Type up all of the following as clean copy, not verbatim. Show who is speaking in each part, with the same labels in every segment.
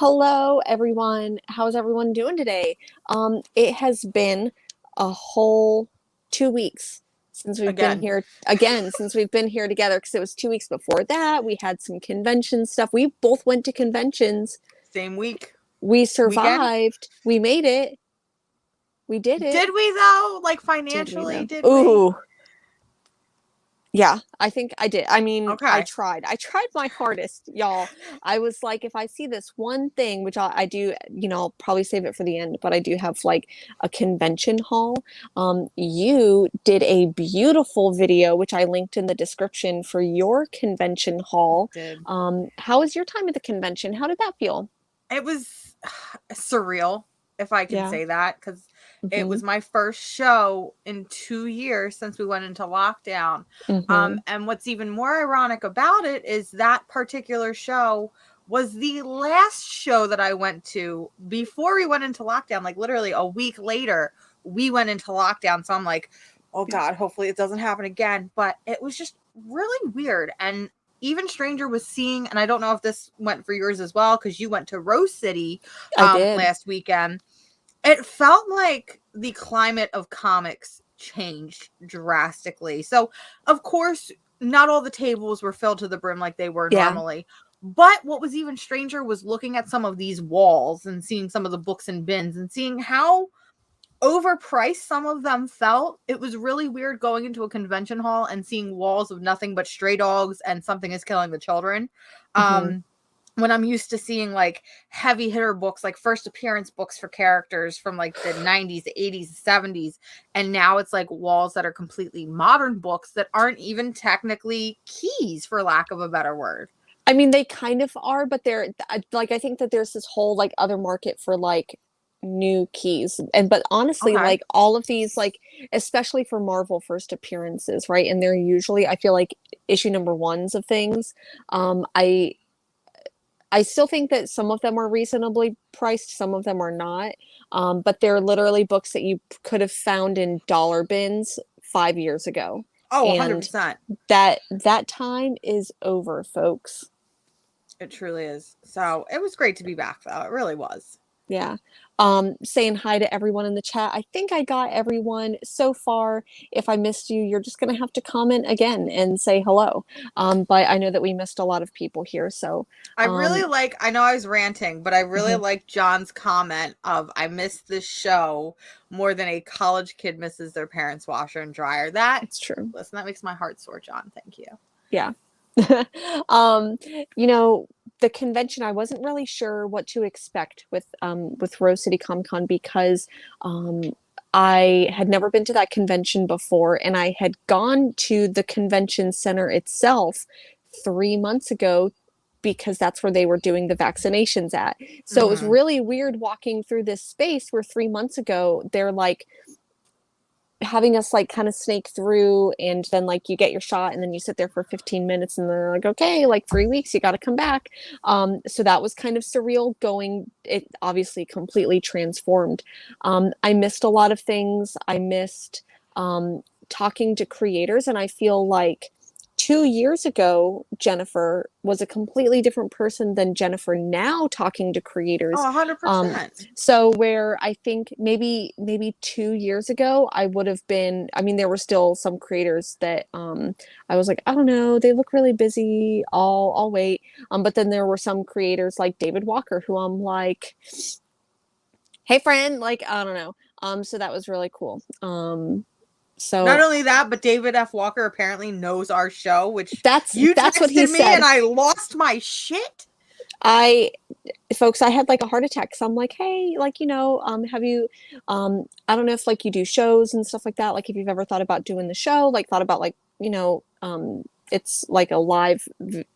Speaker 1: Hello, everyone. How's everyone doing today? It has been a whole 2 weeks since we've been
Speaker 2: Again,
Speaker 1: here again, since we've been here together, because it was 2 weeks before that. We had some convention stuff. We both went to conventions.
Speaker 2: same
Speaker 1: We
Speaker 2: weekend.
Speaker 1: survived. We made it. We did it.
Speaker 2: Did we though? Like
Speaker 1: Did we
Speaker 2: financially,
Speaker 1: though?
Speaker 2: did we?
Speaker 1: Ooh, yeah, I think I did. I mean, I
Speaker 2: Okay.
Speaker 1: tried. I tried my hardest, y'all. I was like, if I see this one thing, which I do, I'll probably save it for the end, but I do have like a convention haul. You did a beautiful video, which I linked in the description for your convention haul.
Speaker 2: Did.
Speaker 1: How was your time at the convention? How did that feel?
Speaker 2: It was surreal, if I can
Speaker 1: Yeah.
Speaker 2: say that, because it
Speaker 1: Mm-hmm.
Speaker 2: was my first show in 2 years since we went into lockdown.
Speaker 1: Mm-hmm.
Speaker 2: And what's even more ironic about it is that particular show was the last show that I went to before we went into lockdown. Like literally a week later, we went into lockdown. So I'm like, oh God, hopefully it doesn't happen again. But it was just really weird. And even stranger was seeing, and I don't know if this went for yours as well, because you went to Rose City
Speaker 1: I did.
Speaker 2: last weekend. It felt like the climate of comics changed drastically. So, of course, not all the tables were filled to the brim like they were
Speaker 1: Yeah.
Speaker 2: normally. But what was even stranger was looking at some of these walls and seeing some of the books and bins and seeing how overpriced some of them felt. It was really weird going into a convention hall and seeing walls of nothing but stray dogs and something is killing the children.
Speaker 1: Mm-hmm.
Speaker 2: When I'm used to seeing like heavy hitter books, like first appearance books for characters from like the 90s, the 80s, the 70s. And now it's like walls that are completely modern books that aren't even technically keys, for lack of a better word.
Speaker 1: I mean, they kind of are, but they're like, I think that there's this whole like other market for like new keys. But honestly,
Speaker 2: Okay.
Speaker 1: like all of these, like especially for Marvel first appearances, right? And they're usually, I feel like, issue number ones of things. I still think that some of them are reasonably priced, some of them are not. But they're literally books that you could have found in dollar bins 5 years ago.
Speaker 2: Oh,
Speaker 1: And
Speaker 2: 100%.
Speaker 1: that time is over, folks.
Speaker 2: It truly is. So it was great to be back, though. It really was.
Speaker 1: Yeah. Saying hi to everyone in the chat. I think I got everyone so far. If I missed you, you're just going to have to comment again and say hello. But I know that we missed a lot of people here. So,
Speaker 2: I really like, I know I was ranting, but I really
Speaker 1: mhm.
Speaker 2: like John's comment of, I missed this show more than a college kid misses their parents' washer and dryer. That,
Speaker 1: It's true.
Speaker 2: listen, that makes my heart sore, John. Thank you.
Speaker 1: Yeah. um, you know, the convention, I wasn't really sure what to expect with Rose City Comic Con because um I had never been to that convention before, and I had gone to the convention center itself 3 months ago because that's where they were doing the vaccinations at. So it was
Speaker 2: Mm-hmm.
Speaker 1: really weird walking through this space where 3 months ago they're like having us like kind of snake through, and then like you get your shot and then you sit there for 15 minutes and they're like, okay, like 3 weeks you got to come back. So that was kind of surreal. Going, it obviously completely transformed. I missed a lot of things. I missed talking to creators, and I feel like 2 years ago Jennifer was a completely different person than Jennifer now talking to creators.
Speaker 2: Oh,
Speaker 1: um,
Speaker 2: 100%.
Speaker 1: so where I think maybe 2 years ago I would have been, I mean, there were still some creators that I was like, I don't know, they look really busy. I'll wait. But then there were some creators like David Walker who I'm like, hey friend, like I don't know. So that was really cool.
Speaker 2: Not
Speaker 1: So
Speaker 2: only that, but David F. Walker apparently knows our show, which you
Speaker 1: that's what he
Speaker 2: texted me and
Speaker 1: said.
Speaker 2: I lost my shit.
Speaker 1: I Folks, I had like a heart attack. So I'm like, hey, like, have you, I don't know if like you do shows and stuff like that. Like if you've ever thought about doing the show, like thought about like, it's like a live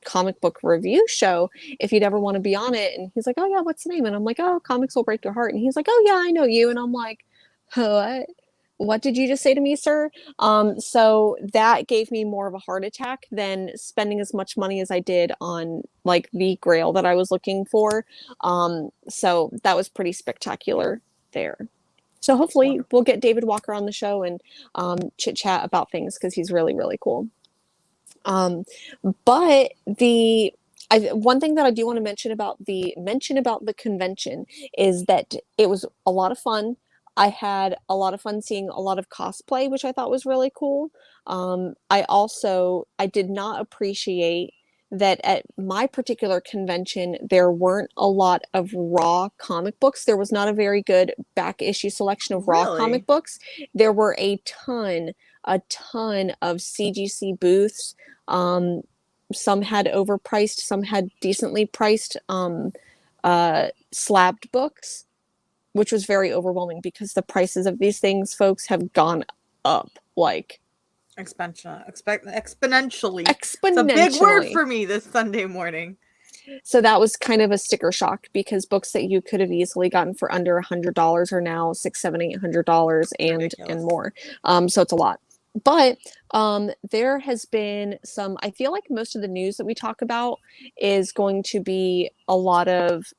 Speaker 1: comic book review show. If you'd ever want to be on it. And he's like, oh yeah, what's the name? And I'm like, oh, Comics Will Break Your Heart. And he's like, oh yeah, I know you. And I'm like, what? What did you just say to me, sir? So that gave me more of a heart attack than spending as much money as I did on like the grail that I was looking for. So that was pretty spectacular there. So hopefully
Speaker 2: Wonderful.
Speaker 1: we'll get David Walker on the show and chit chat about things because he's really, really cool. Um, but One thing that I do want to mention about the convention is that it was a lot of fun. I had a lot of fun seeing a lot of cosplay, which I thought was really cool. I did not appreciate that at my particular convention there weren't a lot of raw comic books. There was not a very good back issue selection of raw
Speaker 2: Really?
Speaker 1: comic books. There were a ton of CGC booths. Um, some had overpriced, some had decently priced slabbed books, which was very overwhelming because the prices of these things, folks, have gone up like
Speaker 2: Exponentially. It's a big word
Speaker 1: exponentially.
Speaker 2: for me this Sunday morning.
Speaker 1: So that was kind of a sticker shock because books that you could have easily gotten for under $100 are now $600, $700, $800 and
Speaker 2: Ridiculous.
Speaker 1: more. So it's a lot. But there has been some, I feel like most of the news that we talk about is going to be a lot of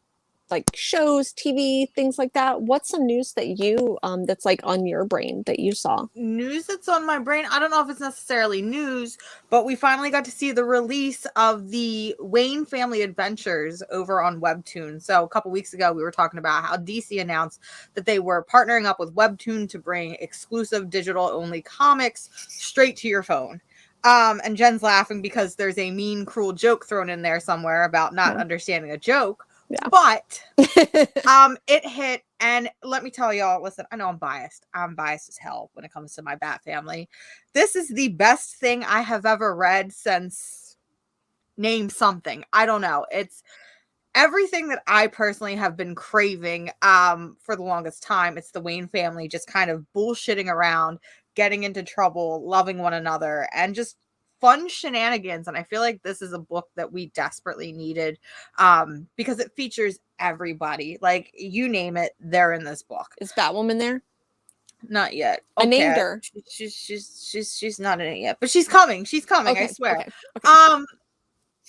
Speaker 1: like shows, TV, things like that. What's some news that you that's like on your brain that you saw?
Speaker 2: News that's on my brain. I don't know if it's necessarily news, but we finally got to see the release of the Wayne Family Adventures over on Webtoon. So a couple weeks ago, we were talking about how DC announced that they were partnering up with Webtoon to bring exclusive digital-only comics straight to your phone. And Jen's laughing because there's a mean, cruel joke thrown in there somewhere about not understanding a joke.
Speaker 1: Yeah.
Speaker 2: But it hit, and let me tell y'all, listen, I know I'm biased. I'm biased as hell when it comes to my Bat family. This is the best thing I have ever read since name something. I don't know. It's everything that I personally have been craving for the longest time. It's the Wayne family just kind of bullshitting around, getting into trouble, loving one another, and just fun shenanigans. And I feel like this is a book that we desperately needed because it features everybody. Like, you name it, they're in this book.
Speaker 1: Is Batwoman there?
Speaker 2: Not yet.
Speaker 1: I named her.
Speaker 2: She's not in it yet, but she's coming. She's coming.
Speaker 1: Okay,
Speaker 2: I swear.
Speaker 1: okay.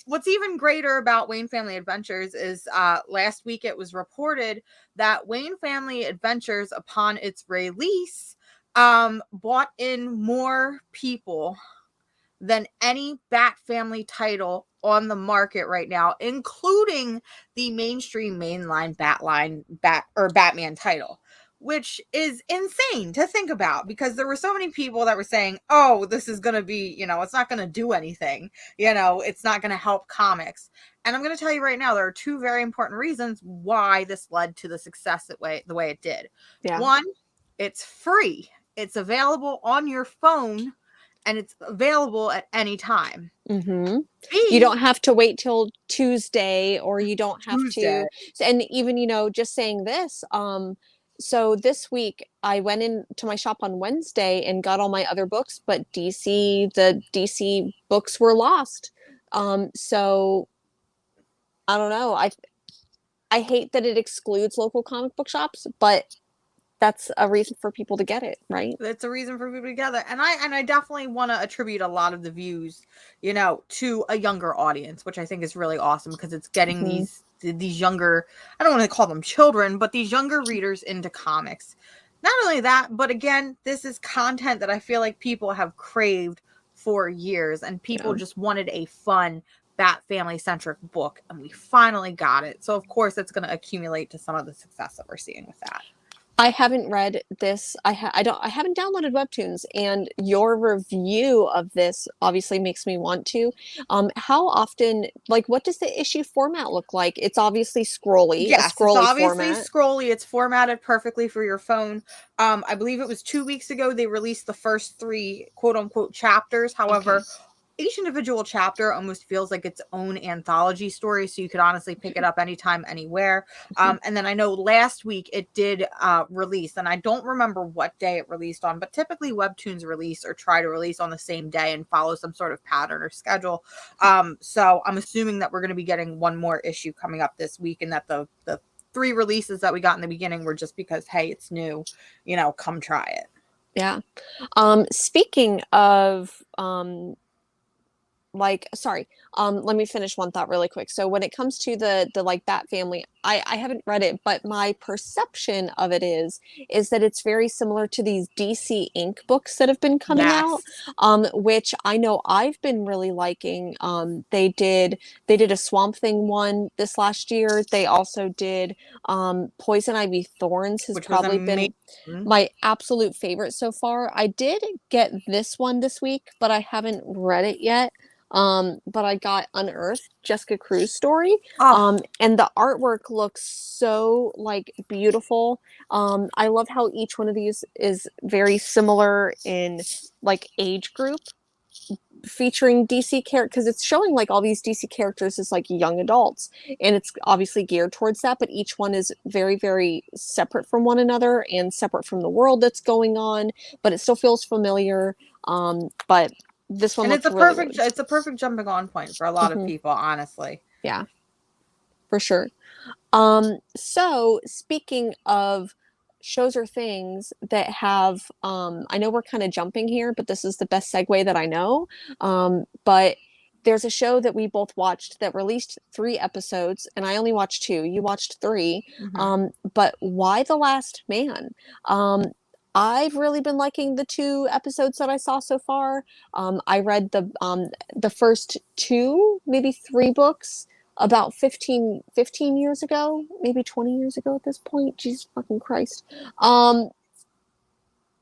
Speaker 2: What's even greater about Wayne Family Adventures is last week it was reported that Wayne Family Adventures, upon its release, brought in more people than any Bat Family title on the market right now, including the mainstream mainline Batman title, which is insane to think about because there were so many people that were saying, oh, this is going to be, it's not going to do anything. It's not going to help comics. And I'm going to tell you right now, there are two very important reasons why this led to the success the way it did.
Speaker 1: Yeah.
Speaker 2: One, it's free. It's available on your phone and it's available at any time.
Speaker 1: Mm-hmm. You don't have to wait till Tuesday, or you don't have to. And even, just saying this, so this week I went into my shop on Wednesday and got all my other books, but the DC books were lost. So I don't know. I hate that it excludes local comic book shops, but that's a reason for people to get it, right?
Speaker 2: That's a reason for people to gather. And I definitely want to attribute a lot of the views, to a younger audience, which I think is really awesome because it's getting these younger, I don't want to call them children, but these younger readers into comics. Not only that, but again, this is content that I feel like people have craved for years, and people just wanted a fun Bat family centric book, and we finally got it. So of course it's going to accumulate to some of the success that we're seeing with that.
Speaker 1: I haven't read this. I haven't downloaded Webtoons, and your review of this obviously makes me want to. How often, like, what does the issue format look like? It's obviously scrolly,
Speaker 2: yes,
Speaker 1: a scrolly
Speaker 2: it's obviously
Speaker 1: format.
Speaker 2: scrolly. It's formatted perfectly for your phone. I believe it was 2 weeks ago they released the first 3 quote unquote chapters. However, each individual chapter almost feels like its own anthology story, so you could honestly pick it up anytime, anywhere. And then I know last week it did release, and I don't remember what day it released on, but typically Webtoons release or try to release on the same day and follow some sort of pattern or schedule. So I'm assuming that we're going to be getting one more issue coming up this week, and that the 3 releases that we got in the beginning were just because, hey, it's new, come try it.
Speaker 1: Yeah. Speaking of like, sorry, let me finish one thought really quick. So when it comes to the like Bat Family, I haven't read it, but my perception of it is that it's very similar to these DC Inc. books that have been coming out,
Speaker 2: Yes.
Speaker 1: which I know I've been really liking. They did a Swamp Thing one this last year. They also did Poison Ivy Thorns has
Speaker 2: Which was
Speaker 1: probably been
Speaker 2: amazing.
Speaker 1: my absolute favorite so far. I did get this one this week, but I haven't read it yet. But I got Unearthed, Jessica Cruz story.
Speaker 2: Oh,
Speaker 1: And the artwork looks so like beautiful. I love how each one of these is very similar in like age group, featuring DC characters, because it's showing like all these DC characters as like young adults, and it's obviously geared towards that, but each one is very, very separate from one another and separate from the world that's going on, but it still feels familiar. But this one
Speaker 2: and
Speaker 1: looked really, really
Speaker 2: it's a perfect jumping on point for a lot of
Speaker 1: hmm
Speaker 2: people, honestly.
Speaker 1: yeah, for sure. So speaking of shows or things that have, I know we're kind of jumping here, but this is the best segue that I know. But there's a show that we both watched that released 3 episodes, and I only watched 2. You watched 3.
Speaker 2: Hmm.
Speaker 1: But Why the Last Man? I've really been liking the 2 episodes that I saw so far. I read the first 2, maybe 3 books about 15 years ago, maybe 20 years ago at this point. Jesus fucking Christ. Um,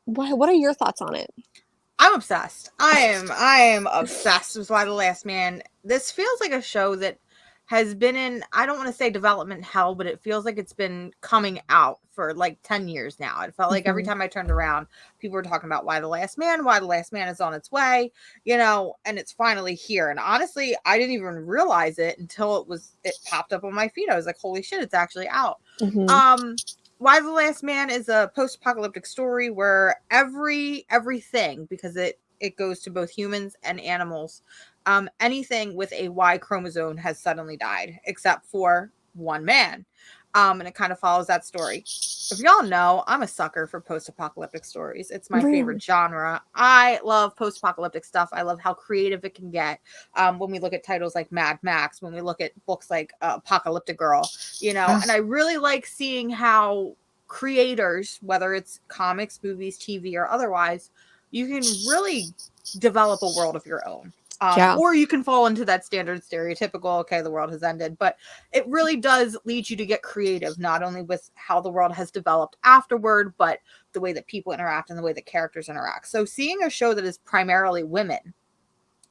Speaker 1: what are your thoughts on it?
Speaker 2: I'm obsessed. I am obsessed with Why the Last Man. This feels like a show that has been in, I don't want to say development hell, but it feels like it's been coming out for like 10 years now. It felt like every
Speaker 1: Mhm.
Speaker 2: time I turned around, people were talking about Why the Last Man, Why the Last Man is on its way, and it's finally here. And honestly, I didn't even realize it until it popped up on my feed. I was like, holy shit, it's actually out.
Speaker 1: Mhm.
Speaker 2: Um, Why the Last Man is a post-apocalyptic story where everything, because it goes to both humans and animals, anything with a Y chromosome has suddenly died, except for one man. And it kind of follows that story. If y'all know, I'm a sucker for post-apocalyptic stories. It's my
Speaker 1: Really?
Speaker 2: favorite genre. I love post-apocalyptic stuff. I love how creative it can get. When we look at titles like Mad Max, when we look at books like Apocalyptic Girl,
Speaker 1: Yeah.
Speaker 2: and I really like seeing how creators, whether it's comics, movies, TV, or otherwise, you can really develop a world of your own.
Speaker 1: Yeah.
Speaker 2: Or you can fall into that standard stereotypical, okay, the world has ended. But it really does lead you to get creative, not only with how the world has developed afterward, but the way that people interact and the way that characters interact. So seeing a show that is primarily women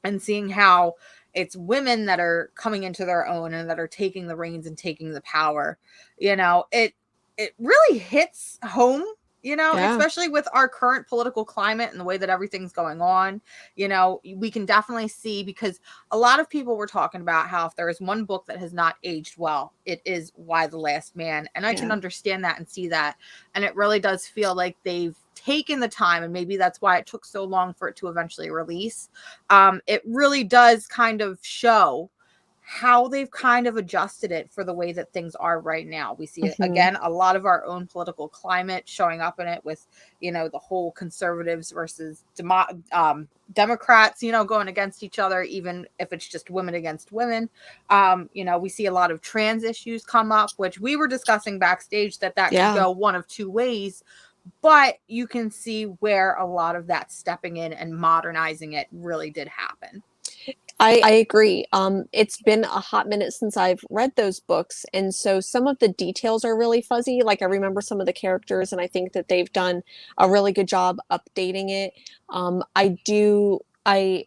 Speaker 2: and seeing how it's women that are coming into their own and that are taking the reins and taking the power, it really hits home,
Speaker 1: Yeah.
Speaker 2: especially with our current political climate and the way that everything's going on. We can definitely see, because a lot of people were talking about how if there is one book that has not aged well, it is Why the Last Man. And I can
Speaker 1: Yeah.
Speaker 2: understand that and see that. And it really does feel like they've taken the time, and maybe that's why it took so long for it to eventually release. It really does kind of show how they've kind of adjusted it for the way that things are right now. We see it
Speaker 1: Mhm.
Speaker 2: again, a lot of our own political climate showing up in it with, the whole conservatives versus Democrats, going against each other, even if it's just women against women. We see a lot of trans issues come up, which we were discussing backstage that could
Speaker 1: Yeah.
Speaker 2: go one of two ways. But you can see where a lot of that stepping in and modernizing it really did happen.
Speaker 1: I agree. It's been a hot minute since I've read those books, and so some of the details are really fuzzy. Like I remember some of the characters, and I think that they've done a really good job updating it. I do. I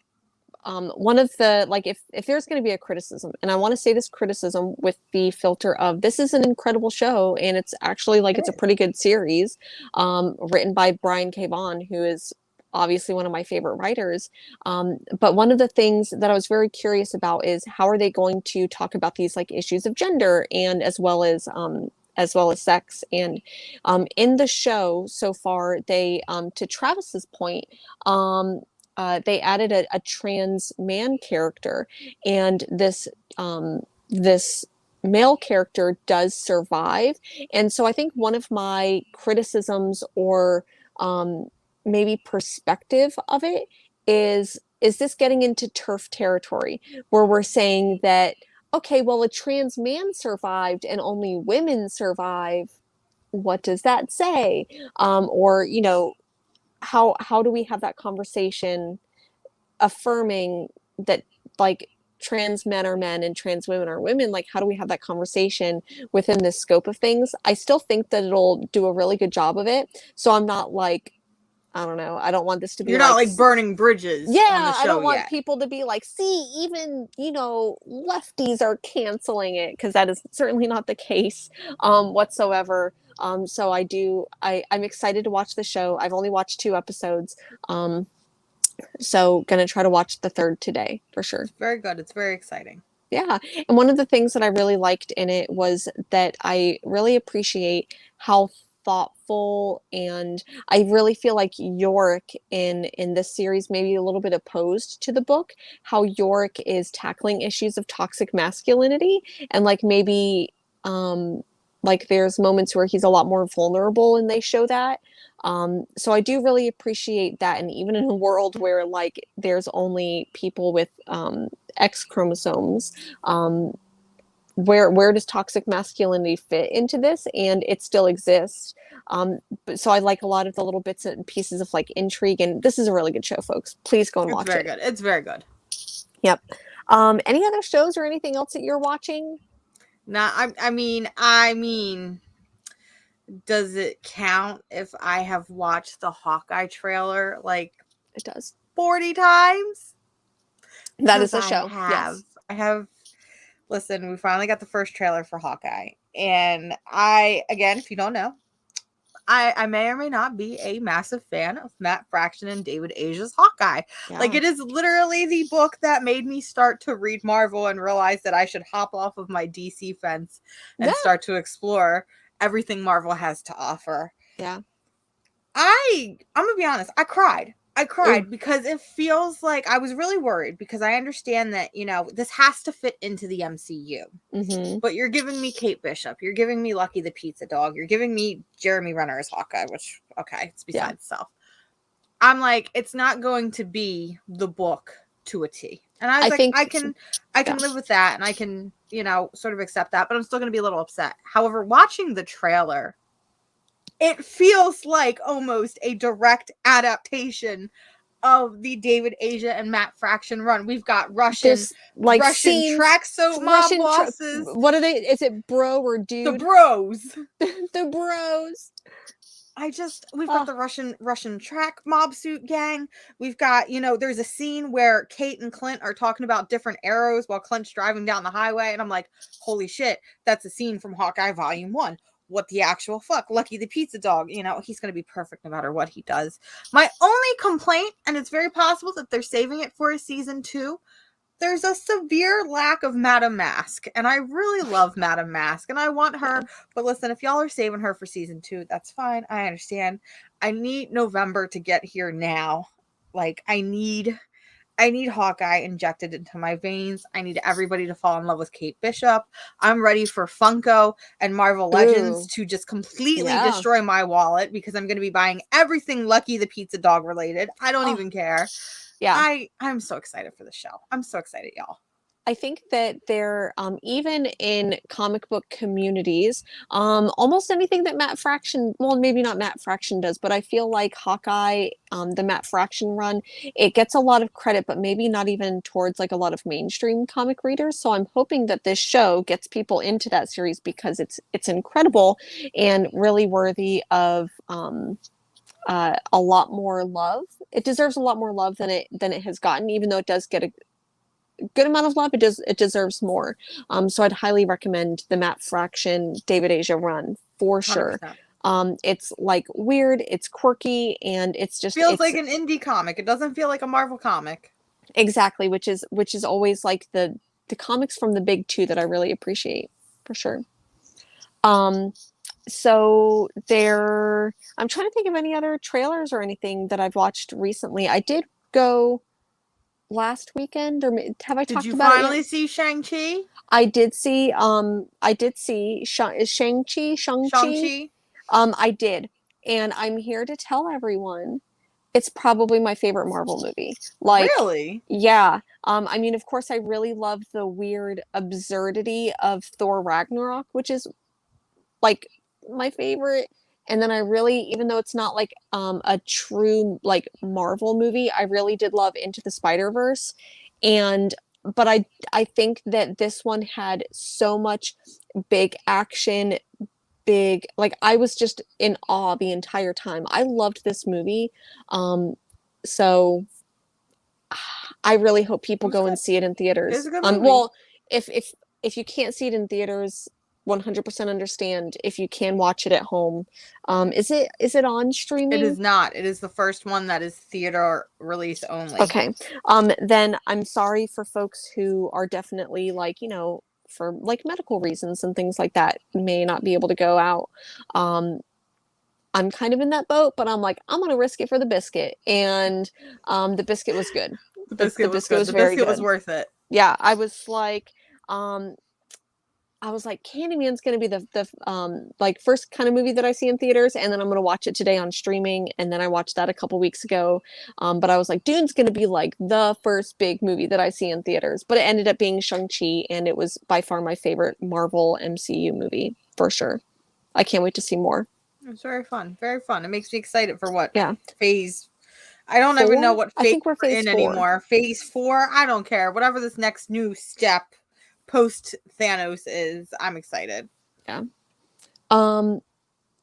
Speaker 1: One of the like if there's going to be a criticism, and I want to say this criticism with the filter of this is an incredible show, and it's actually like
Speaker 2: It
Speaker 1: it's a
Speaker 2: is.
Speaker 1: pretty good series, written by Brian K. Vaughan, who is obviously one of my favorite writers. But one of the things that I was very curious about is how are they going to talk about these like issues of gender and as well as sex. And in the show so far, they to Travis's point, they added a trans man character, and this male character does survive. And so I think one of my criticisms or maybe perspective of it is is this getting into turf territory where we're saying that, okay, well, a trans man survived and only women survive? What does that say? Or, how do we have that conversation affirming that, like, trans men are men and trans women are women? Like, how do we have that conversation within this scope of things? I still think that it'll do a really good job of it. So I'm not like, I don't know. I don't want this to be
Speaker 2: You're not
Speaker 1: like,
Speaker 2: like burning bridges on the
Speaker 1: yeah, I
Speaker 2: show
Speaker 1: don't want
Speaker 2: yet.
Speaker 1: people to be like, see, even, lefties are canceling it, because that is certainly not the case whatsoever. So I'm excited to watch the show. I've only watched 2 episodes. So gonna try to watch the third today for sure.
Speaker 2: It's very good. It's very exciting.
Speaker 1: Yeah. And one of the things that I really liked in it was that I really appreciate how thoughtful, and I really feel like Yorick in this series maybe a little bit opposed to the book, how Yorick is tackling issues of toxic masculinity, and like maybe like there's moments where he's a lot more vulnerable and they show that. So I do really appreciate that. And even in a world where like there's only people with X chromosomes, where does toxic masculinity fit into this? And it still exists. But so I like a lot of the little bits and pieces of like intrigue, and this is a really good show, folks. Please go and watch
Speaker 2: Very
Speaker 1: it.
Speaker 2: good. It's very good.
Speaker 1: Yep. Any other shows or anything else that you're watching?
Speaker 2: I mean, does it count if I have watched the Hawkeye trailer like
Speaker 1: It does.
Speaker 2: 40 times?
Speaker 1: That is a show. Yes.
Speaker 2: I have. Listen, we finally got the first trailer for Hawkeye. And again, if you don't know, I may or may not be a massive fan of Matt Fraction and David Asia's Hawkeye.
Speaker 1: Yeah.
Speaker 2: Like, it is literally the book that made me start to read Marvel and realize that I should hop off of my DC fence and start to explore everything Marvel has to offer.
Speaker 1: Yeah.
Speaker 2: I'm gonna be honest, I cried because it feels like I was really worried, because I understand that, this has to fit into the MCU.
Speaker 1: Mm-hmm.
Speaker 2: But you're giving me Kate Bishop, you're giving me Lucky the Pizza Dog, you're giving me Jeremy Renner as Hawkeye, which, okay, it's besides itself. I'm like, it's not going to be the book to a T. And I was I can live with that, and I can, sort of accept that, but I'm still going to be a little upset. However, watching the trailer, it feels like almost a direct adaptation of the David Asia and Matt Fraction run. We've got Russian track soap mob bosses.
Speaker 1: What are they? Is it bro or dude?
Speaker 2: The bros.
Speaker 1: The bros.
Speaker 2: We've got the Russian track mob suit gang. We've got, there's a scene where Kate and Clint are talking about different arrows while Clint's driving down the highway. And I'm like, holy shit, that's a scene from Hawkeye Volume 1. What the actual fuck? Lucky the Pizza Dog, he's going to be perfect no matter what he does. My only complaint, and it's very possible that they're saving it for a season 2, there's a severe lack of Madame Mask. And I really love Madame Mask, and I want her. But listen, if y'all are saving her for season 2, that's fine. I understand. I need November to get here now. Like, I need Hawkeye injected into my veins. I need everybody to fall in love with Kate Bishop. I'm ready for Funko and Marvel Legends to just completely destroy my wallet, because I'm going to be buying everything Lucky the Pizza Dog related. I don't even care. Yeah. I'm so excited for the show. I'm so excited, y'all.
Speaker 1: I think that they're even in comic book communities, almost anything that Matt Fraction, well, maybe not Matt Fraction does, but I feel like Hawkeye, the Matt Fraction run, it gets a lot of credit, but maybe not even towards like a lot of mainstream comic readers. So I'm hoping that this show gets people into that series, because it's incredible and really worthy of a lot more love. It deserves a lot more love than it has gotten, even though it does get a good amount of love. It deserves more. So I'd highly recommend the Matt Fraction David Asia run for sure. 100%. It's like weird, it's quirky, and it's
Speaker 2: feels like an indie comic. It doesn't feel like a Marvel comic.
Speaker 1: Exactly, which is always like the comics from the big two that I really appreciate for sure. So I'm trying to think of any other trailers or anything that I've watched recently. I did go last weekend, or have I talked about it? Did you
Speaker 2: finally see Shang-Chi?
Speaker 1: I did see Shang-Chi.
Speaker 2: Shang-Chi.
Speaker 1: I did. And I'm here to tell everyone It's probably my favorite Marvel movie. Like,
Speaker 2: Really?
Speaker 1: yeah. I mean, of course, I really love the weird absurdity of Thor Ragnarok, which is like my favorite. And then I really, even though it's not like a true like Marvel movie, I really did love Into the Spider-Verse. And but I think that this one had so much big action, big like I was just in awe the entire time. I loved this movie. So I really hope
Speaker 2: It
Speaker 1: people
Speaker 2: was
Speaker 1: go
Speaker 2: good.
Speaker 1: and see it in
Speaker 2: It was
Speaker 1: theaters.
Speaker 2: a good movie.
Speaker 1: Well, if you can't see it in theaters, 100% understand if you can watch it at home. Is it on
Speaker 2: It
Speaker 1: streaming?
Speaker 2: is not. It is the first one that is theater release only.
Speaker 1: Okay. Then I'm sorry for folks who are definitely like, for like medical reasons and things like that, may not be able to go out. Um, I'm kind of in that boat, but I'm like, I'm gonna risk it for the biscuit. And the biscuit was good.
Speaker 2: The
Speaker 1: The
Speaker 2: biscuit was
Speaker 1: biscuit
Speaker 2: good.
Speaker 1: was
Speaker 2: The
Speaker 1: very
Speaker 2: biscuit was
Speaker 1: good.
Speaker 2: worth it.
Speaker 1: Yeah, um I was like, Candyman's gonna be the like first kind of movie that I see in theaters, and then I'm gonna watch it today on streaming, and then I watched that a couple weeks ago. But I was like, Dune's gonna be like the first big movie that I see in theaters. But it ended up being Shang-Chi, and it was by far my favorite Marvel MCU movie for sure. I can't wait to see more.
Speaker 2: It's very fun. Very fun. It makes me excited for what
Speaker 1: Yeah.
Speaker 2: phase. I don't even know
Speaker 1: 4?
Speaker 2: what
Speaker 1: I
Speaker 2: phase
Speaker 1: think we're
Speaker 2: we're
Speaker 1: phase
Speaker 2: in
Speaker 1: 4.
Speaker 2: anymore. Phase 4? I don't care. Whatever this next new step post Thanos is, I'm excited.
Speaker 1: Yeah. Um,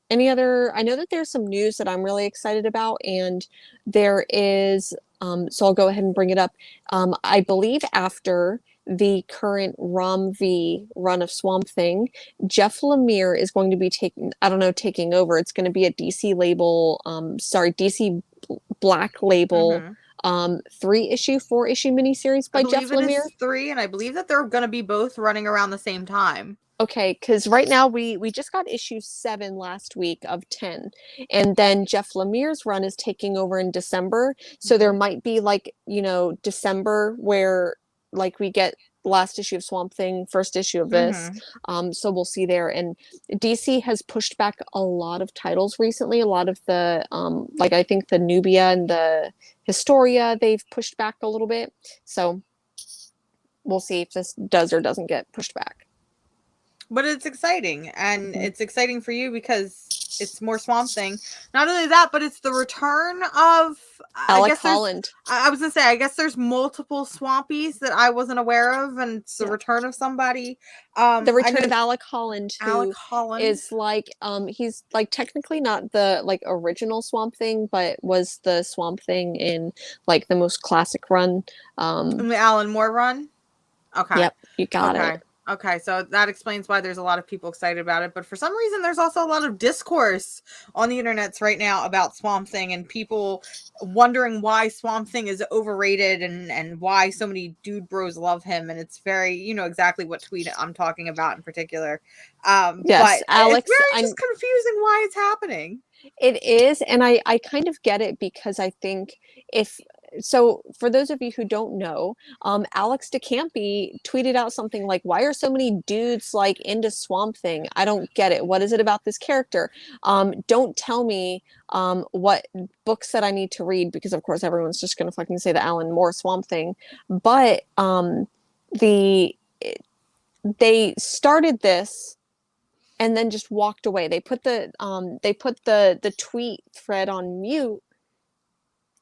Speaker 1: any other, I know that there's some news that I'm really excited about, and there is, so I'll go ahead and bring it up. I believe after the current Rom V run of Swamp Thing, Jeff Lemire is going to be taking, I don't know, taking over. It's going to be a DC label, DC Black Label,
Speaker 2: Mm-hmm.
Speaker 1: 3-issue, 4-issue miniseries
Speaker 2: I
Speaker 1: by Jeff
Speaker 2: believe it
Speaker 1: Lemire.
Speaker 2: is 3, and I believe that they're going to be both running around the same time.
Speaker 1: Okay, because right now we just got issue 7 last week of 10, and then Jeff Lemire's run is taking over in December. So there
Speaker 2: Mm-hmm.
Speaker 1: might be like December where like we get last issue of Swamp Thing, first issue of this.
Speaker 2: Mm-hmm.
Speaker 1: So we'll see there. And DC has pushed back a lot of titles recently. A lot of the like I think the Nubia and the Historia they've pushed back a little bit. So we'll see if this does or doesn't get pushed back.
Speaker 2: But it's exciting, and
Speaker 1: Mhm.
Speaker 2: it's exciting for you because it's more Swamp Thing. Not only that, but it's the return of, I
Speaker 1: Alec
Speaker 2: guess there's,
Speaker 1: Holland.
Speaker 2: I was gonna say, I guess there's multiple Swampies that I wasn't aware of, and it's the
Speaker 1: Yeah.
Speaker 2: return of somebody.
Speaker 1: The
Speaker 2: I
Speaker 1: return
Speaker 2: know
Speaker 1: of Alec Holland,
Speaker 2: Alec
Speaker 1: who
Speaker 2: Holland.
Speaker 1: is like he's like technically not the like original Swamp Thing, but was the Swamp Thing in like the most classic run.
Speaker 2: In the Alan Moore run. Okay.
Speaker 1: Yep, you got
Speaker 2: Okay.
Speaker 1: it.
Speaker 2: Okay, so that explains why there's a lot of people excited about it. But for some reason, there's also a lot of discourse on the internets right now about Swamp Thing, and people wondering why Swamp Thing is overrated, and why so many dude bros love him. And it's very, you know exactly what tweet I'm talking about in particular.
Speaker 1: Yes,
Speaker 2: But it's
Speaker 1: Alex,
Speaker 2: very
Speaker 1: I'm
Speaker 2: just confusing why it's happening.
Speaker 1: it is, and I kind of get it because I think if so for those of you who don't know, Alex DeCampi tweeted out something like, "Why are so many dudes like into Swamp Thing? I don't get it. What is it about this character? Don't tell me what books that I need to read because of course everyone's just gonna fucking say the Alan Moore Swamp Thing." But the they started this and then just walked away. They put the tweet thread on mute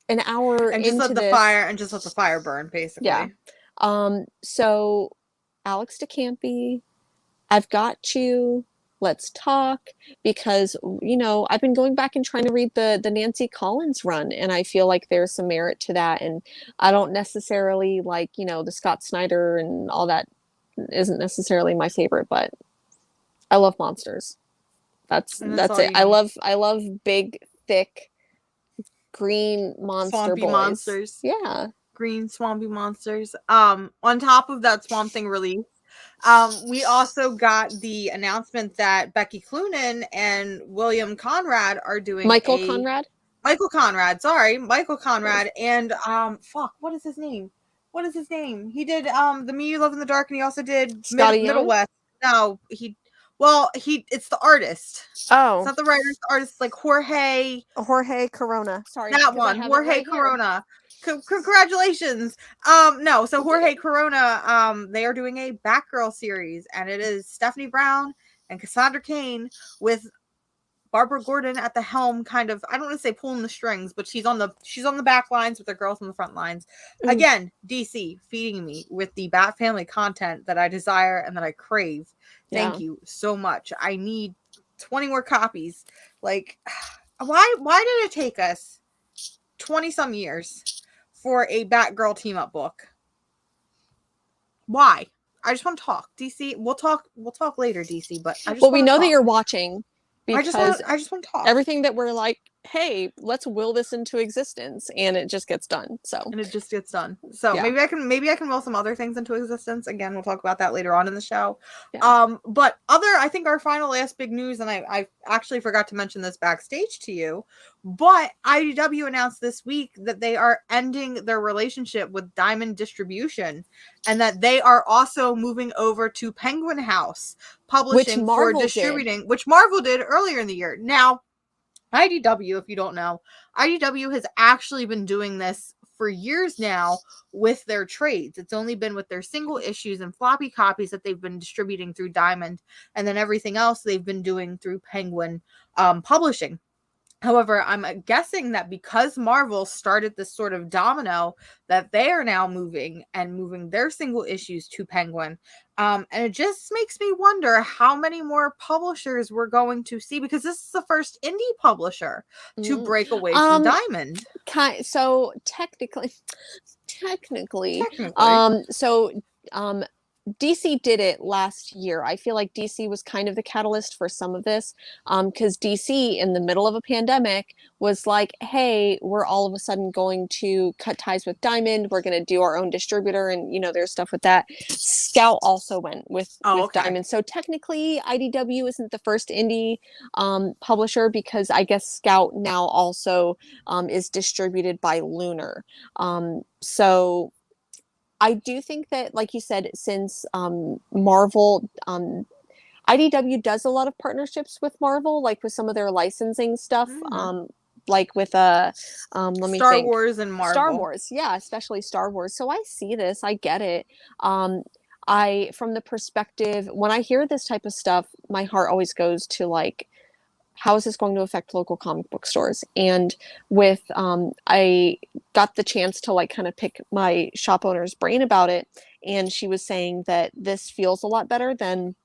Speaker 1: an hour
Speaker 2: And just
Speaker 1: into
Speaker 2: let the
Speaker 1: this.
Speaker 2: fire and just let the fire burn,
Speaker 1: Yeah.
Speaker 2: basically.
Speaker 1: So Alex DeCampi, I've got you. Let's talk because I've been going back and trying to read the Nancy Collins run, and I feel like there's some merit to that. And I don't necessarily like the Scott Snyder and all that isn't necessarily my favorite, but I love monsters.
Speaker 2: And that's
Speaker 1: That's
Speaker 2: all
Speaker 1: it.
Speaker 2: you need.
Speaker 1: I love big, thick, green monster
Speaker 2: Swampy
Speaker 1: boys.
Speaker 2: monsters.
Speaker 1: Yeah.
Speaker 2: Green swampy monsters. On top of that Swamp Thing release, we also got the announcement that Becky Cloonan and William Conrad are doing
Speaker 1: Michael Conrad?
Speaker 2: Michael Conrad, sorry, Michael Conrad, and fuck, what is his name? What is his name? He did the Me You Love in the Dark, and he also did
Speaker 1: Scotty
Speaker 2: Middle
Speaker 1: Young?
Speaker 2: West. No, he Well, it's the artist. It's
Speaker 1: Oh,
Speaker 2: not the writer, it's the artist, like
Speaker 1: Jorge Corona. Sorry,
Speaker 2: that
Speaker 1: because I
Speaker 2: one,
Speaker 1: have it
Speaker 2: Jorge
Speaker 1: right here.
Speaker 2: Corona. Congratulations. No, so Jorge Corona, they are doing a Batgirl series, and it is Stephanie Brown and Cassandra Cain with Barbara Gordon at the helm, kind of, I don't want to say pulling the strings, but she's on the back lines with the girls on the front lines. Again, DC feeding me with the Bat Family content that I desire and that I crave. Thank you so much. I need 20 more copies. Like, why did it take us 20 some years for a Batgirl team up book? Why? I just want to talk. DC, we'll talk later, DC, but I just
Speaker 1: Well, we
Speaker 2: want to
Speaker 1: know that
Speaker 2: talk.
Speaker 1: you're watching
Speaker 2: I just want
Speaker 1: because
Speaker 2: to talk.
Speaker 1: everything that we're like, hey, let's will this into existence, and it just gets done.
Speaker 2: And it just gets done. So
Speaker 1: Yeah.
Speaker 2: maybe I can will some other things into existence. Again, we'll talk about that later on in the show.
Speaker 1: Yeah.
Speaker 2: But I think our final last big news, and I actually forgot to mention this backstage to you, but IDW announced this week that they are ending their relationship with Diamond Distribution, and that they are also moving over to Penguin House Publishing for distributing, which Marvel did earlier in the year. Now, IDW, if you don't know, IDW has actually been doing this for years now with their trades. It's only been with their single issues and floppy copies that they've been distributing through Diamond, and then everything else they've been doing through Penguin Publishing. However, I'm guessing that because Marvel started this sort of domino, that they are now moving their single issues to Penguin. And it just makes me wonder how many more publishers we're going to see, because this is the first indie publisher to break away from Diamond.
Speaker 1: So technically, DC did it last year. I feel like DC was kind of the catalyst for some of this, because DC, in the middle of a pandemic, was like, hey, we're all of a sudden going to cut ties with Diamond. We're going to do our own distributor, and, there's stuff with that. Scout also went with Diamond. So technically, IDW isn't the first indie publisher, because I guess Scout now also is distributed by Lunar. So I do think that, like you said, since Marvel, IDW does a lot of partnerships with Marvel, like with some of their licensing stuff, like with
Speaker 2: Star Wars and Marvel.
Speaker 1: Star Wars, yeah, especially Star Wars. So I see this, I get it. From the perspective, when I hear this type of stuff, my heart always goes to, like, how is this going to affect local comic book stores? And with, I got the chance to, like, kind of pick my shop owner's brain about it. And she was saying that this feels a lot better than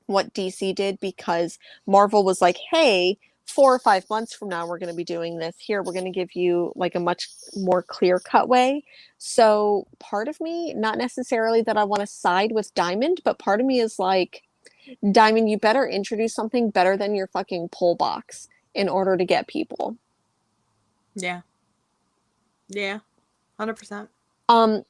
Speaker 1: what DC did, because Marvel was like, hey, 4 or 5 months from now, we're going to be doing this here. We're going to give you, like, a much more clear cut way. So part of me, not necessarily that I want to side with Diamond, but part of me is like, Diamond, you better introduce something better than your fucking pull box in order to get people.
Speaker 2: Yeah. 100%.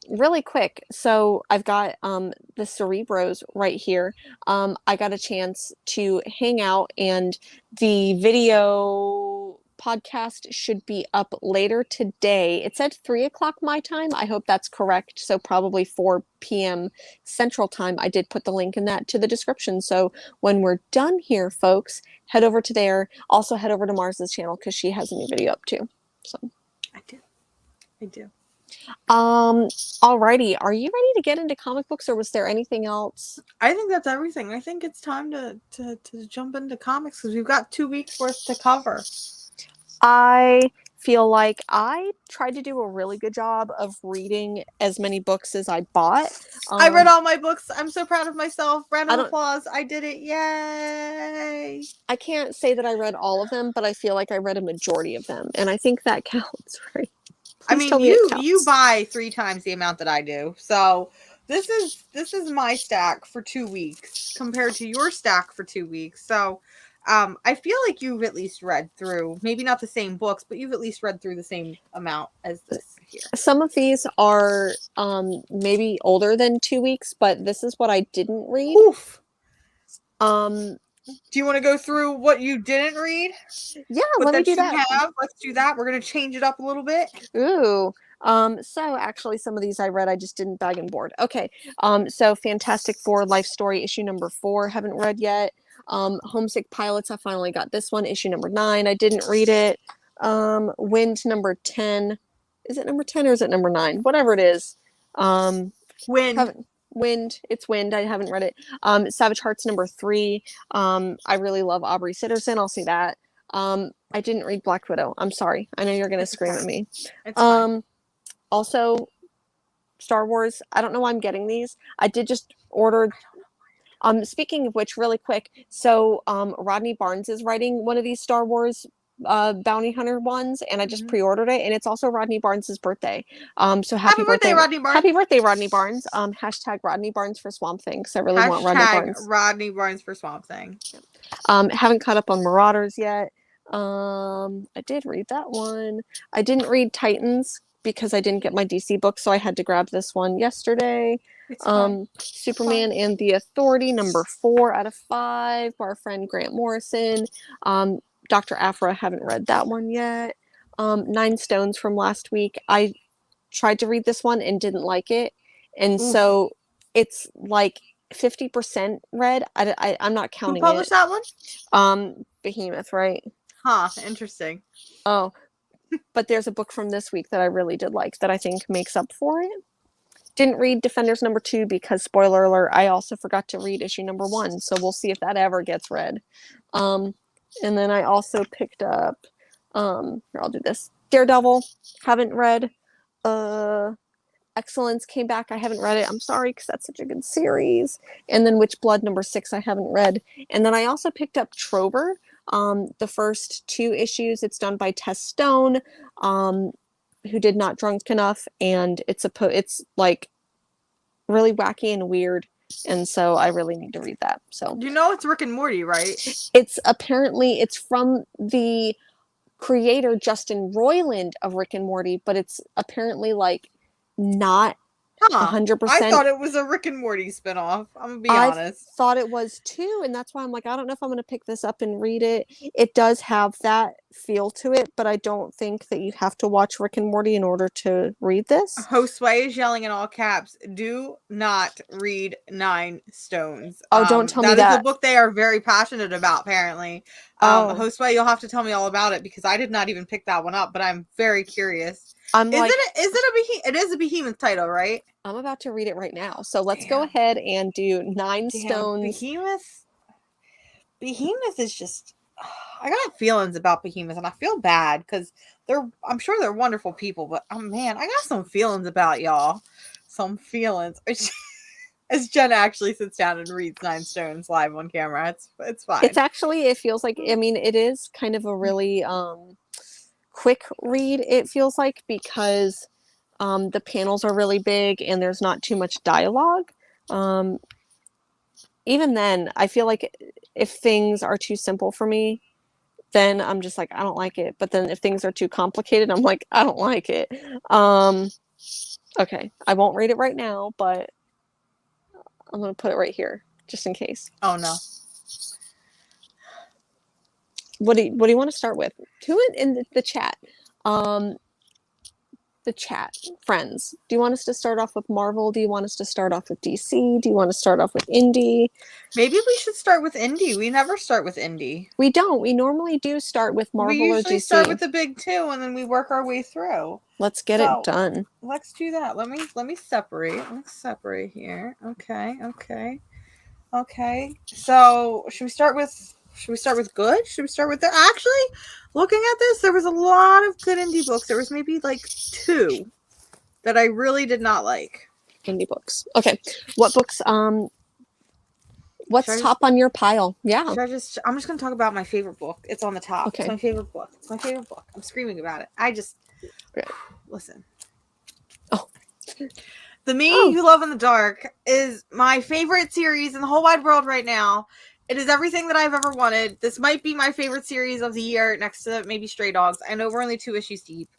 Speaker 1: Really quick. So I've got the Cerebros right here. I got a chance to hang out, and the video podcast should be up later today. It said 3:00 my time. I hope that's correct. So probably 4 p.m. Central Time. I did put the link in that to the description. So when we're done here, folks, head over to there. Also head over to Mars's channel, because she has a new video up too. So
Speaker 2: I do.
Speaker 1: Alrighty. Are you ready to get into comic books, or was there anything else?
Speaker 2: I think that's everything. I think it's time to jump into comics, because we've got 2 weeks worth to cover.
Speaker 1: I feel like I tried to do a really good job of reading as many books as I bought.
Speaker 2: I read all my books. I'm so proud of myself. Round of applause. I did it. Yay.
Speaker 1: I can't say that I read all of them, but I feel like I read a majority of them, and I think that counts, right?
Speaker 2: I mean, you buy 3 times the amount that I do. So this is my stack for 2 weeks compared to your stack for 2 weeks. So I feel like you've at least read through, maybe not the same books, but you've at least read through the same amount as this here.
Speaker 1: Some of these are maybe older than 2 weeks, but this is what I didn't read.
Speaker 2: Oof. Do you want to go through what you didn't read?
Speaker 1: Yeah, let me do that.
Speaker 2: Let's do that. We're going to change it up a little bit.
Speaker 1: Ooh. So actually some of these I read, I just didn't bag and board. Okay. So Fantastic Four Life Story issue number 4, haven't read yet. Homesick Pilots, I finally got this one, issue number 9. I didn't read it. Wind number 10. Is it number 10 or is it number 9? Whatever it is.
Speaker 2: Wind.
Speaker 1: It's Wind. I haven't read it. Savage Hearts number 3. I really love Aubrey Sitterson. I'll see that. I didn't read Black Widow. I'm sorry. I know you're gonna scream at me.
Speaker 2: It's fine.
Speaker 1: Also, Star Wars. I don't know why I'm getting these. I did just order. Speaking of which, really quick. So, Rodney Barnes is writing one of these Star Wars bounty hunter ones, and I just pre-ordered it, and it's also Rodney Barnes's birthday. So happy birthday,
Speaker 2: Rodney Barnes!
Speaker 1: Happy birthday, Rodney Barnes! Hashtag Rodney Barnes for Swamp Thing, because I really want Rodney Barnes.
Speaker 2: Rodney Barnes for Swamp Thing.
Speaker 1: Haven't caught up on Marauders yet. I did read that one. I didn't read Titans because I didn't get my DC book, so I had to grab this one yesterday. Superman and the Authority, number 4 out of 5, by our friend Grant Morrison. Dr. Aphra, haven't read that one yet. 9 Stones from last week. I tried to read this one and didn't like it. And so it's like 50% read. I'm not counting it.
Speaker 2: Who published that
Speaker 1: one? Behemoth, right?
Speaker 2: Huh, interesting.
Speaker 1: Oh, but there's a book from this week that I really did like that I think makes up for it. Didn't read Defenders number 2 because, spoiler alert, I also forgot to read issue number 1. So we'll see if that ever gets read. And then I also picked up, here, I'll do this. Daredevil, haven't read. Excellence came back. I haven't read it. I'm sorry, because that's such a good series. And then Witch Blood number 6, I haven't read. And then I also picked up Trover, the first 2 issues. It's done by Tess Stone, who did Not Drunk Enough, and it's like really wacky and weird. And so I really need to read that. So
Speaker 2: it's Rick and Morty, right?
Speaker 1: It's from the creator Justin Roiland of Rick and Morty, but it's apparently like not 100%.
Speaker 2: I thought it was a Rick and Morty spinoff. I'm gonna be honest.
Speaker 1: I thought it was too, and that's why I'm like, I don't know if I'm gonna pick this up and read it. It does have that feel to it, but I don't think that you have to watch Rick and Morty in order to read this.
Speaker 2: Josue is yelling in all caps, do not read 9 Stones.
Speaker 1: Oh, don't tell me that.
Speaker 2: That is a book they are very passionate about, apparently. Josue, you'll have to tell me all about it, because I did not even pick that one up, but I'm very curious. It is a Behemoth title, right?
Speaker 1: I'm about to read it right now. So let's go ahead and do 9 Stones.
Speaker 2: Behemoth is just, I got feelings about Behemoth, and I feel bad because I'm sure they're wonderful people, but man, I got some feelings about y'all. Some feelings. As Jen actually sits down and reads 9 Stones live on camera. It's fine.
Speaker 1: It feels like, I mean, it is kind of a really quick read, it feels like, because the panels are really big and there's not too much dialogue. Even then, I feel like if things are too simple for me, then I'm just like, I don't like it. But then if things are too complicated, I'm like, I don't like it. Okay, I won't read it right now, but I'm going to put it right here, just in case.
Speaker 2: Oh, no.
Speaker 1: What do you want to start with? Who in the chat? The chat, friends. Do you want us to start off with Marvel? Do you want us to start off with DC? Do you want to start off with Indie?
Speaker 2: Maybe we should start with Indie. We never start with Indie.
Speaker 1: We don't. We normally do start with Marvel or DC.
Speaker 2: We usually start with the big 2, and then we work our way through.
Speaker 1: Let's get it done.
Speaker 2: Let's do that. Let me separate. Let's separate here. Okay. So should we start with good? Should we start with actually, looking at this, there was a lot of good indie books. There was maybe like 2 that I really did not like.
Speaker 1: Indie books. Okay. What books what's top on your pile? Yeah.
Speaker 2: I'm just gonna talk about my favorite book. It's on the top.
Speaker 1: Okay.
Speaker 2: It's my favorite book. I'm screaming about it. Listen.
Speaker 1: Oh.
Speaker 2: The Me You Love in the Dark is my favorite series in the whole wide world right now. It is everything that I've ever wanted. This might be my favorite series of the year, next to maybe Stray Dogs. I know we're only 2 issues deep.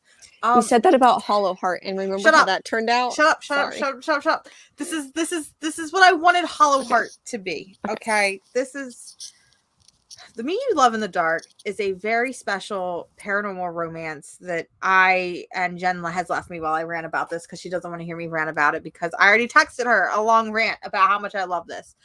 Speaker 1: We said that about Hollow Heart, and remember how that turned out?
Speaker 2: Shut up. This is what I wanted Hollow Heart to be. Okay. This is The Me You Love in the Dark is a very special paranormal romance that Jen has left me while I ran about this, because she doesn't want to hear me rant about it, because I already texted her a long rant about how much I love this.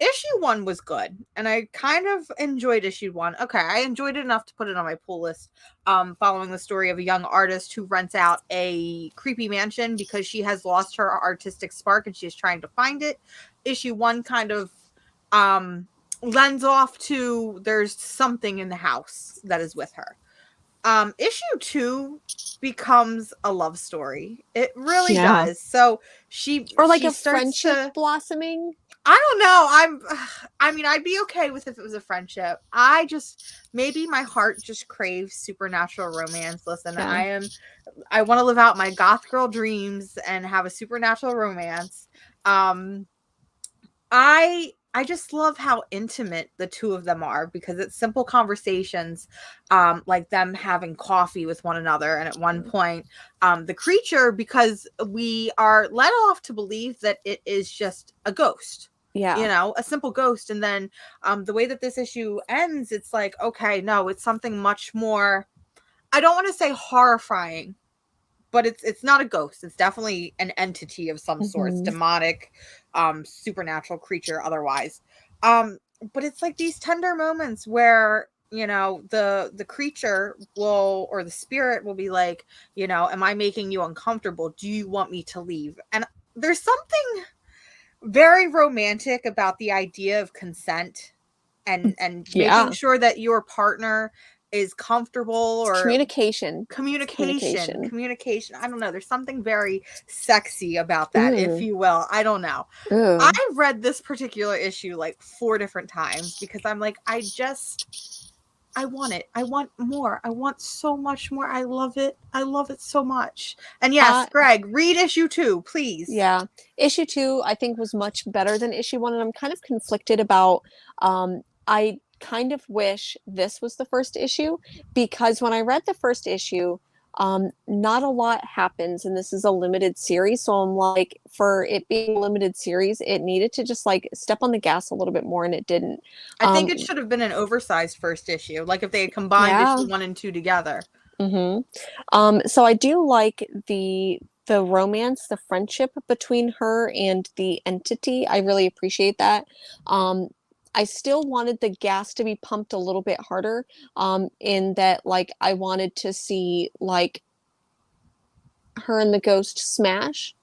Speaker 2: issue 1 was good, and I kind of enjoyed issue 1. Okay, I enjoyed it enough to put it on my pull list. Following the story of a young artist who rents out a creepy mansion because she has lost her artistic spark and she is trying to find it. Issue 1 kind of lends off to there's something in the house that is with her. Issue 2 becomes a love story. It really does. So
Speaker 1: or like
Speaker 2: she
Speaker 1: a
Speaker 2: starts
Speaker 1: friendship blossoming.
Speaker 2: I don't know. I mean, I'd be okay with if it was a friendship. Maybe my heart just craves supernatural romance. Listen,
Speaker 1: Yeah.
Speaker 2: I want to live out my goth girl dreams and have a supernatural romance. I just love how intimate the two of them are because it's simple conversations, like them having coffee with one another. And at one point, the creature, because we are led off to believe that it is just a ghost.
Speaker 1: Yeah.
Speaker 2: A simple ghost. And then the way that this issue ends, it's like, okay, no, it's something much more, I don't want to say horrifying, but it's not a ghost. It's definitely an entity of some sorts, demonic, supernatural creature otherwise. But it's like these tender moments where, the creature will, or the spirit will be like, am I making you uncomfortable? Do you want me to leave? And there's something very romantic about the idea of consent and making sure that your partner is comfortable, or
Speaker 1: Communication.
Speaker 2: I don't know. There's something very sexy about that, if you will. I don't know.
Speaker 1: Ooh.
Speaker 2: I read this particular issue like 4 different times because I'm like, I want it. I want more. I want so much more. I love it. I love it so much. And yes, Greg, read issue 2, please.
Speaker 1: Yeah. Issue 2, I think, was much better than issue 1. And I'm kind of conflicted about, I kind of wish this was the first issue because when I read the first issue, not a lot happens and this is a limited series. So I'm like, for it being a limited series, it needed to just like step on the gas a little bit more and it didn't.
Speaker 2: I think it should have been an oversized first issue, like if they had combined issue 1 and 2 together.
Speaker 1: So I do like the romance, the friendship between her and the entity. I really appreciate that. I still wanted the gas to be pumped a little bit harder, in that like I wanted to see like her and the ghost smash.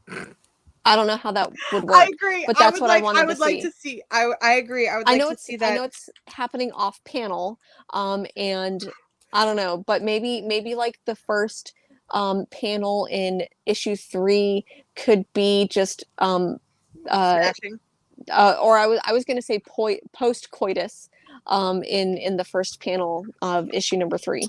Speaker 1: I don't know how that would work.
Speaker 2: I agree.
Speaker 1: But that's what I wanted to see.
Speaker 2: I would like to see. I agree. I would like to see that.
Speaker 1: I know it's happening off panel, and I don't know, but maybe like the first panel in issue 3 could be just
Speaker 2: Smashing.
Speaker 1: or I was going to say post coitus in the first panel of issue number 3.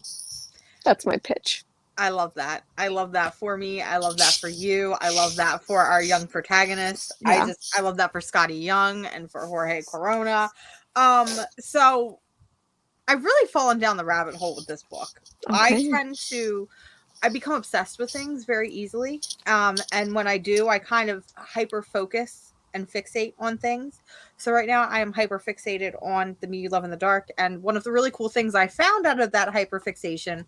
Speaker 1: That's my pitch.
Speaker 2: I love that. I love that for me. I love that for you. I love that for our young protagonist.
Speaker 1: Yeah.
Speaker 2: I love that for Scotty Young and for Jorge Corona. So I've really fallen down the rabbit hole with this book.
Speaker 1: Okay.
Speaker 2: I become obsessed with things very easily. And when I do, I kind of hyper focus and fixate on things. So right now I am hyper fixated on The Me You Love in the Dark. And one of the really cool things I found out of that hyper fixation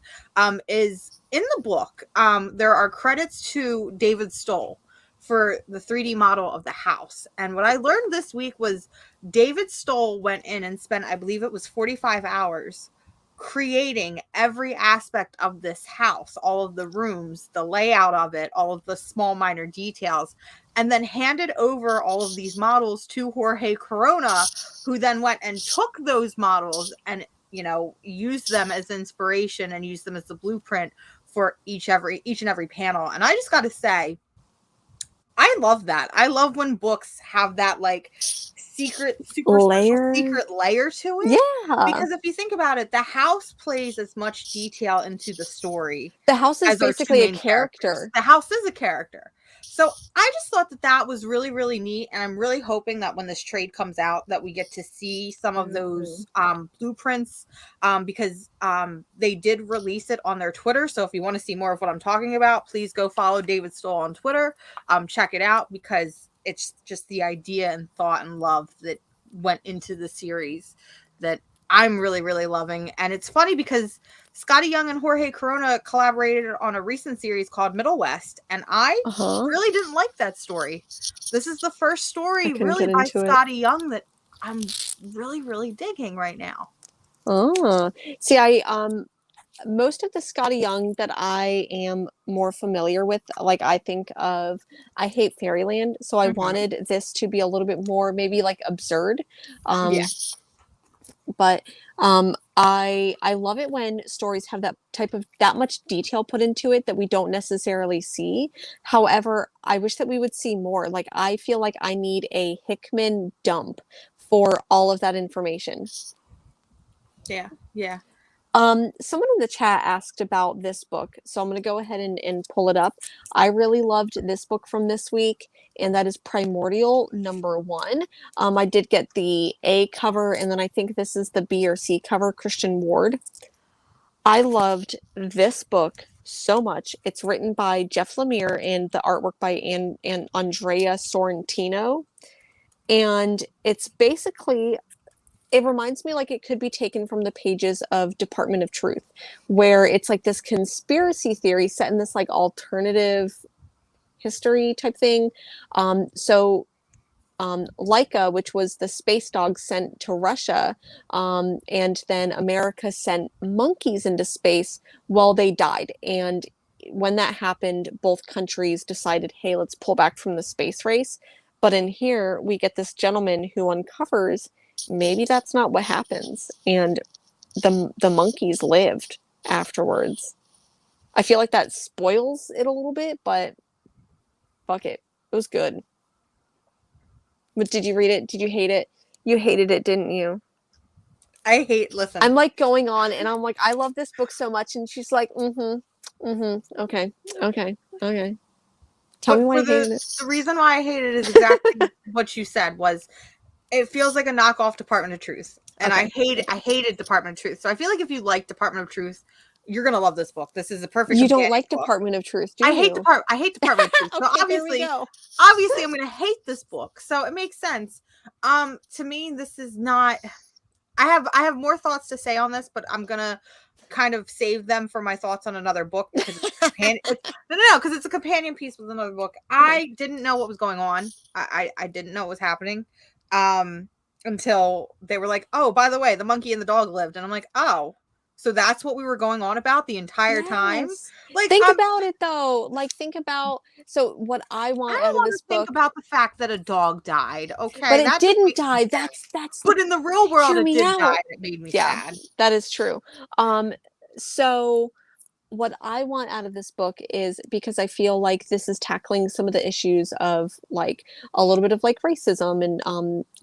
Speaker 2: is in the book, there are credits to David Stoll for the 3D model of the house. And what I learned this week was David Stoll went in and spent, I believe it was 45 hours creating every aspect of this house, all of the rooms, the layout of it, all of the small minor details, and then handed over all of these models to Jorge Corona, who then went and took those models and, used them as inspiration and used them as the blueprint for each and every panel. And I just got to say, I love that. I love when books have that like secret layer to it.
Speaker 1: Yeah.
Speaker 2: Because if you think about it, the house plays as much detail into the story.
Speaker 1: The house is basically a character.
Speaker 2: The house is a character. So I just thought that was really, really neat. And I'm really hoping that when this trade comes out that we get to see some of those blueprints because they did release it on their Twitter. So if you want to see more of what I'm talking about, please go follow David Stoll on Twitter. Check it out because it's just the idea and thought and love that went into the series that I'm really, really loving. And it's funny because Scotty Young and Jorge Corona collaborated on a recent series called Middle West, and I really didn't like that story. This is the first story really by Scotty Young that I'm really, really digging right now.
Speaker 1: Oh, see, most of the Scotty Young that I am more familiar with, like I think of, I hate Fairyland, so I wanted this to be a little bit more maybe like absurd.
Speaker 2: Yeah.
Speaker 1: But I love it when stories have that much detail put into it that we don't necessarily see. However, I wish that we would see more. Like I feel like I need a Hickman dump for all of that information.
Speaker 2: Yeah, yeah.
Speaker 1: Someone in the chat asked about this book, so I'm going to go ahead and pull it up. I really loved this book from this week, and that is Primordial #1. I did get the A cover, and then I think this is the B or C cover, Christian Ward. I loved this book so much. It's written by Jeff Lemire and the artwork by Andrea Sorrentino. And it's basically, it reminds me like it could be taken from the pages of Department of Truth, where it's like this conspiracy theory set in this like alternative history type thing. Laika, which was the space dog sent to Russia, and then America sent monkeys into space while they died. And when that happened, both countries decided, hey, let's pull back from the space race. But in here, we get this gentleman who uncovers maybe that's not what happens. And the monkeys lived afterwards. I feel like that spoils it a little bit, but fuck it. It was good. But did you read it? Did you hate it? You hated it, didn't you?
Speaker 2: Listen.
Speaker 1: I'm like going on and I'm like, I love this book so much. And she's like, okay. Tell me why you hated it.
Speaker 2: The reason why I hated it is exactly what you said was it feels like a knockoff Department of Truth. And I hated Department of Truth. So I feel like if you like Department of Truth, you're gonna love this book. This is a perfect.
Speaker 1: You don't like book. Department of Truth, do you?
Speaker 2: I hate Department of Truth. So obviously I'm gonna hate this book. So it makes sense. To me, this is not. I have more thoughts to say on this, but I'm gonna kind of save them for my thoughts on another book because because it's a companion piece with another book. I didn't know what was going on. I didn't know what was happening. Until they were like, oh, by the way, the monkey and the dog lived. And I'm like, oh, so that's what we were going on about the entire time.
Speaker 1: Like, think about it though. Like, think about, so what I want out of this book.
Speaker 2: Think about the fact that a dog died. Okay.
Speaker 1: But it didn't die. That's,
Speaker 2: but in the real world, it did die. It made me sad.
Speaker 1: That is true. So what I want out of this book is, because I feel like this is tackling some of the issues of like a little bit of like racism and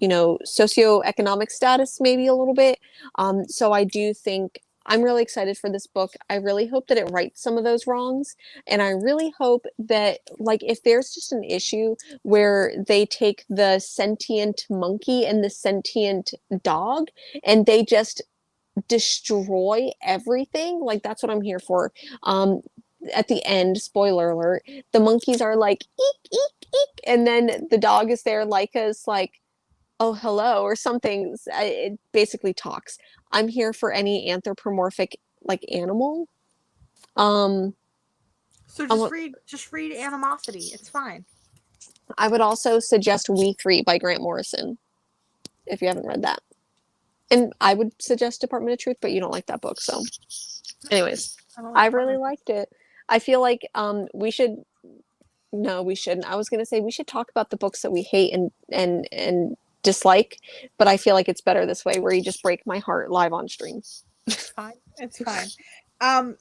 Speaker 1: socioeconomic status, maybe a little bit. So I do think I'm really excited for this book. I really hope that it rights some of those wrongs. And I really hope that, like, if there's just an issue where they take the sentient monkey and the sentient dog and they just destroy everything, like, that's what I'm here for. At the end, spoiler alert, the monkeys are like, eek, eek, eek. And then the dog is there, Laika's like, oh, hello, or something. It basically talks. I'm here for any anthropomorphic like animal.
Speaker 2: So just read Animosity. It's fine.
Speaker 1: I would also suggest We Three by Grant Morrison, if you haven't read that. And I would suggest Department of Truth, but you don't like that book, so. Anyways, I really liked it. I feel like we should. No, we shouldn't. I was gonna say we should talk about the books that we hate and dislike, but I feel like it's better this way, where you just break my heart live on stream.
Speaker 2: It's fine.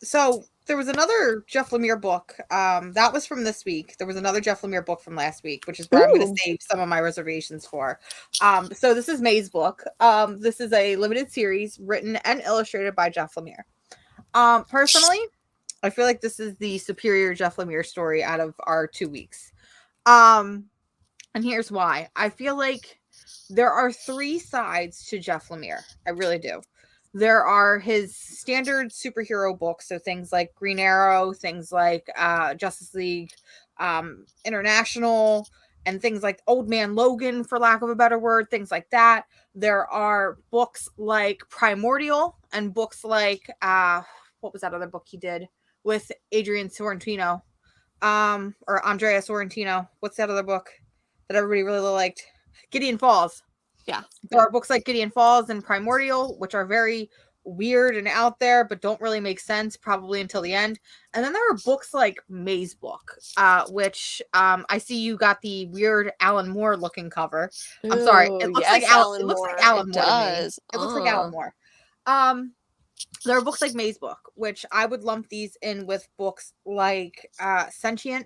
Speaker 2: So there was another Jeff Lemire book that was from this week. There was another Jeff Lemire book from last week, which is where I'm going to save some of my reservations for. So this is May's book. This is a limited series written and illustrated by Jeff Lemire. Personally, I feel like this is the superior Jeff Lemire story out of our 2 weeks. And here's why. I feel like there are 3 sides to Jeff Lemire. I really do. There are his standard superhero books, so things like Green Arrow, things like Justice League International, and things like Old Man Logan, for lack of a better word, things like that. There are books like Primordial and books like what was that other book he did with Adrian Sorrentino? Or Andrea Sorrentino. What's that other book that everybody really liked? Gideon Falls.
Speaker 1: Yeah.
Speaker 2: There are books like Gideon Falls and Primordial, which are very weird and out there, but don't really make sense probably until the end. And then there are books like Maze Book, which I see you got the weird Alan Moore looking cover. I'm sorry,
Speaker 1: Ooh,
Speaker 2: it looks
Speaker 1: yes,
Speaker 2: like Alan.
Speaker 1: Alan
Speaker 2: It looks like
Speaker 1: Moore.
Speaker 2: Alan
Speaker 1: It
Speaker 2: Moore to me.
Speaker 1: does.
Speaker 2: It looks like Alan Moore. There are books like Maze Book, which I would lump these in with books like Sentient,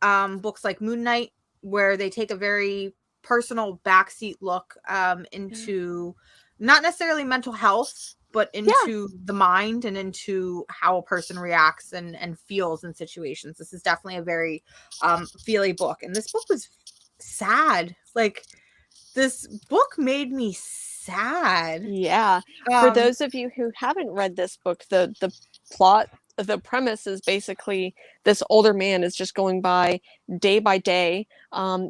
Speaker 2: books like Moon Knight, where they take a very personal backseat look into not necessarily mental health, but into the mind and into how a person reacts and feels in situations. This is definitely a very feely book. And this book was sad. Like, this book made me sad.
Speaker 1: Yeah. For those of you who haven't read this book, the plot, the premise is basically this older man is just going by day.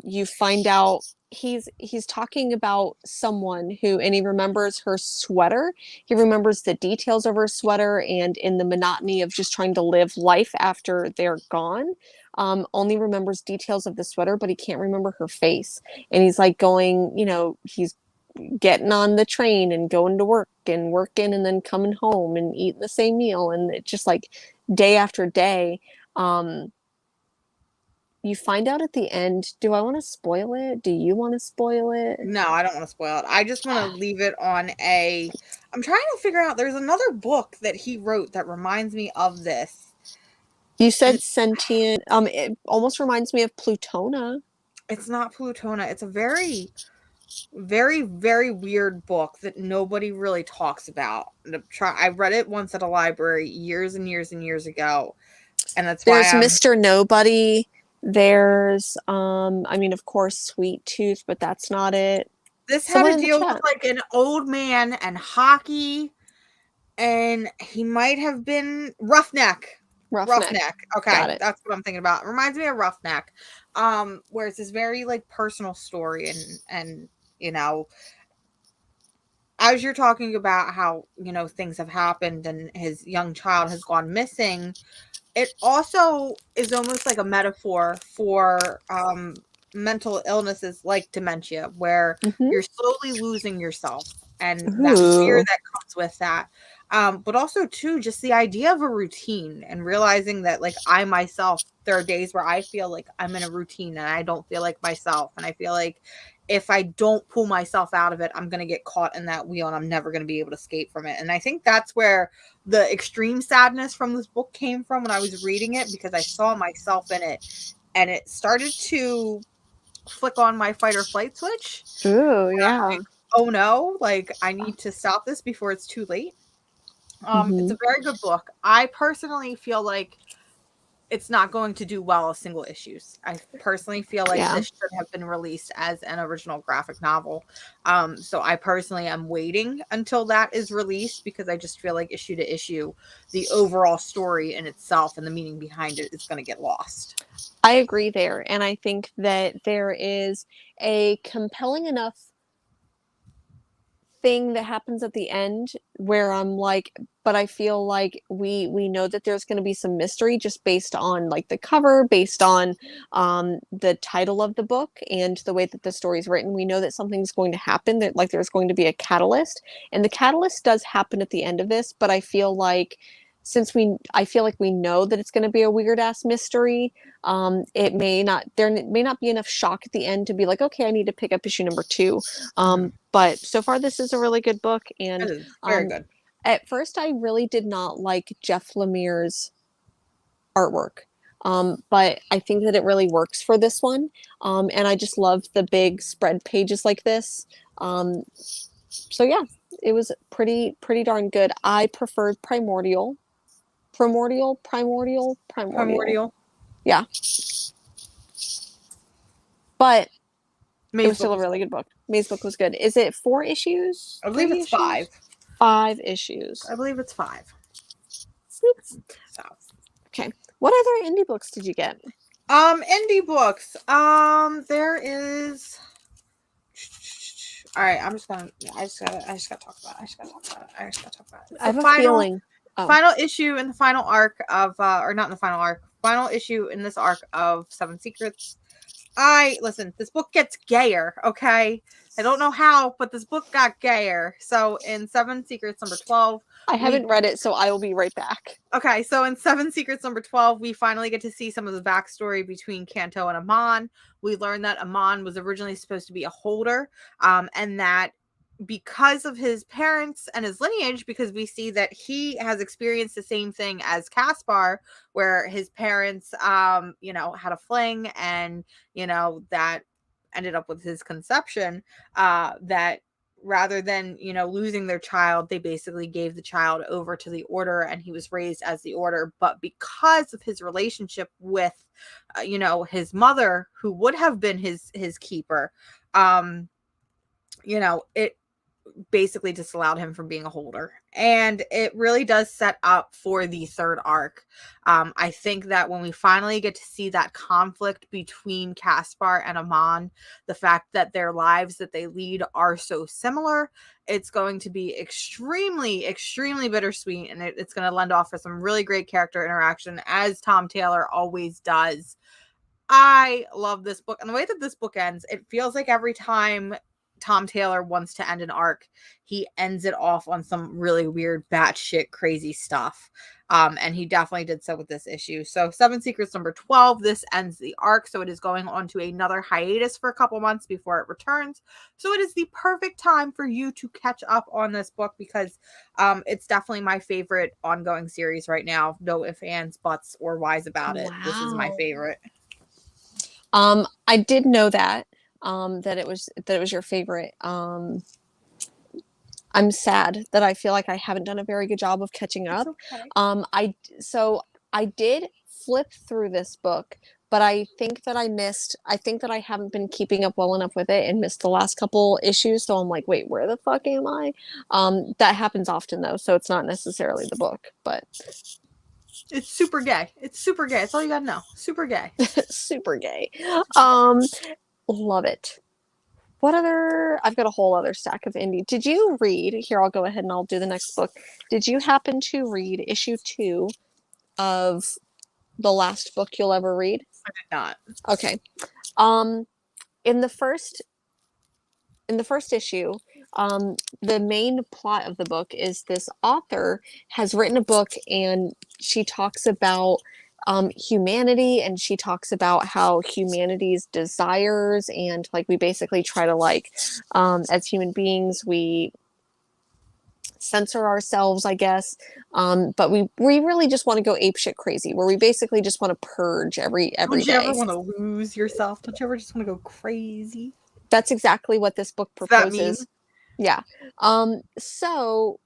Speaker 1: You find out he's talking about someone who, and he remembers her sweater. He remembers the details of her sweater, and in the monotony of just trying to live life after they're gone, only remembers details of the sweater, but he can't remember her face. And he's like going, he's getting on the train and going to work and working and then coming home and eating the same meal, and it's just like day after day. You find out at the end. Do I want to spoil it? Do you want to spoil it?
Speaker 2: No, I don't want to spoil it. I just want to leave it on I'm trying to figure out, there's another book that he wrote that reminds me of this.
Speaker 1: You said Sentient. It almost reminds me of Plutona.
Speaker 2: It's not Plutona. It's a very, very, very weird book that nobody really talks about. I read it once at a library years and years and years ago, and that's why
Speaker 1: there's Mr. Nobody. There's of course Sweet Tooth, but that's not it.
Speaker 2: This had to deal with like an old man and hockey, and he might have been Roughneck. Okay, that's what I'm thinking about. It reminds me of Roughneck, where it's this very like personal story, and as you're talking about how things have happened and his young child has gone missing, it also is almost like a metaphor for mental illnesses like dementia, where you're slowly losing yourself and that fear that comes with that. But also too, just the idea of a routine and realizing that like I myself, there are days where I feel like I'm in a routine and I don't feel like myself. And I feel like if I don't pull myself out of it, I'm going to get caught in that wheel and I'm never going to be able to escape from it. And I think that's where the extreme sadness from this book came from when I was reading it, because I saw myself in it and it started to flick on my fight or flight switch.
Speaker 1: Ooh, yeah.
Speaker 2: Like, oh no, like I need to stop this before it's too late. It's a very good book. I personally feel like it's not going to do well as single issues. I personally feel like this should have been released as an original graphic novel. So I personally am waiting until that is released, because I just feel like issue to issue, the overall story in itself and the meaning behind it is going to get lost.
Speaker 1: I agree there. And I think that there is a compelling enough thing that happens at the end where I'm like, but I feel like we know that there's going to be some mystery just based on like the cover, based on the title of the book and the way that the story is written. We know that something's going to happen, that like there's going to be a catalyst, and the catalyst does happen at the end of this. But I feel like I feel like we know that it's going to be a weird ass mystery. There may not be enough shock at the end to be like, okay, I need to pick up issue number 2. But so far this is a really good book, and
Speaker 2: it is very good.
Speaker 1: At first I really did not like Jeff Lemire's artwork. But I think that it really works for this one. And I just love the big spread pages like this. So yeah, it was pretty darn good. I preferred Primordial. Yeah. But it was still a really good book. Maze Book was good. Is it 4 issues?
Speaker 2: I believe it's 5.
Speaker 1: 5 issues.
Speaker 2: I believe it's 5.
Speaker 1: Oops. So. Okay. What other indie books did you get?
Speaker 2: Indie books. There is. All right, I just gotta talk about it. I just gotta talk about it.
Speaker 1: I
Speaker 2: The
Speaker 1: have a feeling. Oh,
Speaker 2: final issue in the final arc of, or not in the final arc, final issue in this arc of Seven Secrets. Listen, this book gets gayer, okay? I don't know how, but this book got gayer. So in Seven Secrets number 12,
Speaker 1: I haven't read it, so I will be right back.
Speaker 2: Okay, so in Seven Secrets number 12, we finally get to see some of the backstory between Kanto and Amon. We learn that Amon was originally supposed to be a holder, and that because of his parents and his lineage, because we see that he has experienced the same thing as Caspar, where his parents, had a fling, and, that ended up with his conception, that rather than losing their child, they basically gave the child over to the order, and he was raised as the order. But because of his relationship with his mother, who would have been his keeper, it basically disallowed him from being a holder. And it really does set up for the third arc. I think that when we finally get to see that conflict between Caspar and Amon, the fact that their lives that they lead are so similar, it's going to be extremely, extremely bittersweet. And it's going to lend off for some really great character interaction, as Tom Taylor always does. I love this book. And the way that this book ends, it feels like every time Tom Taylor wants to end an arc, he ends it off on some really weird, batshit crazy stuff. And he definitely did so with this issue. So Seven Secrets number 12, this ends the arc. So it is going on to another hiatus for a couple months before it returns. So it is the perfect time for you to catch up on this book, because it's definitely my favorite ongoing series right now. No ifs, ands, buts, or whys about it. This is my favorite.
Speaker 1: I did know that. That it was your favorite. I'm sad that I feel like I haven't done a very good job of catching up.
Speaker 2: Okay.
Speaker 1: I did flip through this book, but I think that I haven't been keeping up well enough with it and missed the last couple issues. So I'm like, wait, where the fuck am I? That happens often though, so it's not necessarily the book, but
Speaker 2: it's super gay. It's super gay. That's all you gotta know. Super gay.
Speaker 1: super gay. Love it. What other? I've got a whole other stack of indie. Did you read? Here, I'll go ahead and I'll do the next book. Did you happen to read issue 2 of the last book you'll ever read?
Speaker 2: I did not.
Speaker 1: Okay. In the first issue, the main plot of the book is this author has written a book, and she talks about humanity, and she talks about how humanity's desires, and like we basically try to as human beings, we censor ourselves, I guess, but we really just want to go apeshit crazy, where we basically just want to purge every day.
Speaker 2: Don't you ever want to lose yourself? Don't you ever just want to go crazy?
Speaker 1: That's exactly what this book proposes. Yeah. So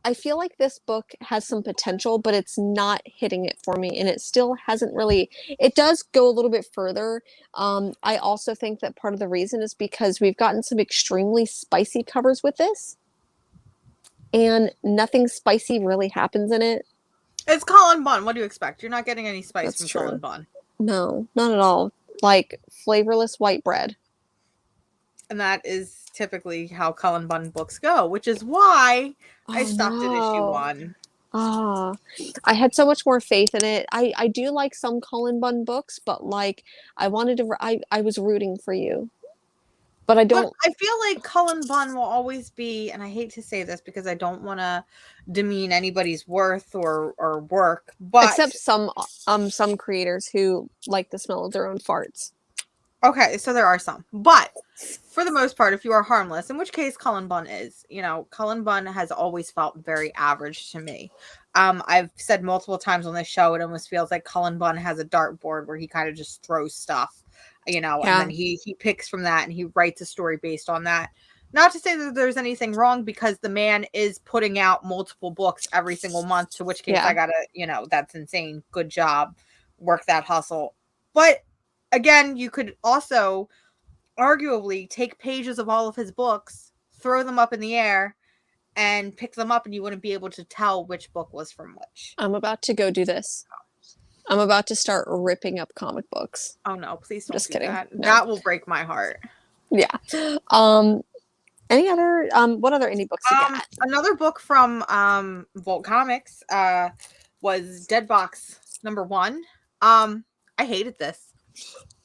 Speaker 1: I feel like this book has some potential, but it's not hitting it for me, and it still hasn't really. It does go a little bit further. I also think that part of the reason is because we've gotten some extremely spicy covers with this, and nothing spicy really happens in it.
Speaker 2: It's Cullen Bunn. What do you expect? You're not getting any spice from Cullen Bunn.
Speaker 1: No, not at all. Like flavorless white bread.
Speaker 2: And that is typically how Cullen Bunn books go, which is why I stopped at issue 1.
Speaker 1: I had so much more faith in it. I do like some Cullen Bunn books, but like I was rooting for you. But I don't.
Speaker 2: But I feel like Cullen Bunn will always be, and I hate to say this because I don't want to demean anybody's worth or work, but
Speaker 1: except some creators who like the smell of their own farts.
Speaker 2: Okay, so there are some, but for the most part, if you are harmless, in which case Cullen Bunn is, Cullen Bunn has always felt very average to me. I've said multiple times on this show, it almost feels like Cullen Bunn has a dartboard where he kind of just throws stuff, and then he picks from that and he writes a story based on that. Not to say that there's anything wrong, because the man is putting out multiple books every single month, to which case I gotta, that's insane. Good job. Work that hustle. But again, you could also arguably take pages of all of his books, throw them up in the air, and pick them up, and you wouldn't be able to tell which book was from which.
Speaker 1: I'm about to go do this. I'm about to start ripping up comic books.
Speaker 2: Oh no, please don't
Speaker 1: Just
Speaker 2: do
Speaker 1: kidding.
Speaker 2: that.
Speaker 1: No.
Speaker 2: That will break my heart.
Speaker 1: Yeah. Um, any other what other indie books you got?
Speaker 2: Another book from Volt Comics was Dead Box #1. I hated this.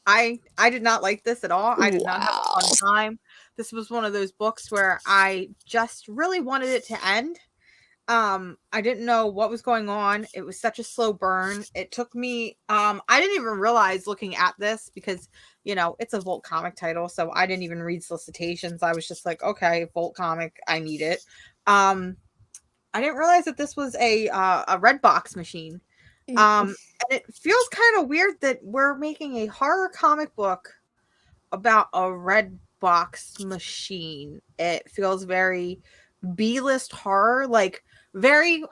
Speaker 2: I did not like this at all. I did not have a
Speaker 1: Wow.
Speaker 2: fun time. This was one of those books where I just really wanted it to end. I didn't know what was going on. It was such a slow burn. It took me I didn't even realize looking at this because, you know, it's a Volt comic title, so I didn't even read solicitations. I was just like, okay, Volt comic, I need it. I didn't realize that this was a red box machine. And it feels kind of weird that we're making a horror comic book about a red box machine. It feels very B-list horror, like very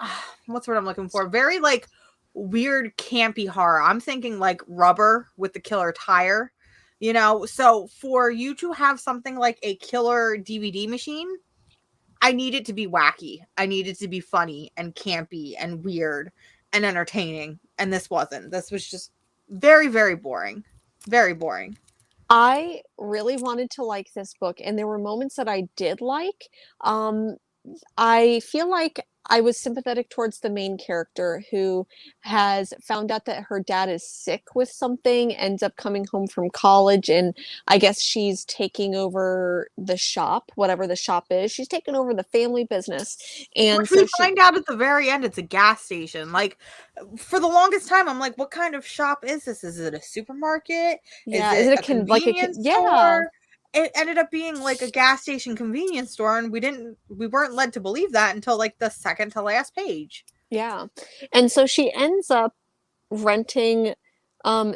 Speaker 2: what's the word I'm looking for? Very like weird campy horror. I'm thinking like Rubber with the killer tire, you know. So for you to have something like a killer DVD machine, I need it to be wacky. I need it to be funny and campy and weird and entertaining. And this wasn't. This was just very, very boring. Very boring.
Speaker 1: I really wanted to like this book, and there were moments that I did like. Um, I feel like I was sympathetic towards the main character who has found out that her dad is sick with something, ends up coming home from college, and I guess she's taking over the shop, whatever the shop is. She's taking over the family business. And
Speaker 2: Which we
Speaker 1: so she,
Speaker 2: find out at the very end it's a gas station. Like, for the longest time, I'm like, what kind of shop is this? Is it a supermarket? Is
Speaker 1: yeah, is
Speaker 2: it
Speaker 1: it
Speaker 2: a
Speaker 1: like a,
Speaker 2: convenience
Speaker 1: yeah.
Speaker 2: store? It ended up being like a gas station convenience store, and we weren't led to believe that until like the second to last page.
Speaker 1: Yeah. And so she ends up renting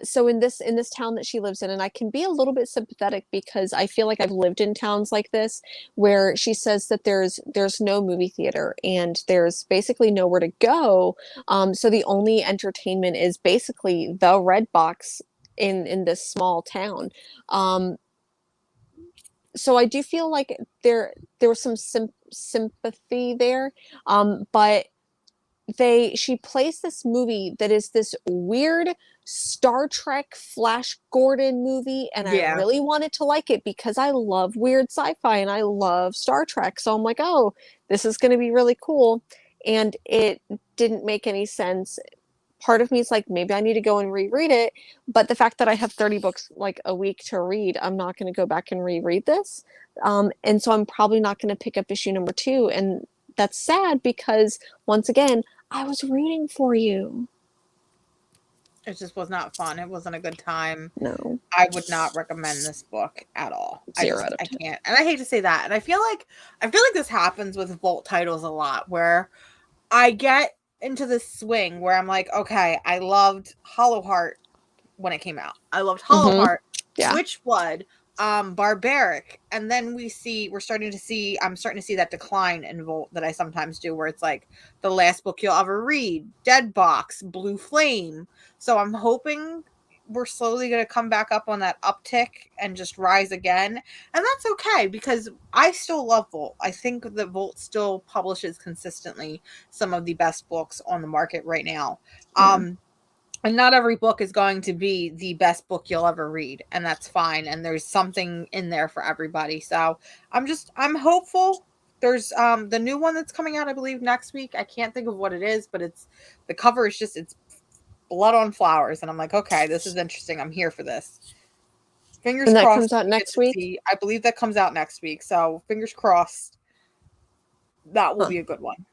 Speaker 1: so in this town that she lives in, and I can be a little bit sympathetic because I feel like I've lived in towns like this where she says that there's no movie theater and there's basically nowhere to go. So the only entertainment is basically the red box in this small town. Um so I do feel like there was some sympathy there. But she plays this movie that is this weird Star Trek Flash Gordon movie, and I
Speaker 2: Yeah.
Speaker 1: really wanted to like it because I love weird sci-fi and I love Star Trek. So I'm like, oh, this is going to be really cool. And it didn't make any sense. Part of me is like, maybe I need to go and reread it. But the fact that I have 30 books like a week to read, I'm not going to go back and reread this. And so I'm probably not going to pick up issue number 2. And that's sad because, once again, I was rooting for you.
Speaker 2: It just was not fun. It wasn't a good time.
Speaker 1: No.
Speaker 2: I would not recommend this book at all.
Speaker 1: 0 out of
Speaker 2: I
Speaker 1: 10.
Speaker 2: can't. And I hate to say that. And I feel like this happens with Volt titles a lot where I get into this swing where I'm like, okay, I loved Hollow Heart when it came out. I loved Hollow
Speaker 1: Mm-hmm.
Speaker 2: Heart,
Speaker 1: Yeah.
Speaker 2: Switchblood, Barbaric, and then I'm starting to see that decline in Volt that I sometimes do, where it's like the last book you'll ever read, Dead Box, Blue Flame. So I'm hoping we're slowly going to come back up on that uptick and just rise again. And that's okay because I still love Volt. I think that Volt still publishes consistently some of the best books on the market right now.
Speaker 1: Yeah.
Speaker 2: And not every book is going to be the best book you'll ever read, and that's fine. And there's something in there for everybody. So I'm hopeful. There's the new one that's coming out, I believe, next week. I can't think of what it is, but the cover is just it's blood on flowers, and I'm like, okay, this is interesting. I'm here for this. Fingers
Speaker 1: And that
Speaker 2: crossed.
Speaker 1: comes out next week?
Speaker 2: I believe that comes out next week. So fingers crossed. That will be a good one.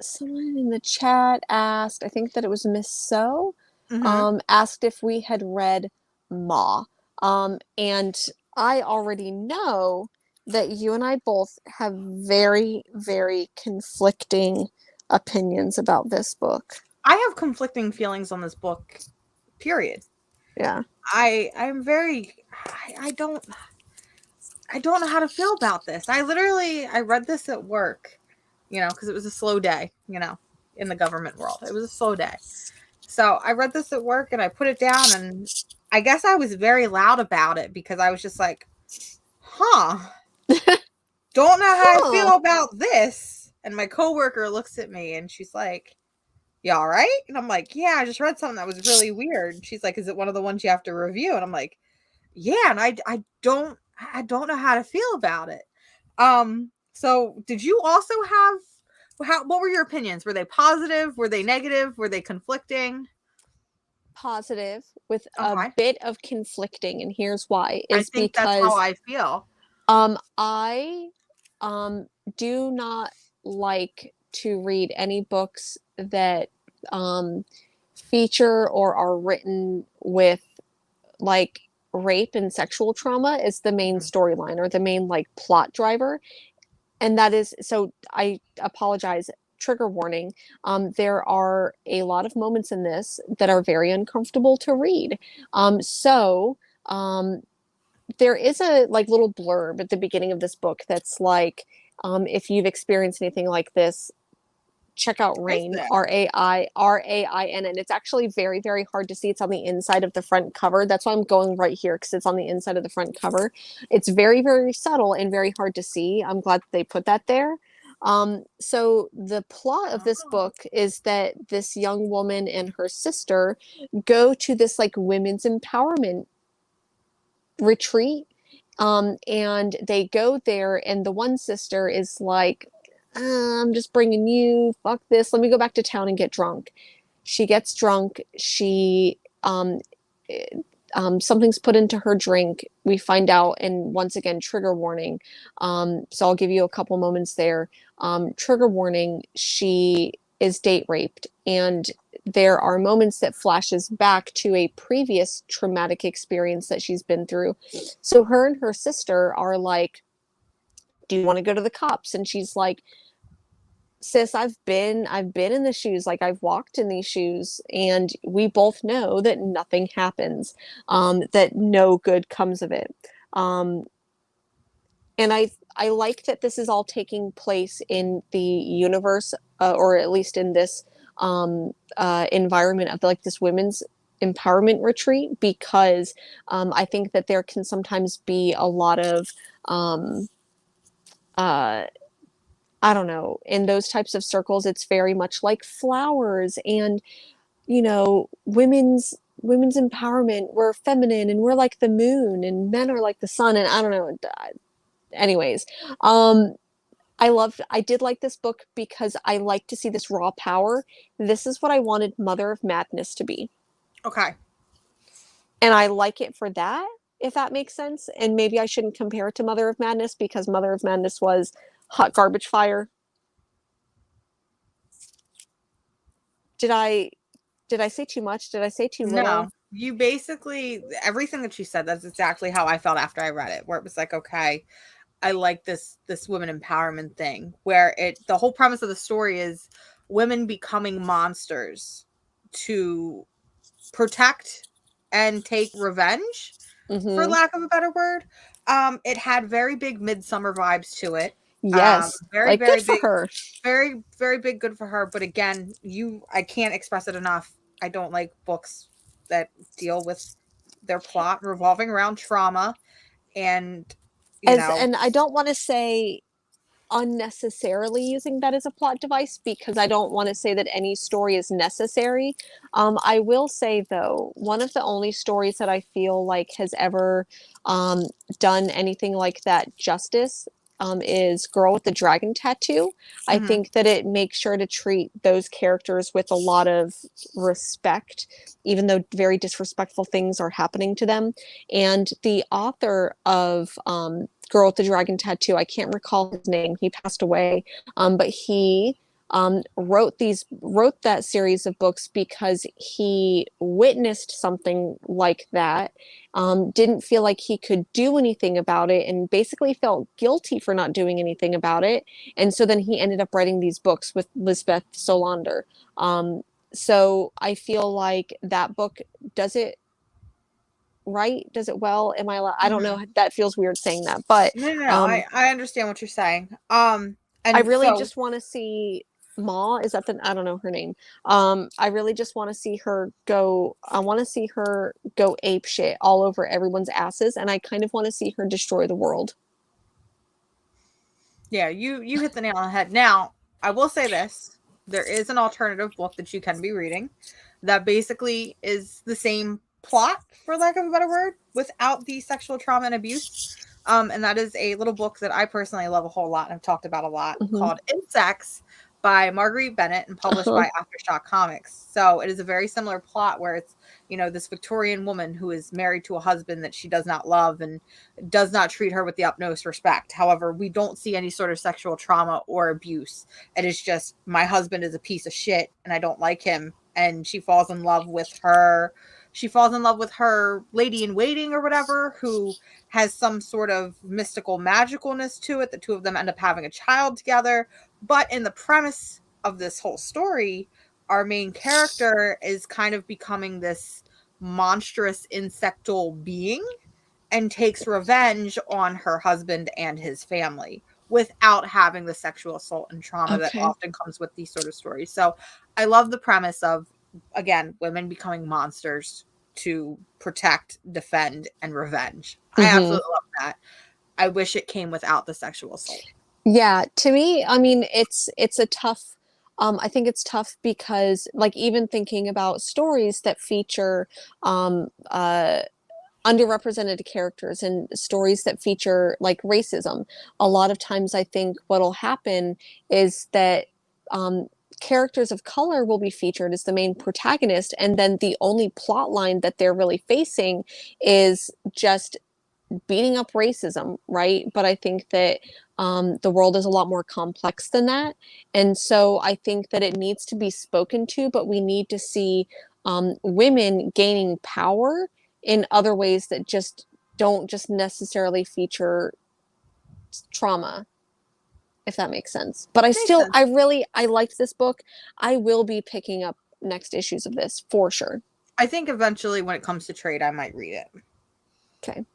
Speaker 1: Someone in the chat asked, I think that it was Miss So,
Speaker 2: Mm-hmm.
Speaker 1: asked if we had read Ma. And I already know that you and I both have very, very conflicting opinions about this book.
Speaker 2: I have conflicting feelings on this book, period.
Speaker 1: Yeah.
Speaker 2: I'm very I don't know how to feel about this. I read this at work, because it was a slow day, in the government world. It was a slow day. So I read this at work and I put it down, and I guess I was very loud about it because I was just like, don't know how I feel about this. And my coworker looks at me and she's like, You all right? And I'm like, yeah, I just read something that was really weird. She's like, is it one of the ones you have to review? And I'm like, yeah, and I don't know how to feel about it. So did you also have what were your opinions? Were they positive? Were they negative? Were they conflicting?
Speaker 1: Positive with a
Speaker 2: Okay.
Speaker 1: bit of conflicting, and here's why,
Speaker 2: I
Speaker 1: is
Speaker 2: think that's how
Speaker 1: because
Speaker 2: I feel.
Speaker 1: I do not like to read any books that um feature or are written with like rape and sexual trauma as the main
Speaker 2: Mhm.
Speaker 1: storyline or the main like plot driver. And that is, so I apologize, trigger warning. There are a lot of moments in this that are very uncomfortable to read. So um, there is a like little blurb at the beginning of this book that's like, if you've experienced anything like this, check out
Speaker 2: Is
Speaker 1: Rain,
Speaker 2: there?
Speaker 1: Rain, and it's actually very, very hard to see. It's on the inside of the front cover. That's why I'm going right here, because it's on the inside of the front cover. It's very, very subtle and very hard to see. I'm glad that they put that there. So the plot of this
Speaker 2: Oh.
Speaker 1: book is that this young woman and her sister go to this like women's empowerment retreat. And they go there, and the one sister is like, I'm just bringing you, fuck this. Let me go back to town and get drunk. She gets drunk. Eh, something's put into her drink. We find out, and once again, trigger warning. So I'll give you a couple moments there. Trigger warning, she is date raped, and there are moments that flashes back to a previous traumatic experience that she's been through. So her and her sister are like, do you want to go to the cops? And she's like, sis, I've been in the shoes, like I've walked in these shoes, and we both know that nothing happens, that no good comes of it. Um, and I like that this is all taking place in the universe, or at least in this environment of like this women's empowerment retreat, because I think that there can sometimes be a lot of um, uh, I don't know, in those types of circles, it's very much like flowers and, women's empowerment. We're feminine and we're like the moon and men are like the sun. And I don't know. Anyways, um, I did like this book because I like to see this raw power. This is what I wanted Mother of Madness to be.
Speaker 2: Okay.
Speaker 1: And I like it for that, if that makes sense. And maybe I shouldn't compare it to Mother of Madness because Mother of Madness was hot garbage fire. Did I Did I say too much? Did I say too
Speaker 2: No.
Speaker 1: little?
Speaker 2: You basically everything that you said, that's exactly how I felt after I read it, where it was like, okay, I like this women empowerment thing where the whole premise of the story is women becoming monsters to protect and take revenge, for
Speaker 1: Mm-hmm.
Speaker 2: lack of a better word. It had very big midsummer vibes to it.
Speaker 1: Yes.
Speaker 2: Very,
Speaker 1: Like, good
Speaker 2: very
Speaker 1: for
Speaker 2: big,
Speaker 1: her.
Speaker 2: very, very big good for her. But again, I can't express it enough. I don't like books that deal with their plot revolving around trauma and you
Speaker 1: As
Speaker 2: know
Speaker 1: and I don't want to say unnecessarily using that as a plot device, because I don't want to say that any story is necessary. I will say though, one of the only stories that I feel like has ever um, done anything like that justice is Girl with the Dragon Tattoo. I
Speaker 2: mhm.
Speaker 1: think that it makes sure to treat those characters with a lot of respect, even though very disrespectful things are happening to them. And the author of Girl with the Dragon Tattoo, I can't recall his name. He passed away, but he wrote that series of books because he witnessed something like that, didn't feel like he could do anything about it, and basically felt guilty for not doing anything about it. And so then he ended up writing these books with Lisbeth Solander. Um, so I feel like that book does it right, does it well. I don't know,
Speaker 2: Mhm.
Speaker 1: that feels weird saying that, but
Speaker 2: No, no, no.
Speaker 1: um
Speaker 2: I understand what you're saying.
Speaker 1: I
Speaker 2: And
Speaker 1: really
Speaker 2: so
Speaker 1: just want to see Ma, is that the, I don't know her name. I really just want to see her go, I want to see her go ape shit all over everyone's asses, and I kind of want to see her destroy the world.
Speaker 2: yeah, you hit the nail on the head. Now, I will say this. there is an alternative book that you can be reading that basically is the same plot, for lack of a better word, without the sexual trauma and abuse. And that is a little book that I personally love a whole lot and I've talked about a lot, called Insects by Marguerite Bennett and published by Aftershock Comics. So it is a very similar plot where it's, you know, this Victorian woman who is married to a husband that she does not love and does not treat her with the utmost respect. However, we don't see any sort of sexual trauma or abuse. It is just, my husband is a piece of shit and I don't like him. And she falls in love with her. She falls in love with her lady in waiting or whatever, who has some sort of mystical magicalness to it. The two of them end up having a child together. But in the premise of this whole story, our main character is kind of becoming this monstrous insectal being and takes revenge on her husband and his family without having the sexual assault and trauma that often comes with these sort of stories. So I love the premise of, again, women becoming monsters to protect, defend, and revenge. I absolutely love that. I wish it came without the sexual assault.
Speaker 1: Yeah, to me, I mean, it's a tough, I think it's tough because, like, even thinking about stories that feature underrepresented characters and stories that feature like racism, a lot of times I think what'll happen is that characters of color will be featured as the main protagonist, and then the only plot line that they're really facing is just beating up racism, right? But I think that the world is a lot more complex than that. And so I think that it needs to be spoken to, but we need to see women gaining power in other ways that just don't just necessarily feature trauma, if that makes sense. But I still, I liked this book. I will be picking up next issues of this for sure.
Speaker 2: I think eventually when it comes to trade, I might read it.
Speaker 1: Okay.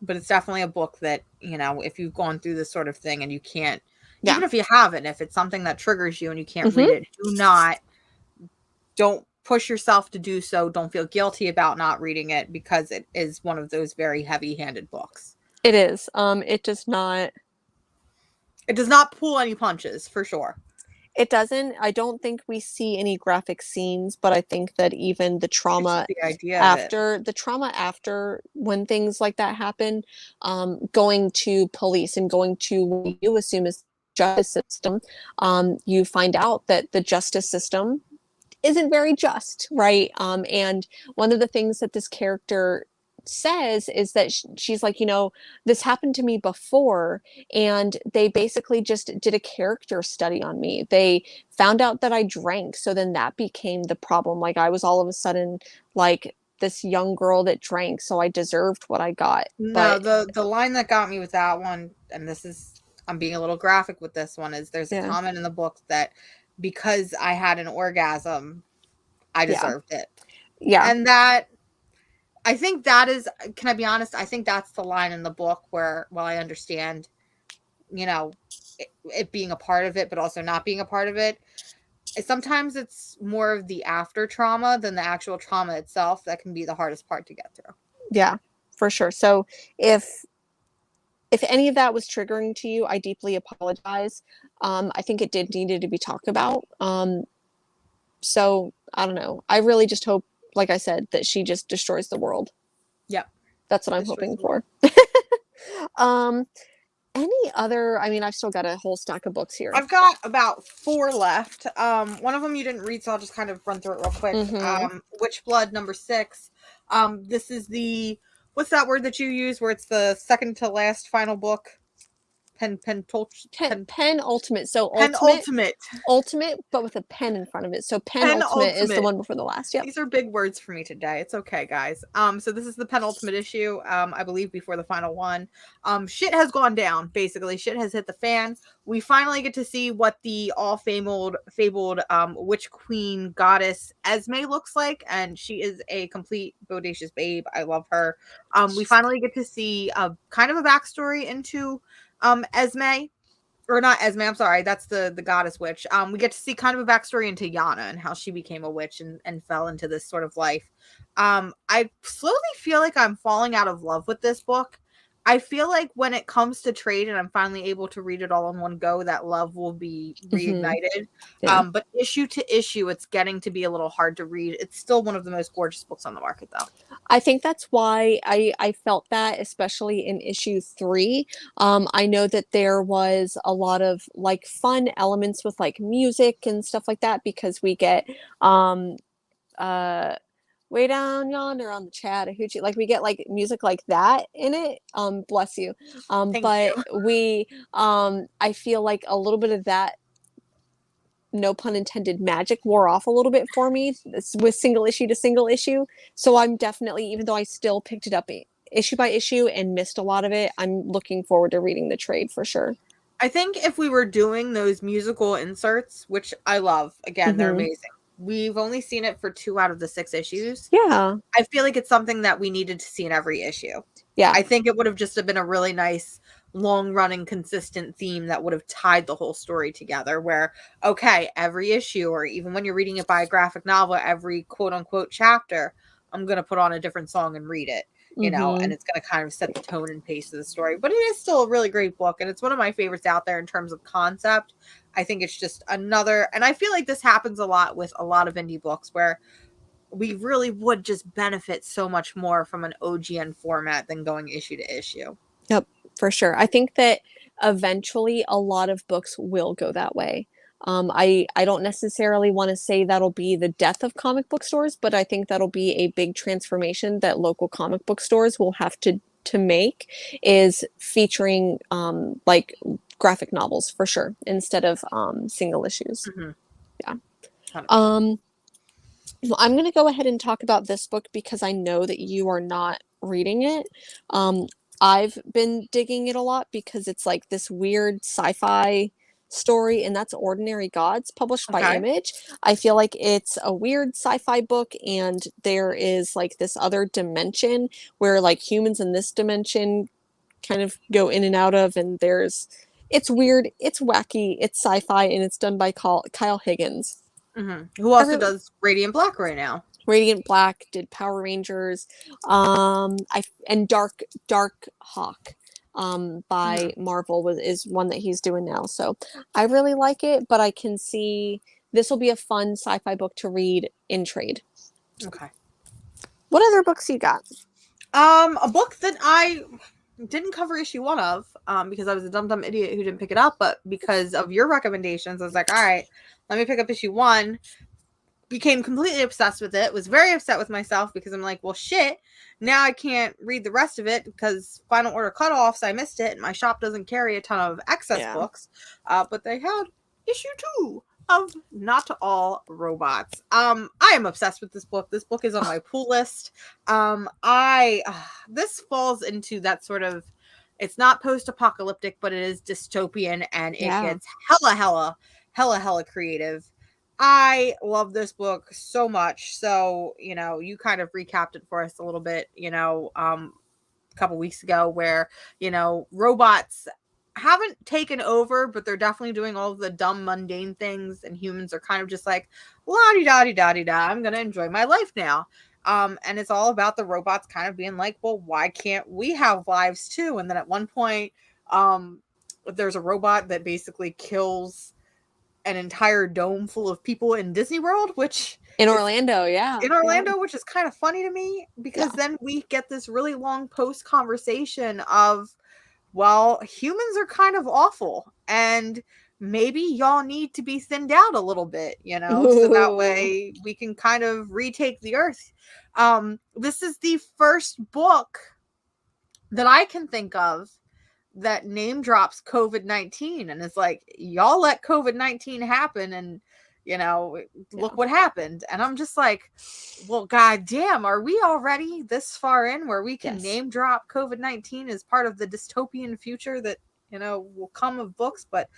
Speaker 2: But it's definitely a book that, you know, if you've gone through this sort of thing and you can't, even if you haven't, if it's something that triggers you and you can't read it, don't push yourself to do so. Don't feel guilty about not reading it, because it is one of those very heavy-handed books.
Speaker 1: It is. It does not
Speaker 2: pull any punches, for sure.
Speaker 1: It doesn't. I don't think we see any graphic scenes, but I think that even the trauma after when things like that happen, going to police and going to what you assume is justice system, you find out that the justice system isn't very just, right? And one of the things that this character says is that she's like, you know, this happened to me before, and they basically just did a character study on me. They found out that I drank, so then that became the problem. Like, I was all of a sudden like this young girl that drank, so I deserved what I got.
Speaker 2: No, the line that got me with that one, and this is, I'm being a little graphic with this one, is there's a comment in the book that because I had an orgasm, I deserved it.
Speaker 1: Yeah.
Speaker 2: And that, I think that is, can I be honest? I think that's the line in the book where, while I understand, you know, it being a part of it, but also not being a part of it, sometimes it's more of the after trauma than the actual trauma itself that can be the hardest part to get through.
Speaker 1: Yeah, for sure. So if any of that was triggering to you, I deeply apologize. I think it did needed to be talked about. So I don't know. I really just hope, like I said, that she just destroys the world.
Speaker 2: Yep.
Speaker 1: That's what I'm hoping for. Any other, I mean, I've still got a whole stack of books here.
Speaker 2: I've got about 4 left. One of them you didn't read, so I'll just kind of run through it real quick. Witchblood number 6. This is the, what's that word that you use where it's the second to last final book?
Speaker 1: Penultimate. So ultimate, but with a pen in front of it. So penultimate is the one before the last. Yeah.
Speaker 2: These are big words for me today. It's okay, guys. So this is the penultimate issue. I believe before the final one. Shit has gone down. Basically, shit has hit the fan. We finally get to see what the fabled witch queen goddess Esme looks like, and she is a complete bodacious babe. I love her. We finally get to see kind of a backstory into Esme, or not Esme, I'm sorry, that's the goddess witch. We get to see kind of a backstory into Yana and how she became a witch and fell into this sort of life. I slowly feel like I'm falling out of love with this book. I feel like when it comes to trade and I'm finally able to read it all in one go, that love will be
Speaker 1: Mm-hmm.
Speaker 2: reignited.
Speaker 1: Yeah.
Speaker 2: But issue to issue, it's getting to be a little hard to read. It's still one of the most gorgeous books on the market, though.
Speaker 1: I think that's why I felt that, especially in issue 3. I know that there was a lot of like fun elements with like music and stuff like that because we get um uh way down yonder on the Chattahoochee, like we get like music like that in it. Bless you.
Speaker 2: Thank
Speaker 1: But
Speaker 2: you.
Speaker 1: we I feel like a little bit of that, no pun intended, magic wore off a little bit for me with single issue to single issue. So I'm definitely, even though I still picked it up issue by issue and missed a lot of it, I'm looking forward to reading the trade for sure.
Speaker 2: I think if we were doing those musical inserts, which I love, again, they're
Speaker 1: Hmm.
Speaker 2: amazing. We've only seen it for 2 out of the 6 issues.
Speaker 1: Yeah.
Speaker 2: I feel like it's something that we needed to see in every issue.
Speaker 1: Yeah.
Speaker 2: I think it would have just been a really nice, long running, consistent theme that would have tied the whole story together. Where, okay, every issue, or even when you're reading it by a graphic novel, every quote unquote chapter, I'm going to put on a different song and read it,
Speaker 1: Hmm.
Speaker 2: and it's going to kind of set the tone and pace of the story. But it is still a really great book, and it's one of my favorites out there in terms of concept. I think it's just another, and I feel like this happens a lot with a lot of indie books where we really would just benefit so much more from an OGN format than going issue to issue.
Speaker 1: Yep, for sure. I think that eventually a lot of books will go that way. I don't necessarily want to say that'll be the death of comic book stores, but I think that'll be a big transformation that local comic book stores will have to make, is featuring like graphic novels for sure instead of single issues.
Speaker 2: Mm-hmm.
Speaker 1: Yeah.
Speaker 2: 100%.
Speaker 1: Um, well, I'm going to go ahead and talk about this book because I know that you are not reading it. Um, I've been digging it a lot because it's like this weird sci-fi story, and that's Ordinary Gods, published by
Speaker 2: Okay.
Speaker 1: Image. I feel like it's a weird sci-fi book, and there is like this other dimension where like humans in this dimension kind of go in and out of, and it's weird, it's wacky, it's sci-fi, and it's done by Kyle Higgins.
Speaker 2: Mm-hmm. Who
Speaker 1: I
Speaker 2: also
Speaker 1: really
Speaker 2: does Radiant Black right now?
Speaker 1: Radiant Black, did Power Rangers, I and Dark Hawk,
Speaker 2: Mm-hmm.
Speaker 1: by Marvel is one that he's doing now. So I really like it, but I can see this will be a fun sci-fi book to read in trade.
Speaker 2: Okay.
Speaker 1: What other books you got?
Speaker 2: A book that I didn't cover issue 1 of, because I was a dumb idiot who didn't pick it up, but because of your recommendations, I was like, all right, let me pick up issue 1. Became completely obsessed with it, was very upset with myself because I'm like, well, shit, now I can't read the rest of it because final order cutoffs, I missed it, and my shop doesn't carry a ton of excess
Speaker 1: Yeah.
Speaker 2: books, but they had issue 2 of Not All Robots. I am obsessed with this book. This book is on my pull list. I This falls into that sort of, it's not post-apocalyptic, but it is dystopian, and it
Speaker 1: Yeah.
Speaker 2: gets hella creative. I love this book so much. So, you kind of recapped it for us a little bit, a couple weeks ago, where, robots haven't taken over, but they're definitely doing all of the dumb, mundane things, and humans are kind of just like, la-di-da-di-da-di-da, I'm going to enjoy my life now. And it's all about the robots kind of being like, well, why can't we have lives too? And then at one point, there's a robot that basically kills an entire dome full of people in Disney World, which
Speaker 1: In
Speaker 2: is
Speaker 1: Orlando, yeah.
Speaker 2: in
Speaker 1: Yeah.
Speaker 2: Orlando, which is kind of funny to me
Speaker 1: Yeah.
Speaker 2: because then we get this really long post conversation of, well, humans are kind of awful and maybe y'all need to be thinned out a little bit, so that
Speaker 1: Ooh.
Speaker 2: way we can kind of retake the earth. This is the first book that I can think of that name drops COVID-19 and is like, y'all let COVID-19 happen, and
Speaker 1: Yeah.
Speaker 2: look what happened. And I'm just like, well, goddamn, are we already this far in where we can
Speaker 1: Yes.
Speaker 2: name drop COVID-19 as part of the dystopian future that will come of books? But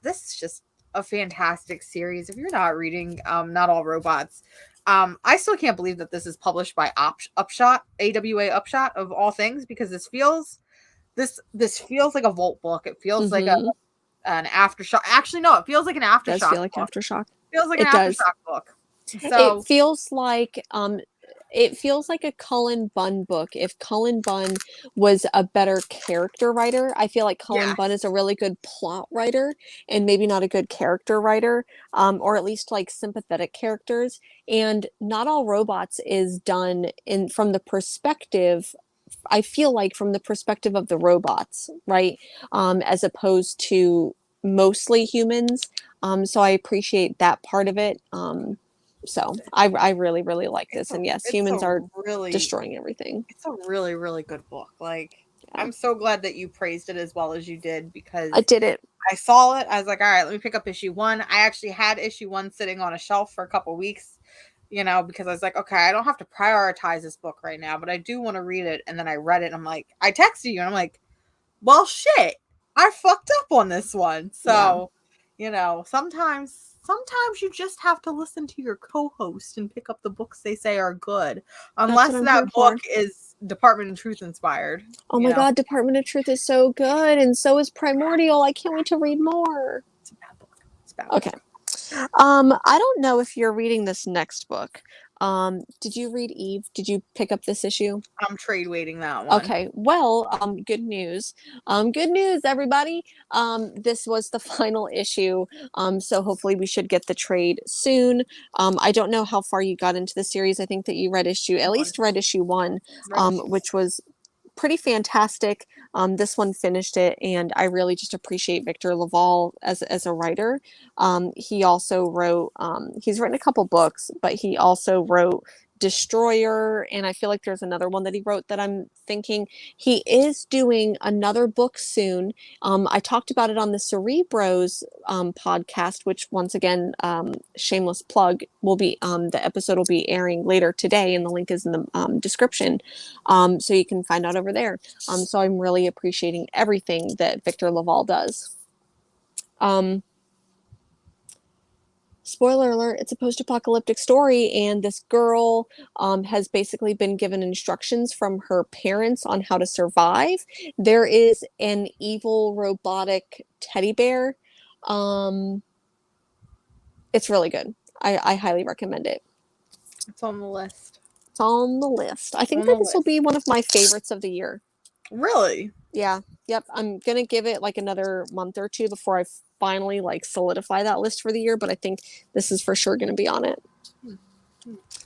Speaker 2: this is just a fantastic series. If you're not reading Not All Robots, I still can't believe that this is published by Upshot, AWA Upshot of all things, because this feels like a Volt book. It feels like
Speaker 1: Mm-hmm.
Speaker 2: an Aftershock. Actually, no, it feels like an
Speaker 1: Does
Speaker 2: Aftershock
Speaker 1: feel like
Speaker 2: book.
Speaker 1: Aftershock.
Speaker 2: It feels like an
Speaker 1: It does.
Speaker 2: Aftershock book.
Speaker 1: It
Speaker 2: So,
Speaker 1: feels like it feels like a Cullen Bunn book. If Cullen Bunn was a better character writer, I feel like Cullen Bunn is
Speaker 2: Yes.
Speaker 1: a really good plot writer and maybe not a good character writer, or at least like sympathetic characters. And Not All Robots is done in from the perspective, I feel like from the perspective of the robots, right? As opposed to mostly humans. So I appreciate that part of it. So I really, really like
Speaker 2: It's
Speaker 1: this.
Speaker 2: a
Speaker 1: And yes,
Speaker 2: it's
Speaker 1: humans
Speaker 2: a
Speaker 1: are
Speaker 2: really
Speaker 1: destroying everything.
Speaker 2: it's a really, really good book. Like,
Speaker 1: Yeah.
Speaker 2: I'm so glad that you praised it as well as you did
Speaker 1: I
Speaker 2: because
Speaker 1: did it.
Speaker 2: I saw it. I was like, all right, let me pick up issue one. I actually had issue one sitting on a shelf for a couple weeks, because I was like, okay, I don't have to prioritize this book right now, but I do want to read it. And then I read it. And I'm like, I texted you and I'm like, well, shit, I fucked up on this one.
Speaker 1: Yeah.
Speaker 2: So, sometimes you just have to listen to your co-host and pick up the books they say are good,
Speaker 1: That's what
Speaker 2: unless
Speaker 1: I'm
Speaker 2: that
Speaker 1: here
Speaker 2: book
Speaker 1: for.
Speaker 2: is Department of Truth inspired.
Speaker 1: Oh my God, Department of Truth is so good. And so is Primordial. I can't wait to read more.
Speaker 2: It's a bad book. It's a bad
Speaker 1: Okay.
Speaker 2: book.
Speaker 1: I don't know if you're reading this next book. Did you read Eve? Did you pick up this issue?
Speaker 2: I'm trade waiting that one.
Speaker 1: Okay, well, good news. Good news, everybody. This was the final issue, so hopefully we should get the trade soon. I don't know how far you got into the series. I think that you at
Speaker 2: One.
Speaker 1: least read issue one,
Speaker 2: Read issue
Speaker 1: which was pretty fantastic. This one finished it, and I really just appreciate Victor Laval as a writer. He also wrote. He's written a couple books, but he also wrote Destroyer, and I feel like there's another one that he wrote that I'm thinking he is doing another book soon. I talked about it on the Cerebros podcast, which once again, shameless plug, will be the episode will be airing later today, and the link is in the description, so you can find out over there. So I'm really appreciating everything that Victor Laval does. Spoiler alert, it's a post-apocalyptic story, and this girl has basically been given instructions from her parents on how to survive. There is an evil robotic teddy bear. It's really good. I highly recommend it.
Speaker 2: It's on the list.
Speaker 1: It's on the list. I think
Speaker 2: On
Speaker 1: that
Speaker 2: the
Speaker 1: this will
Speaker 2: list.
Speaker 1: be one of my favorites of the year.
Speaker 2: Really?
Speaker 1: Yeah. Yep. I'm gonna give it like another month or two before I finally like solidify that list for the year, but I think this is for sure gonna be on it.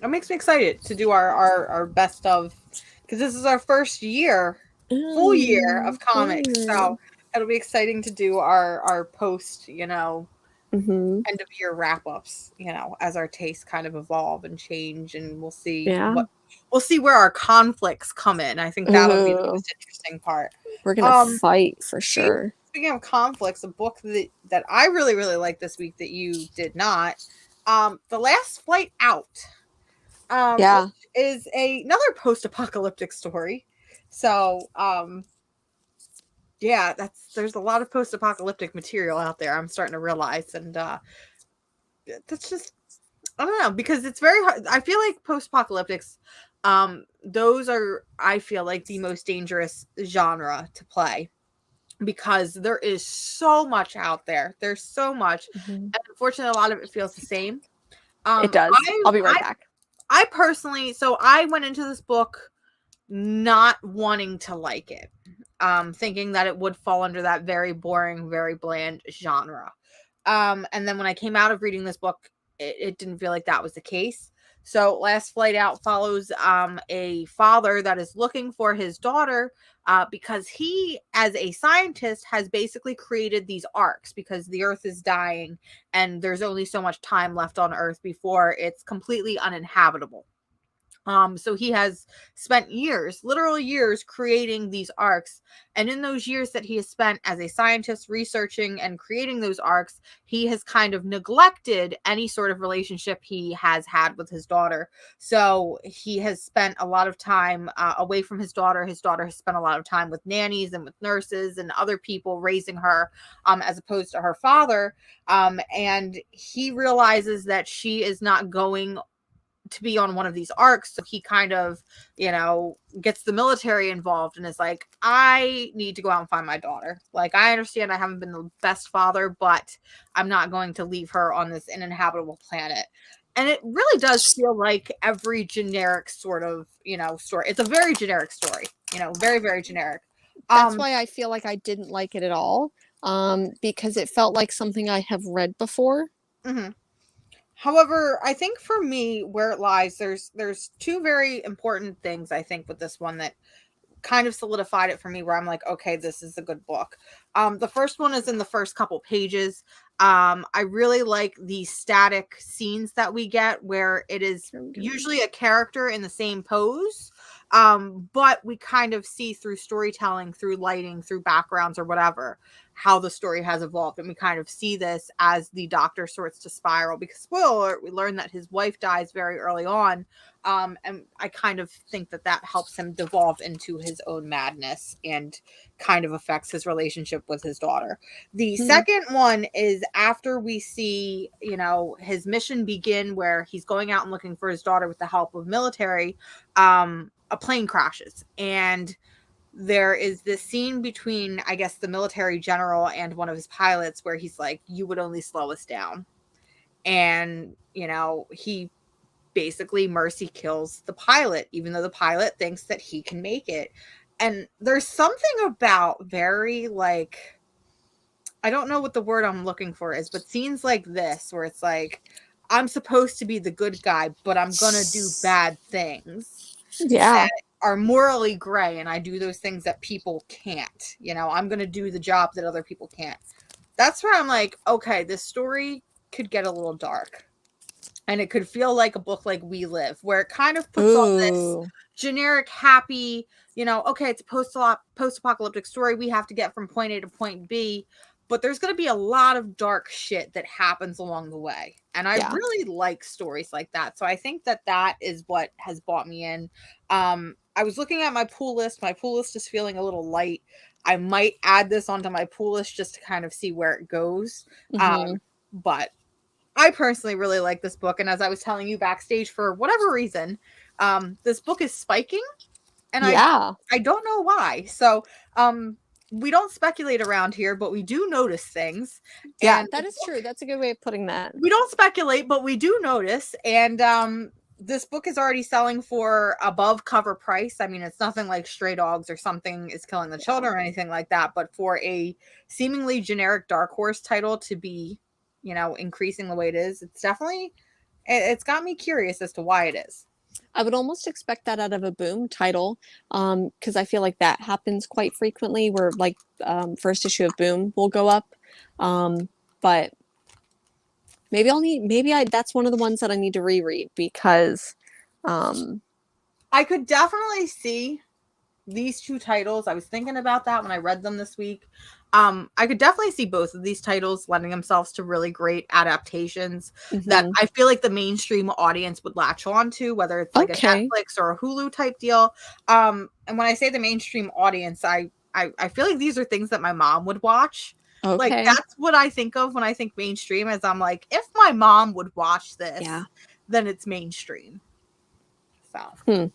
Speaker 2: It makes me excited to do our best of, because this is our first full year of comics.
Speaker 1: Fun.
Speaker 2: So it'll be exciting to do our post,
Speaker 1: Mm-hmm.
Speaker 2: end of year wrap ups, as our tastes kind of evolve and change, and
Speaker 1: Yeah.
Speaker 2: we'll see where our conflicts come in. I think that'll be the
Speaker 1: Ooh,
Speaker 2: most interesting part.
Speaker 1: we're gonna
Speaker 2: Um,
Speaker 1: fight for
Speaker 2: speaking,
Speaker 1: sure.
Speaker 2: speaking of conflicts, a book that I really, really liked this week that you did not, The Last Flight Out, which
Speaker 1: Yeah.
Speaker 2: is another post-apocalyptic story. So, yeah, there's a lot of post-apocalyptic material out there. I'm starting to realize, and that's just, I don't know, because it's very hard. I feel like post-apocalyptics, those are, I feel like, the most dangerous genre to play, because there is so much out there. There's so much,
Speaker 1: Mm-hmm.
Speaker 2: and unfortunately, a lot of it feels the same.
Speaker 1: It does. I'll be right
Speaker 2: I
Speaker 1: back.
Speaker 2: I personally, so I went into this book not wanting to like it, thinking that it would fall under that very boring, very bland genre. And then when I came out of reading this book, it didn't feel like that was the case. So Last Flight Out follows a father that is looking for his daughter, because he, as a scientist, has basically created these arcs because the Earth is dying and there's only so much time left on Earth before it's completely uninhabitable. So he has spent years, literal years, creating these arcs. And in those years that he has spent as a scientist researching and creating those arcs, he has kind of neglected any sort of relationship he has had with his daughter. So he has spent a lot of time away from his daughter. His daughter has spent a lot of time with nannies and with nurses and other people raising her, as opposed to her father. And he realizes that she is not going to be on one of these arcs, so he kind of gets the military involved and is like, I need to go out and find my daughter. Like, I understand I haven't been the best father, but I'm not going to leave her on this uninhabitable planet. And it really does feel like every generic sort of, story. It's a very generic story, very, very generic.
Speaker 1: That's why I feel like I didn't like it at all, because it felt like something I have read before.
Speaker 2: Mhm. However, I think for me, where it lies, there's two very important things I think with this one that kind of solidified it for me, where I'm like, okay, this is a good book. The first one is in the first couple pages. I really like the static scenes that we get, where it is usually a character in the same pose, but we kind of see through storytelling, through lighting, through backgrounds or whatever, how the story has evolved. And we kind of see this as the Doctor sorts to spiral, because spoiler alert, we learn that his wife dies very early on. And I kind of think that helps him devolve into his own madness and kind of affects his relationship with his daughter. The second one is after we see, his mission begin, where he's going out and looking for his daughter with the help of military. A plane crashes, and there is this scene between, I guess, the military general and one of his pilots, where he's like, "You would only slow us down." And, he basically mercy kills the pilot, even though the pilot thinks that he can make it. And there's something about very, like, I don't know what the word I'm looking for is, but scenes like this, where it's like, I'm supposed to be the good guy, but I'm gonna do bad things
Speaker 1: Yeah.
Speaker 2: that are morally gray, and I do those things that people can't. I'm gonna do the job that other people can't. That's where I'm like, okay, this story could get a little dark. And it could feel like a book like We Live, where it kind of puts on this generic, happy, okay, it's a post-apocalyptic story. We have to get from point A to point B. But there's going to be a lot of dark shit that happens along the way. And I really like stories like that. So I think that is what has brought me in. I was looking at my pool list. My pool list is feeling a little light. I might add this onto my pool list just to kind of see where it goes. But I personally really like this book. And as I was telling you backstage, for whatever reason, this book is spiking. And I don't know why. So we don't speculate around here, but we do notice things.
Speaker 1: Yeah, and that is true. That's a good way of putting that.
Speaker 2: We don't speculate, but we do notice. And this book is already selling for above cover price. I mean, it's nothing like Stray Dogs or Something Is Killing the Children or anything like that. But for a seemingly generic Dark Horse title to be, increasing the way it is, it's got me curious as to why it is.
Speaker 1: I would almost expect that out of a Boom title, because I feel like that happens quite frequently, where like first issue of Boom will go up. But that's one of the ones that I need to reread, because
Speaker 2: I could definitely see these two titles. I was thinking about that when I read them this week. I could definitely see both of these titles lending themselves to really great adaptations that I feel like the mainstream audience would latch on to, whether it's like a Netflix or a Hulu type deal. And when I say the mainstream audience, I feel like these are things that my mom would watch. Like, that's what I think of when I think mainstream, as I'm like, if my mom would watch this, then it's mainstream. So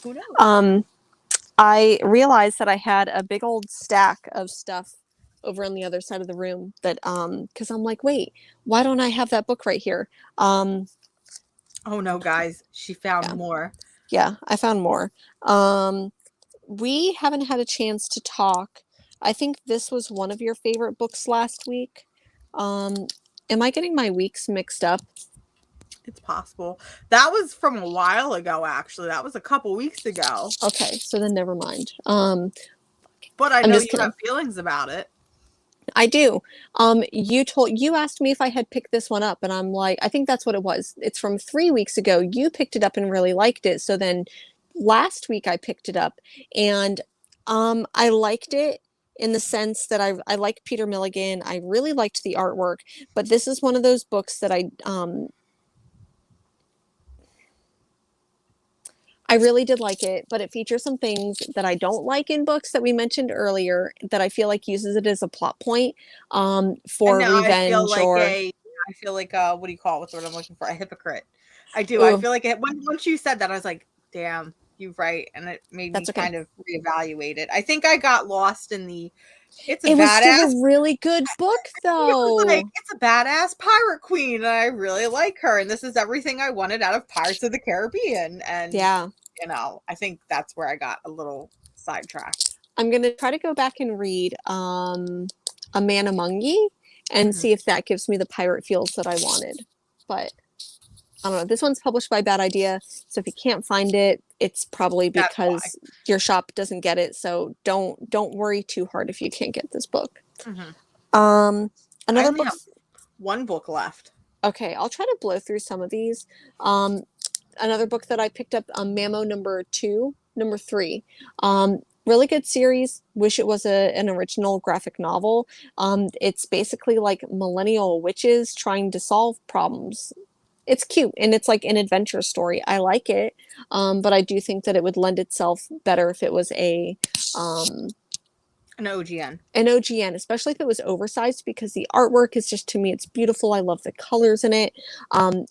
Speaker 2: who knows?
Speaker 1: I realized that I had a big old stack of stuff over on the other side of the room, that because I'm like, wait, why don't I have that book right here?
Speaker 2: Oh no, guys, she found more.
Speaker 1: Yeah, I found more. We haven't had a chance to talk. I think this was one of your favorite books last week. Am I getting my weeks mixed up?
Speaker 2: It's possible. That was from a while ago, actually. That was a couple weeks ago.
Speaker 1: Okay, so then never mind.
Speaker 2: But I know you have feelings about it.
Speaker 1: I do. You asked me if I had picked this one up, and I'm like, I think that's what it was. It's from 3 weeks ago. You picked it up and really liked it. So then last week I picked it up, and I liked it in the sense that I like Peter Milligan. I really liked the artwork, but this is one of those books that I really did like it, but it features some things that I don't like in books that we mentioned earlier, that I feel like uses it as a plot point for revenge.
Speaker 2: I feel like what do you call it? What's the word I'm looking for? A hypocrite. I do. Ooh. I feel like once you said that, I was like, damn, you're right. And it made me kind of reevaluate it. I think I got lost in the It's a
Speaker 1: It was still
Speaker 2: badass.
Speaker 1: a really good book,
Speaker 2: It was like,
Speaker 1: though.
Speaker 2: it's a badass pirate queen, and I really like her, and this is everything I wanted out of Pirates of the Caribbean. And
Speaker 1: Yeah.
Speaker 2: I think that's where I got a little sidetracked.
Speaker 1: I'm gonna try to go back and read A Man Among Ye and
Speaker 2: Mhm.
Speaker 1: see if that gives me the pirate feels that I wanted. But I don't know. This one's published by Bad Idea, so if you can't find it, it's probably
Speaker 2: That's why.
Speaker 1: because your shop doesn't get it. So don't worry too hard if you can't get this book.
Speaker 2: Mhm.
Speaker 1: Um,
Speaker 2: I
Speaker 1: another
Speaker 2: only
Speaker 1: book.
Speaker 2: have one book left.
Speaker 1: Okay, I'll try to blow through some of these. Um, another book that I picked up, Mamo number 3. Really good series. Wish it was an original graphic novel. It's basically like millennial witches trying to solve problems. It's cute and it's like an adventure story. I like it, but I do think that it would lend itself better if it was um,
Speaker 2: An OGN.
Speaker 1: an OGN, especially if it was oversized because the artwork is just, to me, it's beautiful. I love the colors in it.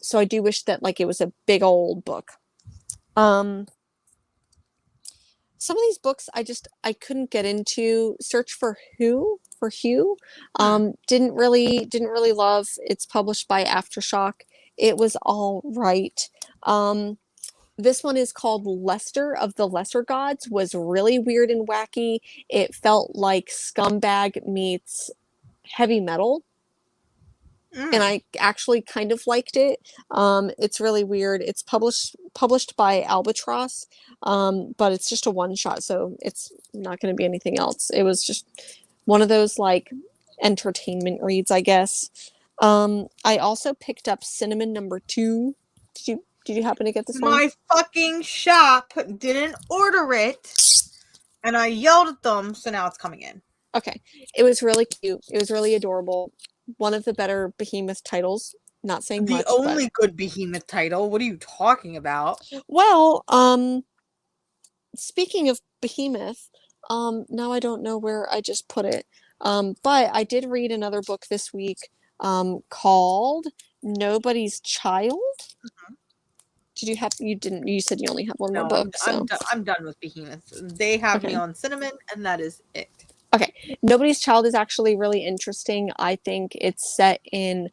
Speaker 1: So I do wish that like it was a big old book. Um, some of these books I couldn't get into. Search for Hugh.
Speaker 2: Hmm.
Speaker 1: Didn't really love. It's published by Aftershock. It was all right. Um, this one is called Lester of the Lesser Gods. Was really weird and wacky. It felt like Scumbag meets heavy metal, and
Speaker 2: Mm.
Speaker 1: I actually kind of liked it. It's really weird. It's published by Albatross, but it's just a one shot, so it's not going to be anything else. It was just one of those like entertainment reads, I guess. I also picked up Cinnamon number 2. Did you happen to get this one?
Speaker 2: My fucking shop didn't order it, and I yelled at them, so now it's coming in.
Speaker 1: Okay. It was really cute. It was really adorable. One of the better Behemoth titles. Not saying
Speaker 2: The
Speaker 1: much, but
Speaker 2: only good Behemoth title. What are you talking about?
Speaker 1: well, speaking of Behemoth, now I don't know where I just put it. But I did read another book this week, called Nobody's Child. Did you have you didn't you said you only have one more
Speaker 2: No,
Speaker 1: book, so
Speaker 2: I'm done with Behemoth. They have me
Speaker 1: okay.
Speaker 2: on Cinnamon, and that is it.
Speaker 1: Okay. Nobody's Child is actually really interesting. I think it's set in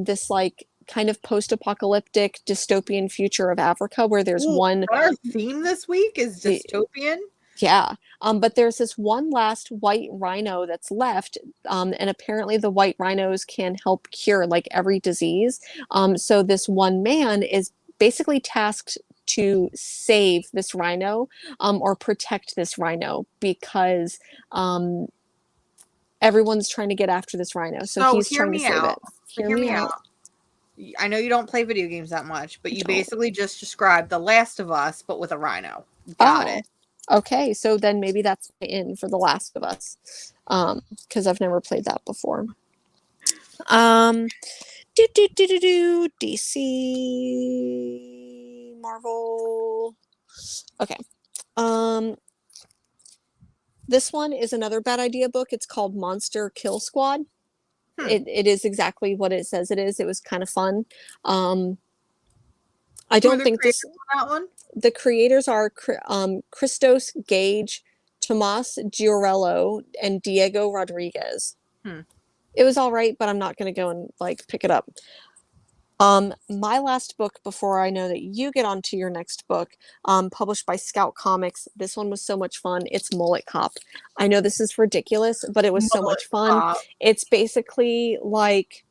Speaker 1: this like kind of post-apocalyptic dystopian future of Africa where there's
Speaker 2: Ooh,
Speaker 1: one
Speaker 2: our theme this week is
Speaker 1: the
Speaker 2: dystopian.
Speaker 1: yeah. But there's this one last white rhino that's left, and apparently the white rhinos can help cure like every disease. So this one man is basically tasked to save this rhino, or protect this rhino because everyone's trying to get after this rhino. So
Speaker 2: So
Speaker 1: he's
Speaker 2: hear
Speaker 1: trying to
Speaker 2: me
Speaker 1: save it.
Speaker 2: out. So
Speaker 1: Hear
Speaker 2: hear
Speaker 1: me
Speaker 2: me out.
Speaker 1: out.
Speaker 2: I know you don't play video games that much, but
Speaker 1: I
Speaker 2: you
Speaker 1: don't.
Speaker 2: basically just described The Last of Us, but with a rhino. Got
Speaker 1: Oh,
Speaker 2: it.
Speaker 1: okay. So then maybe that's my in for The Last of Us, because I've never played that before. Um, DC, Marvel. Okay. Um, this one is another Bad Idea book. It's called Monster Kill Squad.
Speaker 2: Hmm.
Speaker 1: It is exactly what it says it is. It was kind of fun. I
Speaker 2: Who are
Speaker 1: don't
Speaker 2: the
Speaker 1: think
Speaker 2: creators
Speaker 1: this.
Speaker 2: on that one?
Speaker 1: The creators are Christos Gage, Tomas Giorello, and Diego Rodriguez.
Speaker 2: Hmm.
Speaker 1: It was all right, but I'm not going to go and like pick it up. My last book before I know that you get on to your next book, published by Scout Comics. This one was so much fun. It's Mullet Cop. I know this is ridiculous, but it was so
Speaker 2: Mullet
Speaker 1: much fun.
Speaker 2: Cop.
Speaker 1: It's basically like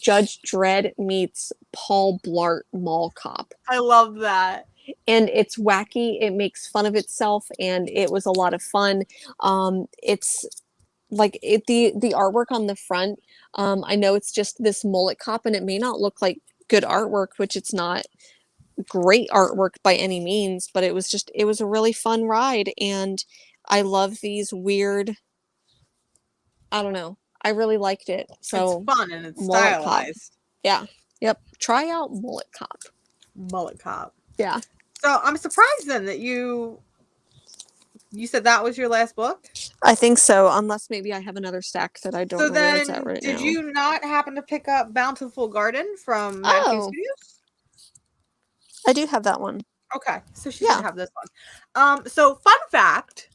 Speaker 1: Judge Dredd meets Paul Blart Mall Cop.
Speaker 2: I love that.
Speaker 1: And it's wacky. It makes fun of itself, and it was a lot of fun. It's like the artwork on the front. I know it's just this mullet cop, and it may not look like good artwork, which it's not great artwork by any means, but it was a really fun ride, and I love these weird. I don't know. I really liked it.
Speaker 2: It's
Speaker 1: So
Speaker 2: fun and it's
Speaker 1: mullet cop.
Speaker 2: stylized.
Speaker 1: Yeah. Yep. Try out mullet cop.
Speaker 2: Mullet Cop.
Speaker 1: Yeah.
Speaker 2: So I'm surprised then that you said that was your last book.
Speaker 1: I think so, unless maybe I have another stack that I don't
Speaker 2: So
Speaker 1: know where it's at
Speaker 2: then,
Speaker 1: right
Speaker 2: did
Speaker 1: now.
Speaker 2: you not happen to pick up Bountiful Garden from Mad King
Speaker 1: Oh,
Speaker 2: Studios?
Speaker 1: I do have that one.
Speaker 2: Okay, so she
Speaker 1: Yeah.
Speaker 2: should have this one. So fun fact,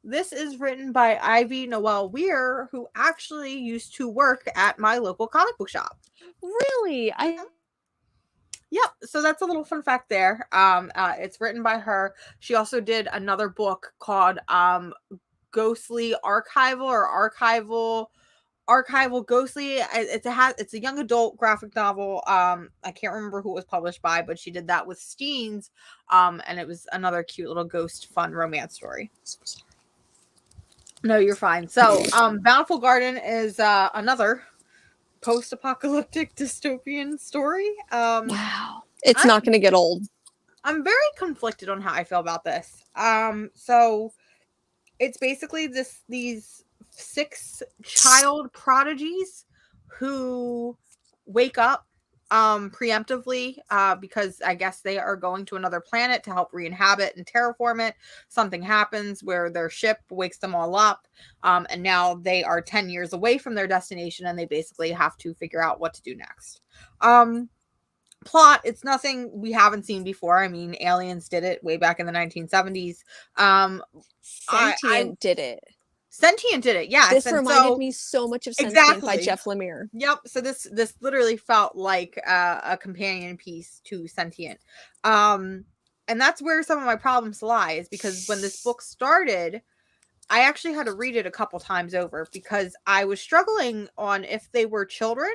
Speaker 2: This is written by Ivy Noel Weir, who actually used to work at my local comic book shop.
Speaker 1: Really?
Speaker 2: Yep. So that's a little fun fact there. It's written by her. She also did another book called Ghostly Archival or Archival Ghostly. It's a young adult graphic novel. I can't remember who it was published by, but she did that with Steens. And it was another cute little ghost fun romance story.
Speaker 1: So sorry.
Speaker 2: No, you're fine. So, Bountiful Garden is another post-apocalyptic dystopian story.
Speaker 1: Wow. It's not going to get old.
Speaker 2: I'm very conflicted on how I feel about this. So it's basically these 6 child prodigies who wake up preemptively because I guess they are going to another planet to help re-inhabit and terraform it. Something happens where their ship wakes them all up, and now they are 10 years away from their destination, and they basically have to figure out what to do next. Plot, it's nothing we haven't seen before. I mean, Aliens did it way back in the 1970s.
Speaker 1: Sentient did it.
Speaker 2: Sentient did it, yes.
Speaker 1: This reminded me so much of Sentient by Jeff Lemire.
Speaker 2: Yep. So this literally felt like a companion piece to Sentient. And that's where some of my problems lie, is because when this book started, I actually had to read it a couple times over because I was struggling on if they were children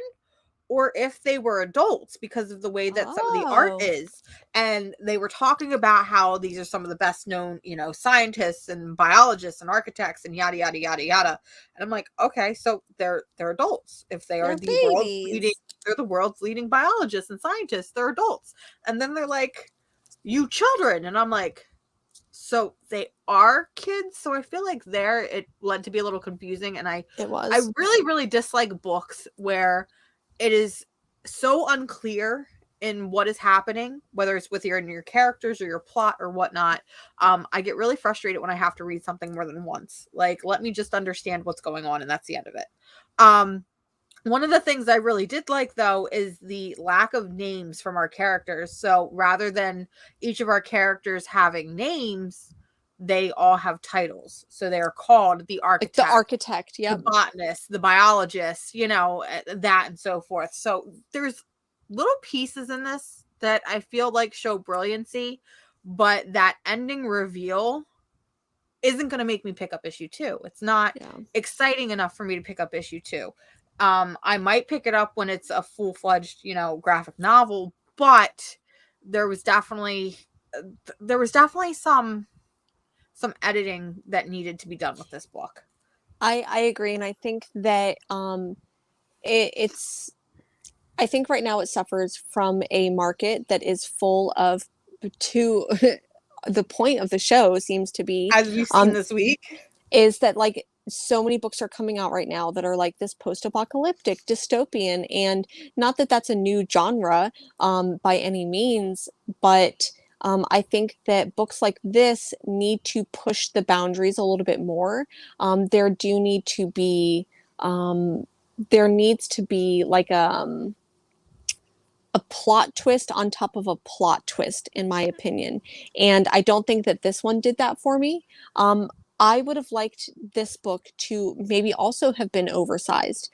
Speaker 2: or if they were adults because of the way that some of the art is. And they were talking about how these are some of the best known, scientists and biologists and architects and yada, yada, yada, yada. And I'm like, okay, so they're adults. If they are they're the world's leading biologists and scientists, they're adults. And then they're like, you children. And I'm like, so they are kids. So I feel like it led to be a little confusing. And I really, really dislike books where it is so unclear in what is happening, whether it's with your characters or your plot or whatnot. I get really frustrated when I have to read something more than once. Like, let me just understand what's going on, and that's the end of it. One of the things I really did like, though, is the lack of names from our characters. So rather than each of our characters having names, they all have titles. So they're called the architect,
Speaker 1: yep,
Speaker 2: the botanist, the biologist, that and so forth. So there's little pieces in this that I feel like show brilliancy, but that ending reveal isn't going to make me pick up issue 2. It's not exciting enough for me to pick up issue 2. I might pick it up when it's a full-fledged, graphic novel, but there was definitely some editing that needed to be done with this book.
Speaker 1: I agree, and I think that it's I think right now it suffers from a market that is full of the point of the show seems to be,
Speaker 2: as we've seen this week,
Speaker 1: is that like so many books are coming out right now that are like this post-apocalyptic dystopian, and not that that's a new genre by any means, but I think that books like this need to push the boundaries a little bit more. There needs to be like a plot twist on top of a plot twist, in my opinion. And I don't think that this one did that for me. I would have liked this book to maybe also have been oversized.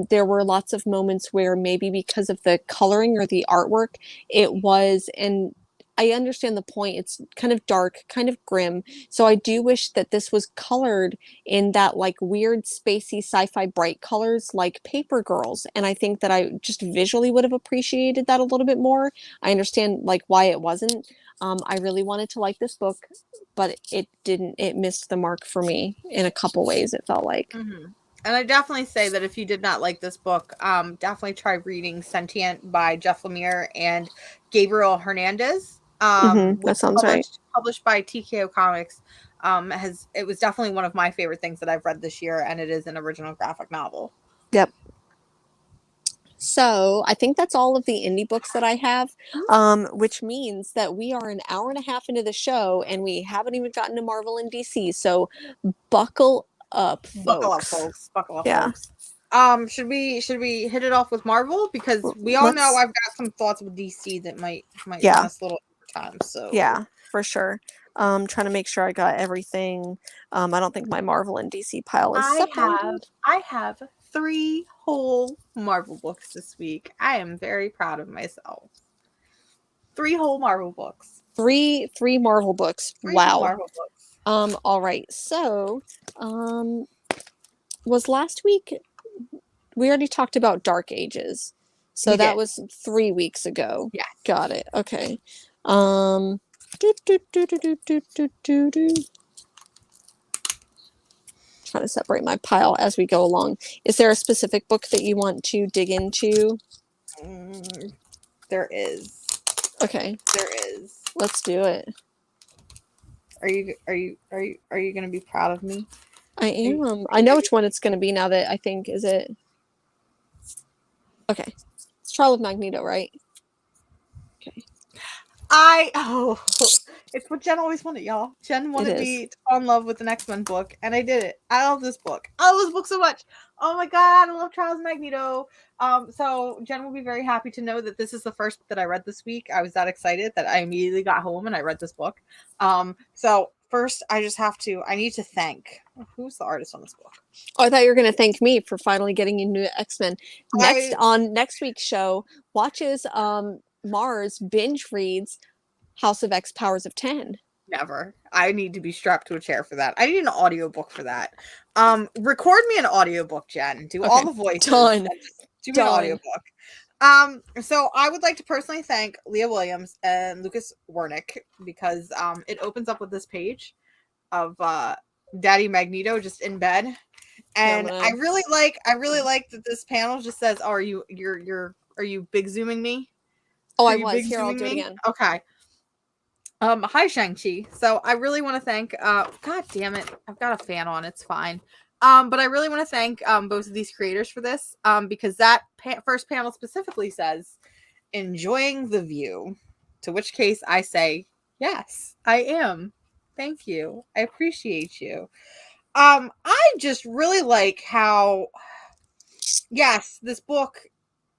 Speaker 1: There were lots of moments where maybe because of the coloring or the artwork, it was, and I understand the point, it's kind of dark, kind of grim. So I do wish that this was colored in that like weird spacey sci-fi bright colors like Paper Girls. And I think that I just visually would have appreciated that a little bit more. I understand like why it wasn't. I really wanted to like this book, but it didn't. It missed the mark for me in a couple ways, it felt like.
Speaker 2: Mm-hmm. And I definitely say that if you did not like this book, definitely try reading Sentient by Jeff Lemire and Gabriel Hernandez.
Speaker 1: That sounds right.
Speaker 2: Published by TKO Comics. It was definitely one of my favorite things that I've read this year, and it is an original graphic novel.
Speaker 1: Yep. So I think that's all of the indie books that I have, which means that we are an hour and a half into the show, and we haven't even gotten to Marvel and DC. So buckle up, folks.
Speaker 2: Buckle up, folks. Buckle up, folks. Should we hit it off with Marvel, because we all know I've got some thoughts with DC that might last a little time. So
Speaker 1: yeah, for sure. Trying to make sure I got everything. I don't think my Marvel and DC pile is separated.
Speaker 2: I have 3 whole Marvel books this week. I am very proud of myself. 3 whole Marvel books.
Speaker 1: Three Marvel books.
Speaker 2: 3 whole
Speaker 1: Wow.
Speaker 2: Marvel books.
Speaker 1: All right. So, was last week we already talked about Dark Ages. So
Speaker 2: We
Speaker 1: that
Speaker 2: did.
Speaker 1: was 3 weeks ago.
Speaker 2: Yes.
Speaker 1: Got it. Okay. Do, do, do, do, do, do, do, do, do. Trying to separate my pile as we go along. Is there a specific book that you want to dig into?
Speaker 2: There is.
Speaker 1: Okay.
Speaker 2: There is.
Speaker 1: Let's do it.
Speaker 2: Are you going to be proud of me?
Speaker 1: I am. I know which one it's going to be now that I think, is it? Okay. It's Trial of Magneto, right? Okay.
Speaker 2: It's what Jen always wanted, y'all. Jen wanted me to fall in love with the X-Men book, and I did it. I love this book. I love this book so much. Oh my god, I love Trials of Magneto. So Jen will be very happy to know that this is the first book that I read this week. I was that excited that I immediately got home and I read this book. So first I need to thank, who's the artist on this book?
Speaker 1: Oh, I thought you were going to thank me for finally getting into X-Men. On next week's show, watches Mars binge reads House of X Powers of 10.
Speaker 2: Never. I need to be strapped to a chair for that. I need an audiobook for that. Record me an audiobook, Jen. Do all the voices.
Speaker 1: Done.
Speaker 2: Do me an audiobook. So I would like to personally thank Leah Williams and Lucas Wernick because it opens up with this page of Daddy Magneto just in bed. And I really like that this panel just says, "Oh, are you big zooming me?"
Speaker 1: Oh, I was. Here, I'll do it again.
Speaker 2: Okay. Hi, Shang-Chi. So I really want to thank, god damn it, I've got a fan on, it's fine. But I really want to thank both of these creators for this, because that first panel specifically says, enjoying the view, to which case I say, yes, I am. Thank you. I appreciate you. I just really like how, yes, this book,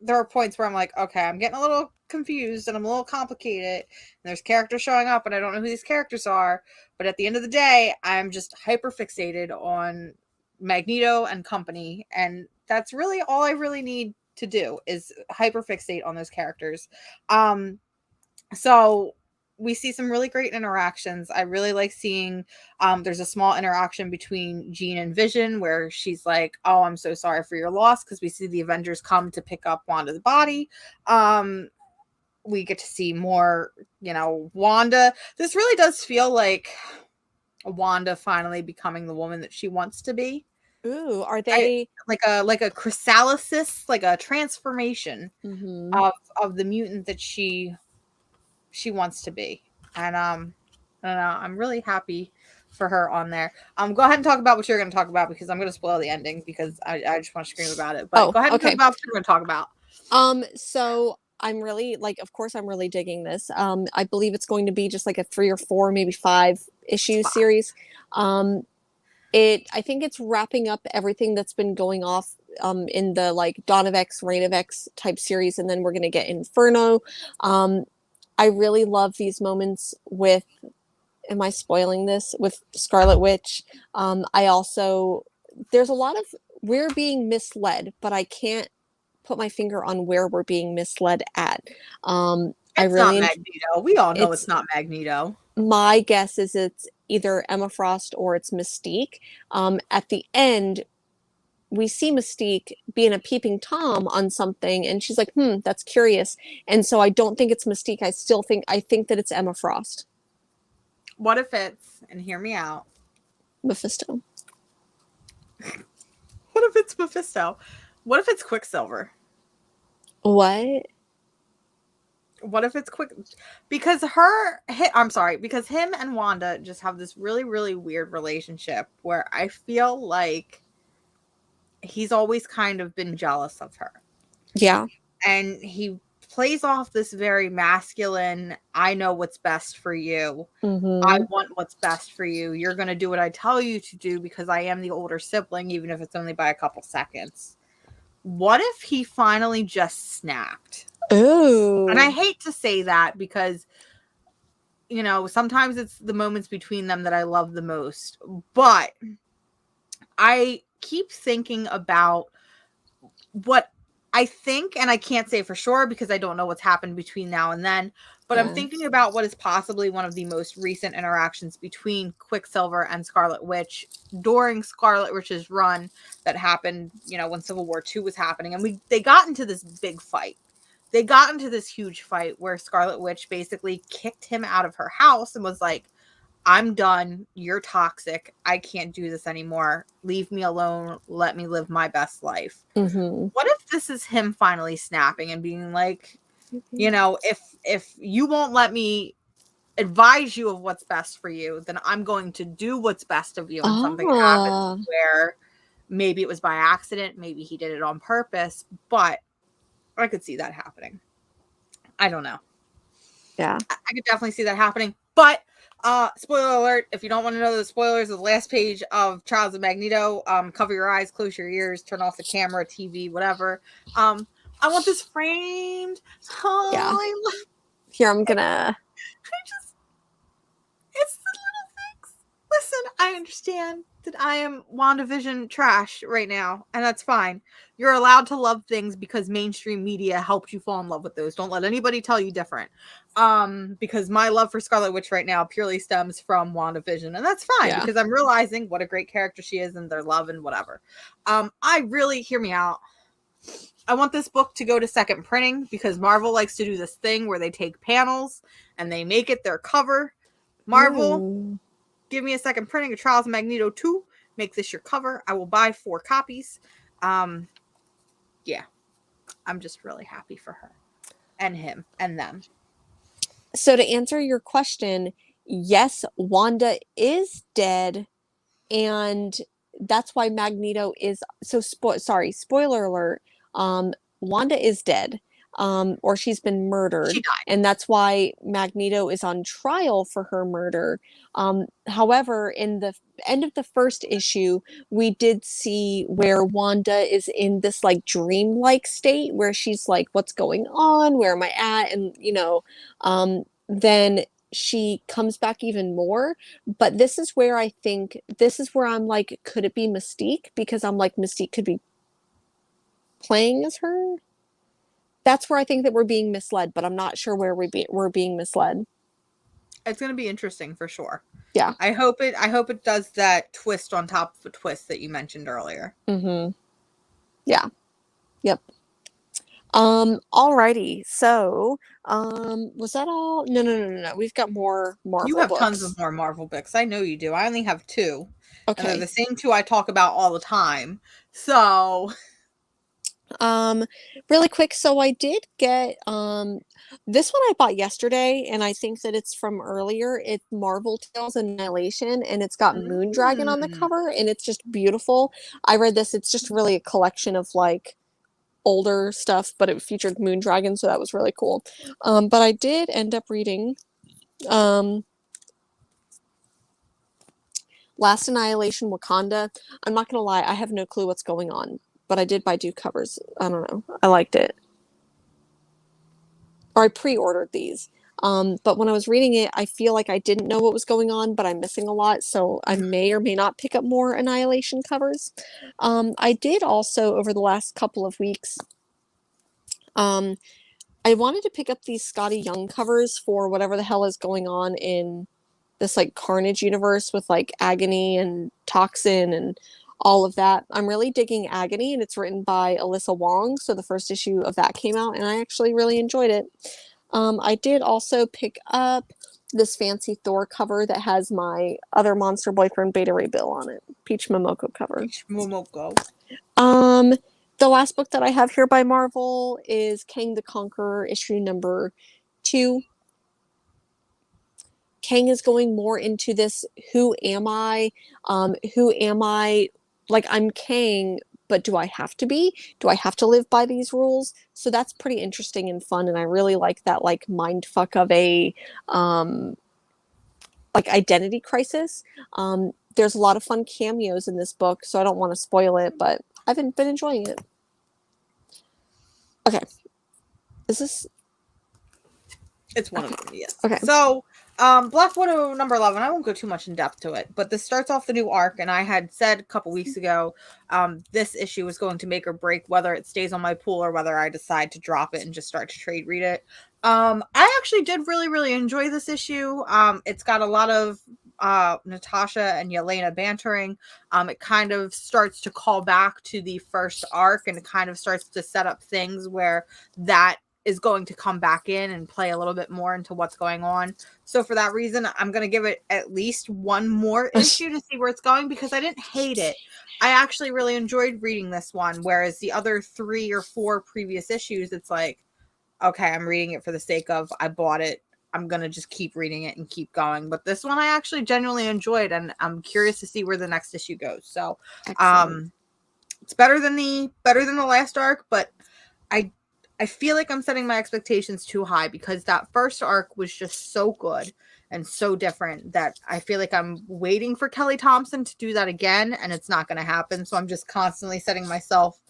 Speaker 2: there are points where I'm like, okay, I'm getting a little confused and I'm a little complicated and there's characters showing up and I don't know who these characters are, but at the end of the day I'm just hyper fixated on Magneto and company, and that's really all I really need to do is hyper fixate on those characters. So we see some really great interactions. I really like seeing there's a small interaction between Jean and Vision where she's like, oh, I'm so sorry for your loss, because we see the Avengers come to pick up Wanda's body. We get to see more, Wanda. This really does feel like Wanda finally becoming the woman that she wants to be.
Speaker 1: Ooh, are they
Speaker 2: like a chrysalis, like a transformation of the mutant that she wants to be? And I don't know, I'm really happy for her on there. Go ahead and talk about what you're going to talk about, because I'm going to spoil the ending because I just want to scream about it. But go ahead and talk about what you're going to talk about.
Speaker 1: So I'm really, of course I'm really digging this. I believe it's going to be just like a 3 or 4, maybe 5 issue series. I think it's wrapping up everything that's been going off in the Dawn of X, Reign of X type series, and then we're going to get Inferno. I really love these moments with, am I spoiling this? With Scarlet Witch. There's a lot of, we're being misled, but I can't put my finger on where we're being misled at.
Speaker 2: It's not Magneto. We all know it's not Magneto.
Speaker 1: My guess is it's either Emma Frost or it's Mystique. At the end, we see Mystique being a peeping Tom on something, and she's like, that's curious. And so I don't think it's Mystique. I think that it's Emma Frost.
Speaker 2: What if it's, and hear me out,
Speaker 1: Mephisto?
Speaker 2: What if it's Mephisto? What if it's Quicksilver?
Speaker 1: What?
Speaker 2: What if it's because him and Wanda just have this really, really weird relationship where I feel like he's always kind of been jealous of her.
Speaker 1: Yeah.
Speaker 2: And he plays off this very masculine, I know what's best for you. I want what's best for you. You're going to do what I tell you to do because I am the older sibling, even if it's only by a couple seconds. What if he finally just snapped?
Speaker 1: Ooh.
Speaker 2: And I hate to say that because you know, sometimes it's the moments between them that I love the most. But I keep thinking about what I think, and I can't say for sure because I don't know what's happened between now and then, but I'm
Speaker 1: Yeah.
Speaker 2: thinking about what is possibly one of the most recent interactions between Quicksilver and Scarlet Witch during Scarlet Witch's run that happened, you know, when Civil War II was happening. And they got into this big fight. They got into this huge fight where Scarlet Witch basically kicked him out of her house and was like, I'm done. You're toxic. I can't do this anymore. Leave me alone. Let me live my best life.
Speaker 1: Mm-hmm.
Speaker 2: What if this is him finally snapping and being like, you know, if you won't let me advise you of what's best for you, then I'm going to do what's best of you. And something happens
Speaker 1: Ah,
Speaker 2: where maybe it was by accident, maybe he did it on purpose, but I could see that happening. I don't know.
Speaker 1: yeah.
Speaker 2: I could definitely see that happening. But spoiler alert, if you don't want to know the spoilers of the last page of Trials of Magneto, cover your eyes, close your ears, turn off the camera, TV, whatever. I want this framed.
Speaker 1: Yeah.
Speaker 2: Oh, I love
Speaker 1: Here, I'm gonna.
Speaker 2: it's the little things. Listen, I understand that I am WandaVision trash right now, and that's fine. You're allowed to love things because mainstream media helped you fall in love with those. Don't let anybody tell you different. Because my love for Scarlet Witch right now purely stems from WandaVision, and that's fine
Speaker 1: Yeah.
Speaker 2: because I'm realizing what a great character she is and their love and whatever. I really hear me out. I want this book to go to second printing because Marvel likes to do this thing where they take panels and they make it their cover. Marvel,
Speaker 1: Mm.
Speaker 2: give me a second printing of Trials of Magneto 2. Make this your cover. I will buy 4 copies. Yeah, I'm just really happy for her and him and them.
Speaker 1: So to answer your question, yes, Wanda is dead, and that's why Magneto is so sorry, spoiler alert. Wanda is dead. Or she's been
Speaker 2: She
Speaker 1: murdered,
Speaker 2: died.
Speaker 1: and that's why Magneto is on trial for her murder. However, in the end of the first issue, we did see where Wanda is in this like dreamlike state where she's like, what's going on? Where am I at? And then she comes back even more. But this is where I think this is where I'm like, could it be Mystique? Because I'm like, Mystique could be playing as her. That's where I think that we're being misled, but I'm not sure where we're being misled.
Speaker 2: It's going to be interesting for sure.
Speaker 1: Yeah.
Speaker 2: I hope it does that twist on top of a twist that you mentioned earlier.
Speaker 1: Mm-hmm. Yeah. Yep. Alrighty. So, was that all? No. We've got more
Speaker 2: You
Speaker 1: Marvel
Speaker 2: have tons of
Speaker 1: books.
Speaker 2: more Marvel books. I know you do. I only have 2. And they're
Speaker 1: Okay.
Speaker 2: the same 2 I talk about all the time. So,
Speaker 1: Um, really quick, so I did get this one I bought yesterday, and I think that it's from earlier. It's Marvel Tales Annihilation, and it's got Moondragon on the
Speaker 2: mm,
Speaker 1: cover, and it's just beautiful. I read this, it's just really a collection of like older stuff, but it featured Moondragon, so that was really cool. But I did end up reading um Last Annihilation Wakanda. I'm not gonna lie, I have no clue what's going on, but I did buy 2 covers. I don't know. I liked it. Or I pre-ordered these. But when I was reading it, I feel like I didn't know what was going on, but I'm missing a lot, so I may or may not pick up more Annihilation covers. I did also, over the last couple of weeks, um, I wanted to pick up these Scotty Young covers for whatever the hell is going on in this like Carnage universe with like Agony and Toxin and all of that. I'm really digging Agony, and it's written by Alyssa Wong, so the first issue of that came out, and I actually really enjoyed it. I did also pick up this fancy Thor cover that has my other monster boyfriend Beta Ray Bill on it. Peach Momoko cover.
Speaker 2: Momoko.
Speaker 1: Um, the last book that I have here by Marvel is Kang the Conqueror, issue number 2. Kang is going more into this who am I? Who am I? Like, I'm Kang, but do I have to be? Do I have to live by these rules? So that's pretty interesting and fun, and I really like that like mind fuck of a um like identity crisis. There's a lot of fun cameos in this book, so I don't want to spoil it, but I've been enjoying it. Okay. Is this
Speaker 2: It's one
Speaker 1: okay?
Speaker 2: of them, yes.
Speaker 1: Okay.
Speaker 2: So, Black Widow number 11. I won't go too much in depth to it, but this starts off the new arc, and I had said a couple weeks ago, this issue is going to make or break whether it stays on my pool or whether I decide to drop it and just start to trade read it. I actually did really, really enjoy this issue. It's got a lot of Natasha and Yelena bantering. It kind of starts to call back to the first arc, and it kind of starts to set up things where that is going to come back in and play a little bit more into what's going on. So for that reason, I'm going to give it at least one more issue to see where it's going, because I didn't hate it. I actually really enjoyed reading this one, whereas the other 3 or 4 previous issues, it's like, okay, I'm reading it for the sake of, I bought it, I'm going to just keep reading it and keep going. But this one I actually genuinely enjoyed, and I'm curious to see where the next issue goes. So it's better than the last arc, but I feel like I'm setting my expectations too high, because that first arc was just so good and so different that I feel like I'm waiting for Kelly Thompson to do that again, and it's not going to happen. So I'm just constantly setting myself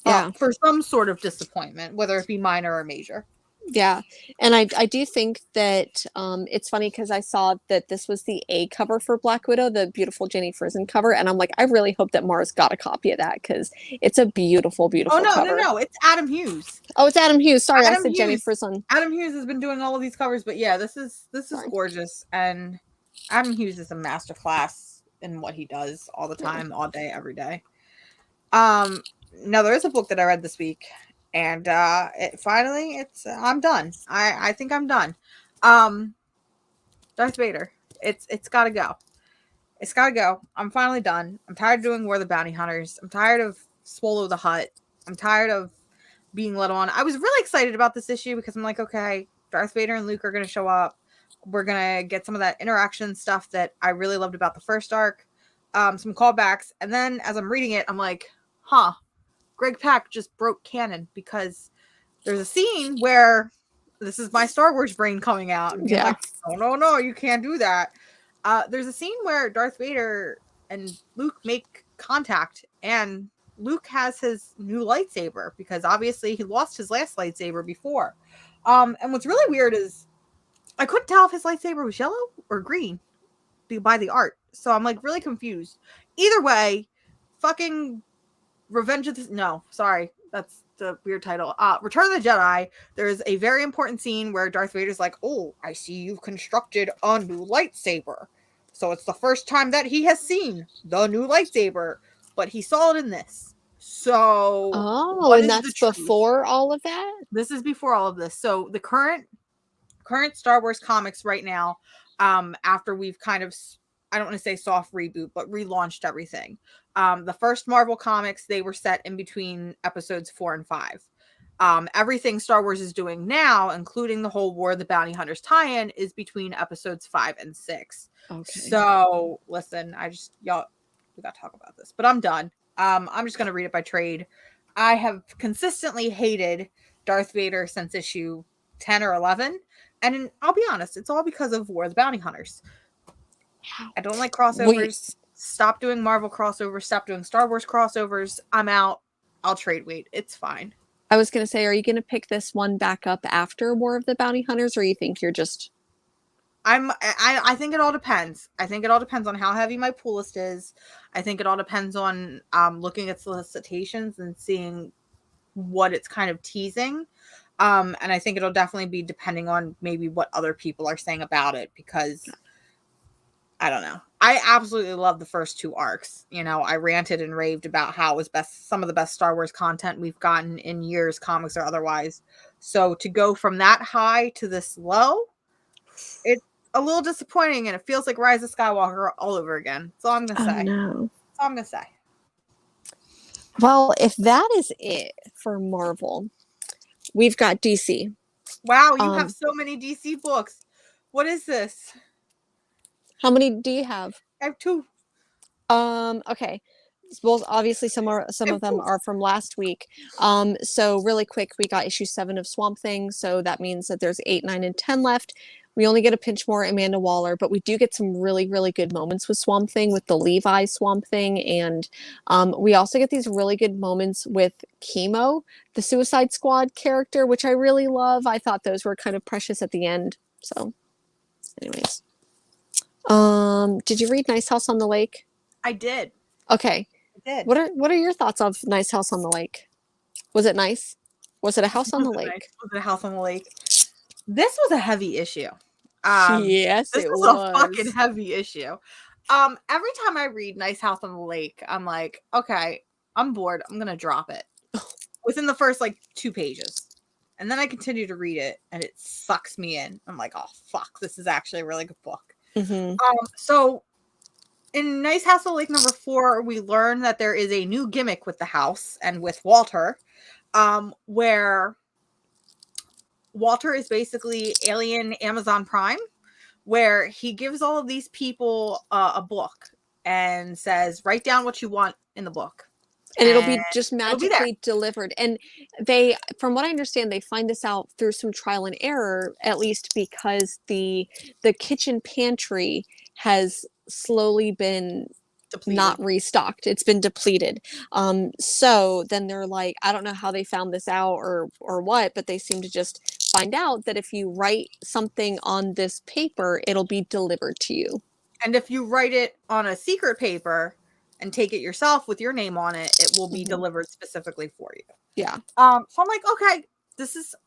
Speaker 2: up for some sort of disappointment, whether it be minor or major.
Speaker 1: Yeah. And I do think that it's funny because I saw that this was the A cover for Black Widow, the beautiful Jenny Frison cover. And I'm like, I really hope that Mars got a copy of that, because it's a beautiful, beautiful cover.
Speaker 2: No. It's Adam Hughes.
Speaker 1: Oh, it's Adam Hughes. Sorry, I said Jenny Frison.
Speaker 2: Adam Hughes has been doing all of these covers, but yeah, this is gorgeous. And Adam Hughes is a masterclass in what he does all the time, all day, every day. Now there is a book that I read this week, and I'm done. I think I'm done. Darth Vader. It's gotta go. It's gotta go. I'm finally done. I'm tired of doing War of the Bounty Hunters. I'm tired of Swallow the Hutt. I'm tired of being let on. I was really excited about this issue because I'm like, okay, Darth Vader and Luke are gonna show up. We're gonna get some of that interaction stuff that I really loved about the first arc. Some callbacks, and then as I'm reading it, I'm like, huh. Greg Pak just broke canon, because there's a scene where, this is my Star Wars brain coming out. And being like, oh, no, you can't do that. There's a scene where Darth Vader and Luke make contact, and Luke has his new lightsaber, because obviously he lost his last lightsaber before. And what's really weird is I couldn't tell if his lightsaber was yellow or green by the art. So I'm like really confused. Either way, fucking Revenge of the... No, sorry. That's the weird title. Return of the Jedi. There's a very important scene where Darth Vader's like, oh, I see you've constructed a new lightsaber. So it's the first time that he has seen the new lightsaber, but he saw it in this. So...
Speaker 1: Oh, and that's before all of that?
Speaker 2: This is before all of this. So the current Star Wars comics right now, after we've kind of... I don't want to say soft reboot, but relaunched everything. The first Marvel comics, they were set in between episodes 4 and 5. Everything Star Wars is doing now, including the whole War of the Bounty Hunters tie-in, is between episodes 5 and 6. Okay. So, listen, we got to talk about this, but I'm done. I'm just going to read it by trade. I have consistently hated Darth Vader since issue 10 or 11. And I'll be honest, it's all because of War of the Bounty Hunters. I don't like crossovers. Stop doing Marvel crossovers. Stop doing Star Wars crossovers. I'm out. I'll trade wait. It's fine.
Speaker 1: I was going to say, are you going to pick this one back up after War of the Bounty Hunters, or you think you're just...
Speaker 2: I think it all depends. I think it all depends on how heavy my pool list is. I think it all depends on looking at solicitations and seeing what it's kind of teasing. And I think it'll definitely be depending on maybe what other people are saying about it, because... I don't know. I absolutely love the first 2 arcs. You know, I ranted and raved about how it was some of the best Star Wars content we've gotten in years, comics or otherwise. So to go from that high to this low, it's a little disappointing, and it feels like Rise of Skywalker all over again. That's all I'm going to say.
Speaker 1: No.
Speaker 2: That's all I'm going to say.
Speaker 1: Well, if that is it for Marvel, we've got DC.
Speaker 2: Wow, you have so many DC books. What is this?
Speaker 1: How many do you have?
Speaker 2: I have 2.
Speaker 1: Okay. Well, obviously some of them are from last week. So really quick, we got issue 7 of Swamp Thing. So that means that there's 8, 9, and 10 left. We only get a pinch more Amanda Waller, but we do get some really, really good moments with Swamp Thing, with the Levi Swamp Thing. And we also get these really good moments with Chemo, the Suicide Squad character, which I really love. I thought those were kind of precious at the end. So Anyways, did you read Nice House on the Lake?
Speaker 2: I did.
Speaker 1: Okay.
Speaker 2: I did.
Speaker 1: What are your thoughts of Nice House on the Lake? Was it nice? Was it a house on the
Speaker 2: Was it nice?
Speaker 1: lake?
Speaker 2: Was it a house on the lake? This was a heavy issue. Um,
Speaker 1: Yes,
Speaker 2: this
Speaker 1: it
Speaker 2: was a fucking
Speaker 1: was.
Speaker 2: heavy issue. Every time I read Nice House on the Lake, I'm like, okay, I'm bored. I'm gonna drop it within the first like 2 pages. And then I continue to read it and it sucks me in. I'm like, oh fuck, this is actually a really good book.
Speaker 1: Mm-hmm.
Speaker 2: So in Nice House on the Lake number 4, we learn that there is a new gimmick with the house and with Walter, where Walter is basically alien Amazon Prime, where he gives all of these people a book and says, write down what you want in the book.
Speaker 1: And it'll
Speaker 2: And
Speaker 1: be just
Speaker 2: it'll be there.
Speaker 1: magically delivered. And they, from what I understand, they find this out through some trial and error, at least because the kitchen pantry has slowly been
Speaker 2: Depleted.
Speaker 1: not restocked. It's been depleted. So then they're like, I don't know how they found this out or what, but they seem to just find out that if you write something on this paper, it'll be delivered to you.
Speaker 2: And if you write it on a secret paper and take it yourself with your name on it, it will be delivered specifically for you.
Speaker 1: Yeah.
Speaker 2: So I'm like, okay,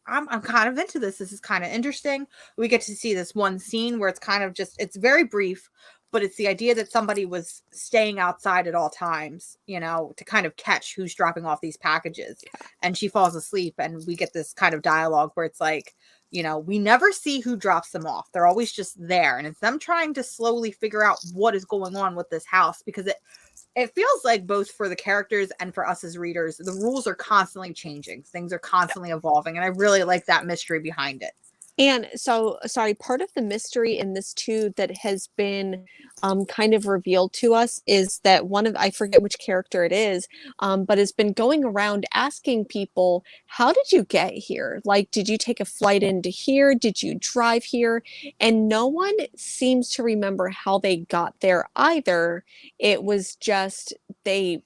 Speaker 2: I'm kind of into this. This is kind of interesting. We get to see this one scene where it's kind of just, it's very brief, but it's the idea that somebody was staying outside at all times, to kind of catch who's dropping off these packages. And she falls asleep and we get this kind of dialogue where it's like, we never see who drops them off. They're always just there. And it's them trying to slowly figure out what is going on with this house, because it feels like both for the characters and for us as readers, the rules are constantly changing. Things are constantly evolving. And I really like that mystery behind it.
Speaker 1: And so, sorry, part of the mystery in this too that has been kind of revealed to us is that I forget which character it is, but has been going around asking people, how did you get here? Like, did you take a flight into here? Did you drive here? And no one seems to remember how they got there either. It was just they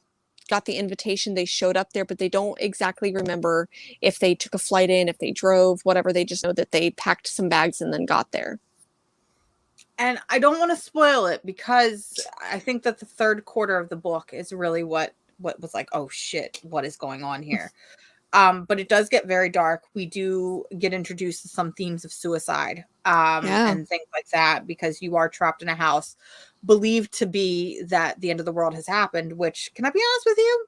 Speaker 1: got the invitation, they showed up there, but they don't exactly remember if they took a flight in, if they drove, whatever. They just know that they packed some bags and then got there.
Speaker 2: And I don't want to spoil it because I think that the third quarter of the book is really what was like, oh shit, what is going on here? But it does get very dark. We do get introduced to some themes of suicide, and things like that, because you are trapped in a house believed to be that the end of the world has happened, which, can I be honest with you?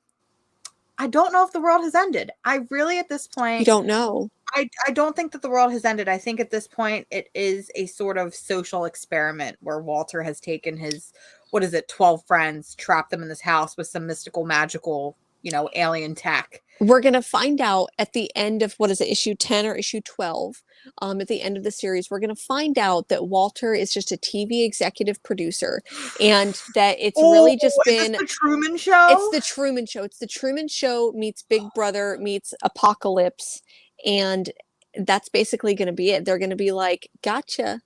Speaker 2: I don't know if the world has ended. I really, at this point,
Speaker 1: You don't know.
Speaker 2: I don't think that the world has ended. I think at this point it is a sort of social experiment where Walter has taken his, 12 friends, trapped them in this house with some mystical, magical, alien tech.
Speaker 1: We're going to find out at the end of, what is it, issue 10 or issue 12, at the end of the series, we're going to find out that Walter is just a TV executive producer, and that it's really just been
Speaker 2: the Truman Show.
Speaker 1: It's the Truman Show. It's the Truman Show meets Big Brother meets Apocalypse, and that's basically going to be it. They're going to be like, gotcha.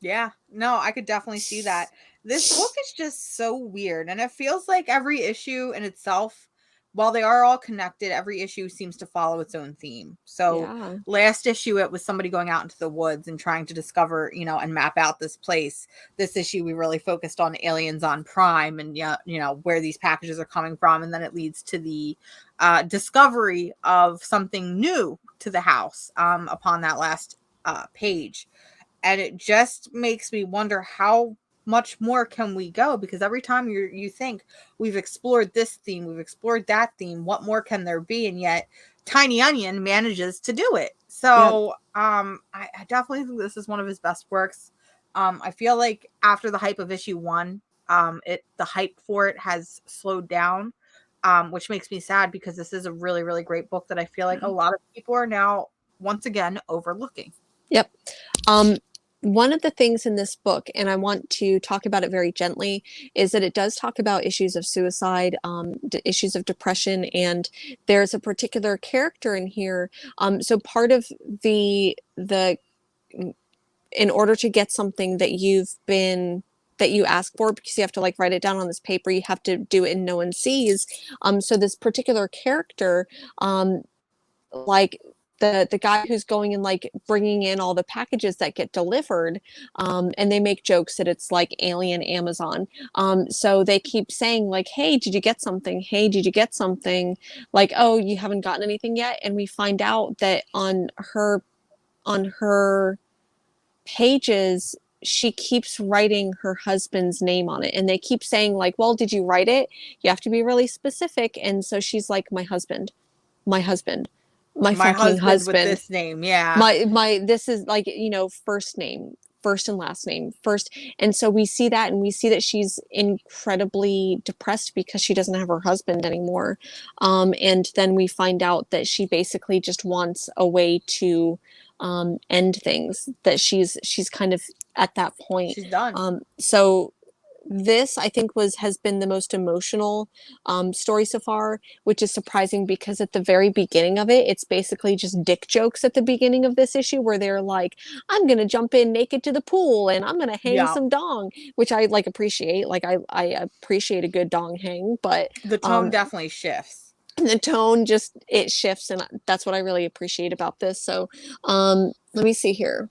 Speaker 2: Yeah, no, I could definitely see that. This book is just so weird, and it feels like every issue in itself, while they are all connected, every issue seems to follow its own theme. So last issue, it was somebody going out into the woods and trying to discover, and map out this place. This issue, we really focused on aliens on Prime and, where these packages are coming from. And then it leads to the discovery of something new to the house upon that last page. And it just makes me wonder, how much more can we go? Because every time you think we've explored this theme, we've explored that theme, what more can there be? And yet Tiny Onion manages to do it. So I definitely think this is one of his best works. I feel like after the hype of issue 1, the hype for it has slowed down, which makes me sad, because this is a really, really great book that I feel like a lot of people are now once again overlooking.
Speaker 1: Yep. One of the things in this book, and I want to talk about it very gently, is that it does talk about issues of suicide, issues of depression, and there's a particular character in here. So part of the in order to get something that you ask for, because you have to like write it down on this paper, you have to do it and no one sees. So this particular character, like, the guy who's going and like bringing in all the packages that get delivered, and they make jokes that it's like alien Amazon. So they keep saying like, "Hey, did you get something? Hey, did you get something?" Like, "Oh, you haven't gotten anything yet." And we find out that on her pages, she keeps writing her husband's name on it, and they keep saying like, "Well, did you write it? You have to be really specific." And so she's like, "My husband, my husband, my
Speaker 2: My
Speaker 1: fucking
Speaker 2: husband with
Speaker 1: husband,
Speaker 2: this name, yeah.
Speaker 1: my this is like, first name, first and last name, first." And so we see that, and we see that she's incredibly depressed because she doesn't have her husband anymore. And then we find out that she basically just wants a way to end things, that she's kind of at that point.
Speaker 2: She's done.
Speaker 1: So this, I think, has been the most emotional story so far, which is surprising because at the very beginning of it, it's basically just dick jokes at the beginning of this issue where they're like, "I'm gonna jump in naked to the pool and I'm gonna hang
Speaker 2: Yeah.
Speaker 1: some dong," which I like appreciate. Like I appreciate a good dong hang, but
Speaker 2: The tone definitely shifts.
Speaker 1: the tone just it shifts, and that's what I really appreciate about this. So let me see here.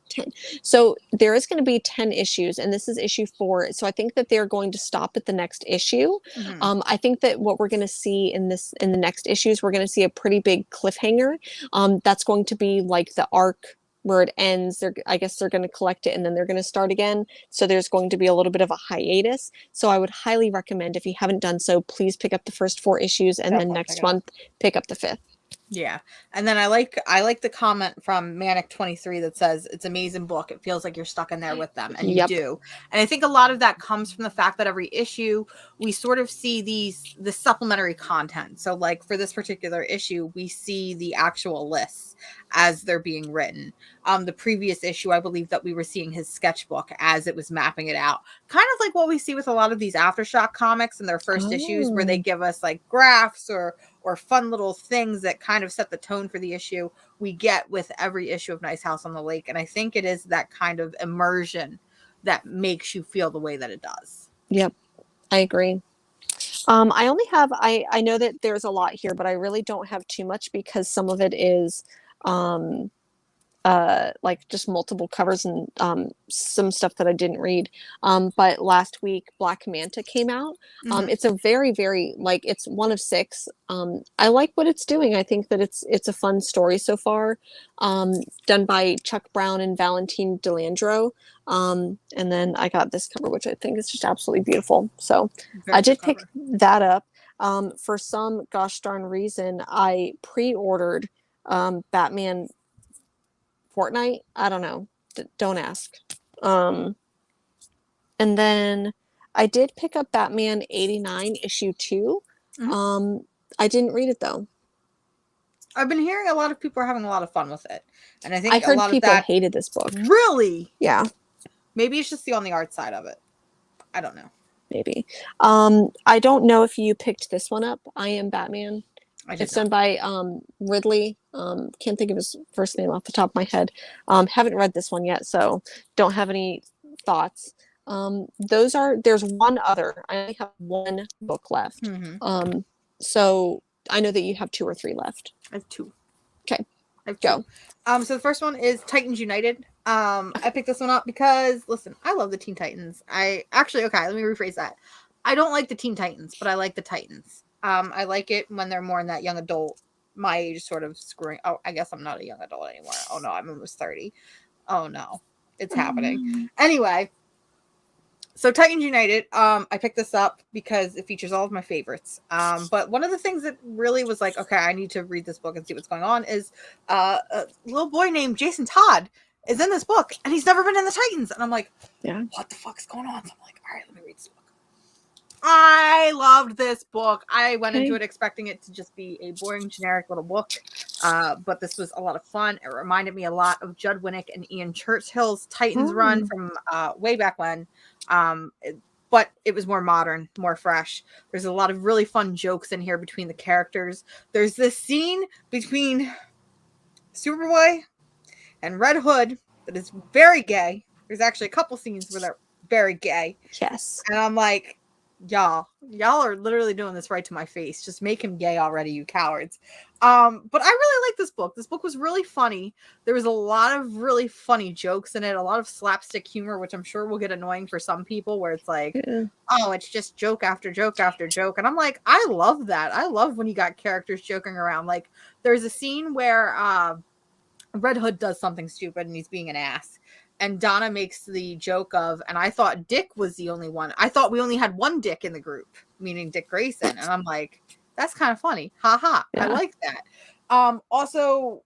Speaker 1: 10. So there is going to be 10 issues, and this is issue 4. So I think that they're going to stop at the next issue. I think that what we're going to see in the next issues, we're going to see a pretty big cliffhanger. That's going to be like the arc where it ends. I guess they're going to collect it and then they're going to start again. So there's going to be a little bit of a hiatus. So I would highly recommend, if you haven't done so, please pick up the first 4 issues, and
Speaker 2: Definitely
Speaker 1: then next month pick up the 5th.
Speaker 2: Yeah. And then I like the comment from Manic23 that says it's an amazing book. It feels like you're stuck in there with them, and you do. And I think a lot of that comes from the fact that every issue we sort of see the supplementary content. So like for this particular issue, we see the actual lists as they're being written. The previous issue, I believe that we were seeing his sketchbook as it was mapping it out. Kind of like what we see with a lot of these Aftershock comics in their first issues, where they give us like graphs or fun little things that kind of set the tone for the issue. We get with every issue of Nice House on the Lake. And I think it is that kind of immersion that makes you feel the way that it does.
Speaker 1: Yep, I agree. I only have, I know that there's a lot here, but I really don't have too much because some of it is like just multiple covers and some stuff that I didn't read. But last week Black Manta came out. It's a very, very, like, it's one of 6. I like what it's doing. I think that it's a fun story so far. Done by Chuck Brown and Valentine Delandro. And then I got this cover, which I think is just absolutely beautiful. So I did pick that up. For some gosh darn reason, I pre-ordered Batman Fortnite. I don't know. Don't ask. And then I did pick up Batman 89 issue 2. I didn't read it though.
Speaker 2: I've been hearing a lot of people are having a lot of fun with it, and I think
Speaker 1: I've heard
Speaker 2: a lot
Speaker 1: people
Speaker 2: of that
Speaker 1: hated this book.
Speaker 2: Really?
Speaker 1: Yeah.
Speaker 2: Maybe it's just on the art side of it. I don't know.
Speaker 1: Maybe. I don't know if you picked this one up. I Am Batman. It's done by Ridley. Can't think of his first name off the top of my head. Haven't read this one yet, so don't have any thoughts. There's one other. I only have one book left. So I know that you have 2 or 3 left.
Speaker 2: I have 2.
Speaker 1: Okay.
Speaker 2: I have 2.
Speaker 1: Go.
Speaker 2: So the first one is Titans United. I picked this one up because, listen, I love the Teen Titans. Okay, let me rephrase that. I don't like the Teen Titans, but I like the Titans. I like it when they're more in that young adult, my age sort of screwing. Oh, I guess I'm not a young adult anymore. Oh no, I'm almost 30. Oh no, it's happening. Anyway, so Titans United, I picked this up because it features all of my favorites. But one of the things that really was like, okay, I need to read this book and see what's going on is a little boy named Jason Todd is in this book, and he's never been in the Titans. And I'm like, yeah, what the fuck's going on? So I'm like, all right, let me read this book. I loved this book. I went into it expecting it to just be a boring, generic little book. But this was a lot of fun. It reminded me a lot of Judd Winnick and Ian Churchill's Titans run from way back when. But it was more modern, more fresh. There's a lot of really fun jokes in here between the characters. There's this scene between Superboy and Red Hood that is very gay. There's actually a couple scenes where they're very gay.
Speaker 1: Yes.
Speaker 2: And I'm like, Y'all are literally doing this right to my face. Just make him gay already, you cowards. But I really like this book. This book was really funny. There was a lot of really funny jokes in it, a lot of slapstick humor, which I'm sure will get annoying for some people, where it's like,
Speaker 1: Yeah.
Speaker 2: oh, it's just joke after joke after joke. And I'm like, I love that. I love when you got characters joking around. Like, there's a scene where Red Hood does something stupid and he's being an ass. And Donna makes the joke of, and I thought Dick was the only one. I thought we only had one Dick in the group, meaning Dick Grayson. And I'm like, that's kind of funny. Ha ha. I
Speaker 1: Yeah.
Speaker 2: like that. Also,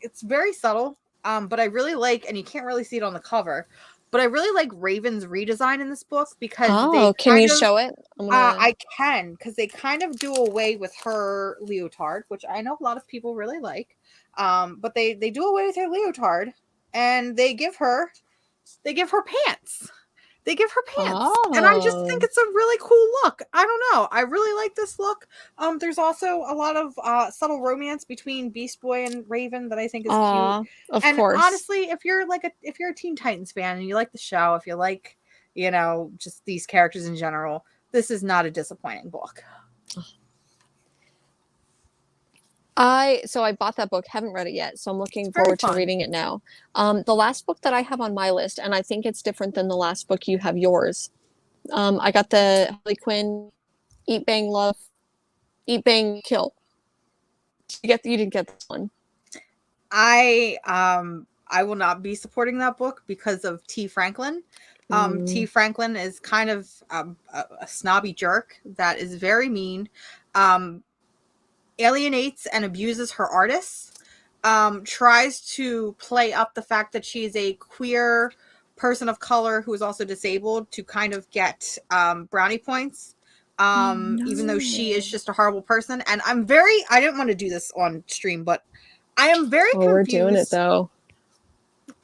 Speaker 2: it's very subtle, but I really like, and you can't really see it on the cover, but I really like Raven's redesign in this book because they
Speaker 1: Oh, can you
Speaker 2: kind of,
Speaker 1: show it? I'm gonna.
Speaker 2: I can, because they kind of do away with her leotard, which I know a lot of people really like. But they do away with her leotard, and they give her pants. They give her pants. And I just think
Speaker 1: Oh.
Speaker 2: it's a really cool look. I don't know. I really like this look. There's also a lot of subtle romance between Beast Boy and Raven that I think is cute.
Speaker 1: Aw, of
Speaker 2: And
Speaker 1: course.
Speaker 2: honestly, if you're a Teen Titans fan and you like the show, if you like, just these characters in general, this is not a disappointing book.
Speaker 1: So I bought that book, haven't read it yet, so I'm
Speaker 2: It's
Speaker 1: looking
Speaker 2: very
Speaker 1: forward to
Speaker 2: fun.
Speaker 1: reading it now. The last book that I have on my list, and I think it's different than the last book you have yours. I got the Harley Quinn Eat Bang Love, Eat Bang Kill. You didn't get this one.
Speaker 2: I will not be supporting that book because of T. Franklin. T. Franklin is kind of a snobby jerk that is very mean, alienates and abuses her artists, tries to play up the fact that she's a queer person of color who is also disabled to kind of get brownie points.
Speaker 1: Oh
Speaker 2: Even though she is
Speaker 1: no.
Speaker 2: just a horrible person. And I didn't want to do this on stream, but I am very
Speaker 1: Oh, we're doing it
Speaker 2: confused.
Speaker 1: though.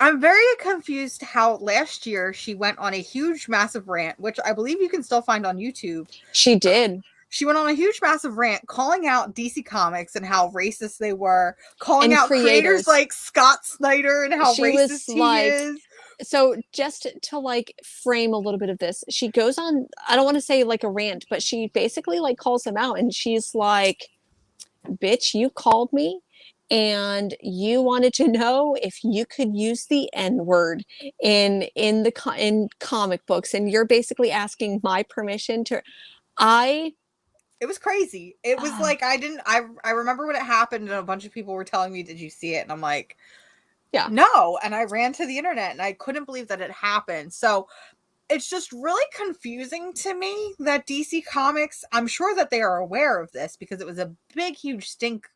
Speaker 2: I'm very confused how last year she went on a huge, massive rant, which I believe you can still find on YouTube.
Speaker 1: She did.
Speaker 2: She went on a huge, massive rant calling out DC Comics and how racist they were, calling
Speaker 1: And
Speaker 2: out creators
Speaker 1: creators.
Speaker 2: like Scott Snyder and how
Speaker 1: She was
Speaker 2: racist he
Speaker 1: like,
Speaker 2: is.
Speaker 1: so just to like frame a little bit of this, she goes on, I don't want to say like a rant, but she basically like calls him out and she's like, bitch, you called me and you wanted to know if you could use the N word in comic books, and you're basically asking my permission to. I
Speaker 2: It was crazy. It was
Speaker 1: uh,
Speaker 2: like I remember when it happened and a bunch of people were telling me, "Did you see it?" And I'm like,
Speaker 1: yeah.
Speaker 2: "No." And I ran to the internet and I couldn't believe that it happened. So it's just really confusing to me that DC Comics, I'm sure that they are aware of this because it was a big, huge stink.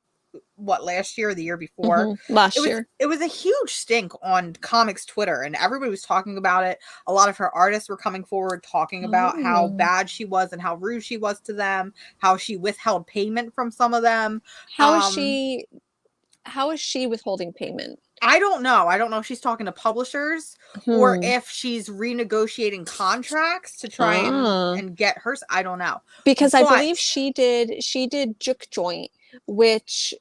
Speaker 2: What, last year or the year before?
Speaker 1: Last year.
Speaker 2: It was a huge stink on comics Twitter, and everybody was talking about it. A lot of her artists were coming forward talking about how
Speaker 1: Oh.
Speaker 2: bad she was and how rude she was to them, how she withheld payment from some of them.
Speaker 1: How is she how is she withholding payment?
Speaker 2: I don't know. I don't know if she's talking to publishers or
Speaker 1: Hmm.
Speaker 2: if she's renegotiating contracts to try
Speaker 1: Ah.
Speaker 2: and get hers. I don't know.
Speaker 1: Because I
Speaker 2: But
Speaker 1: believe she did Juke Joint, which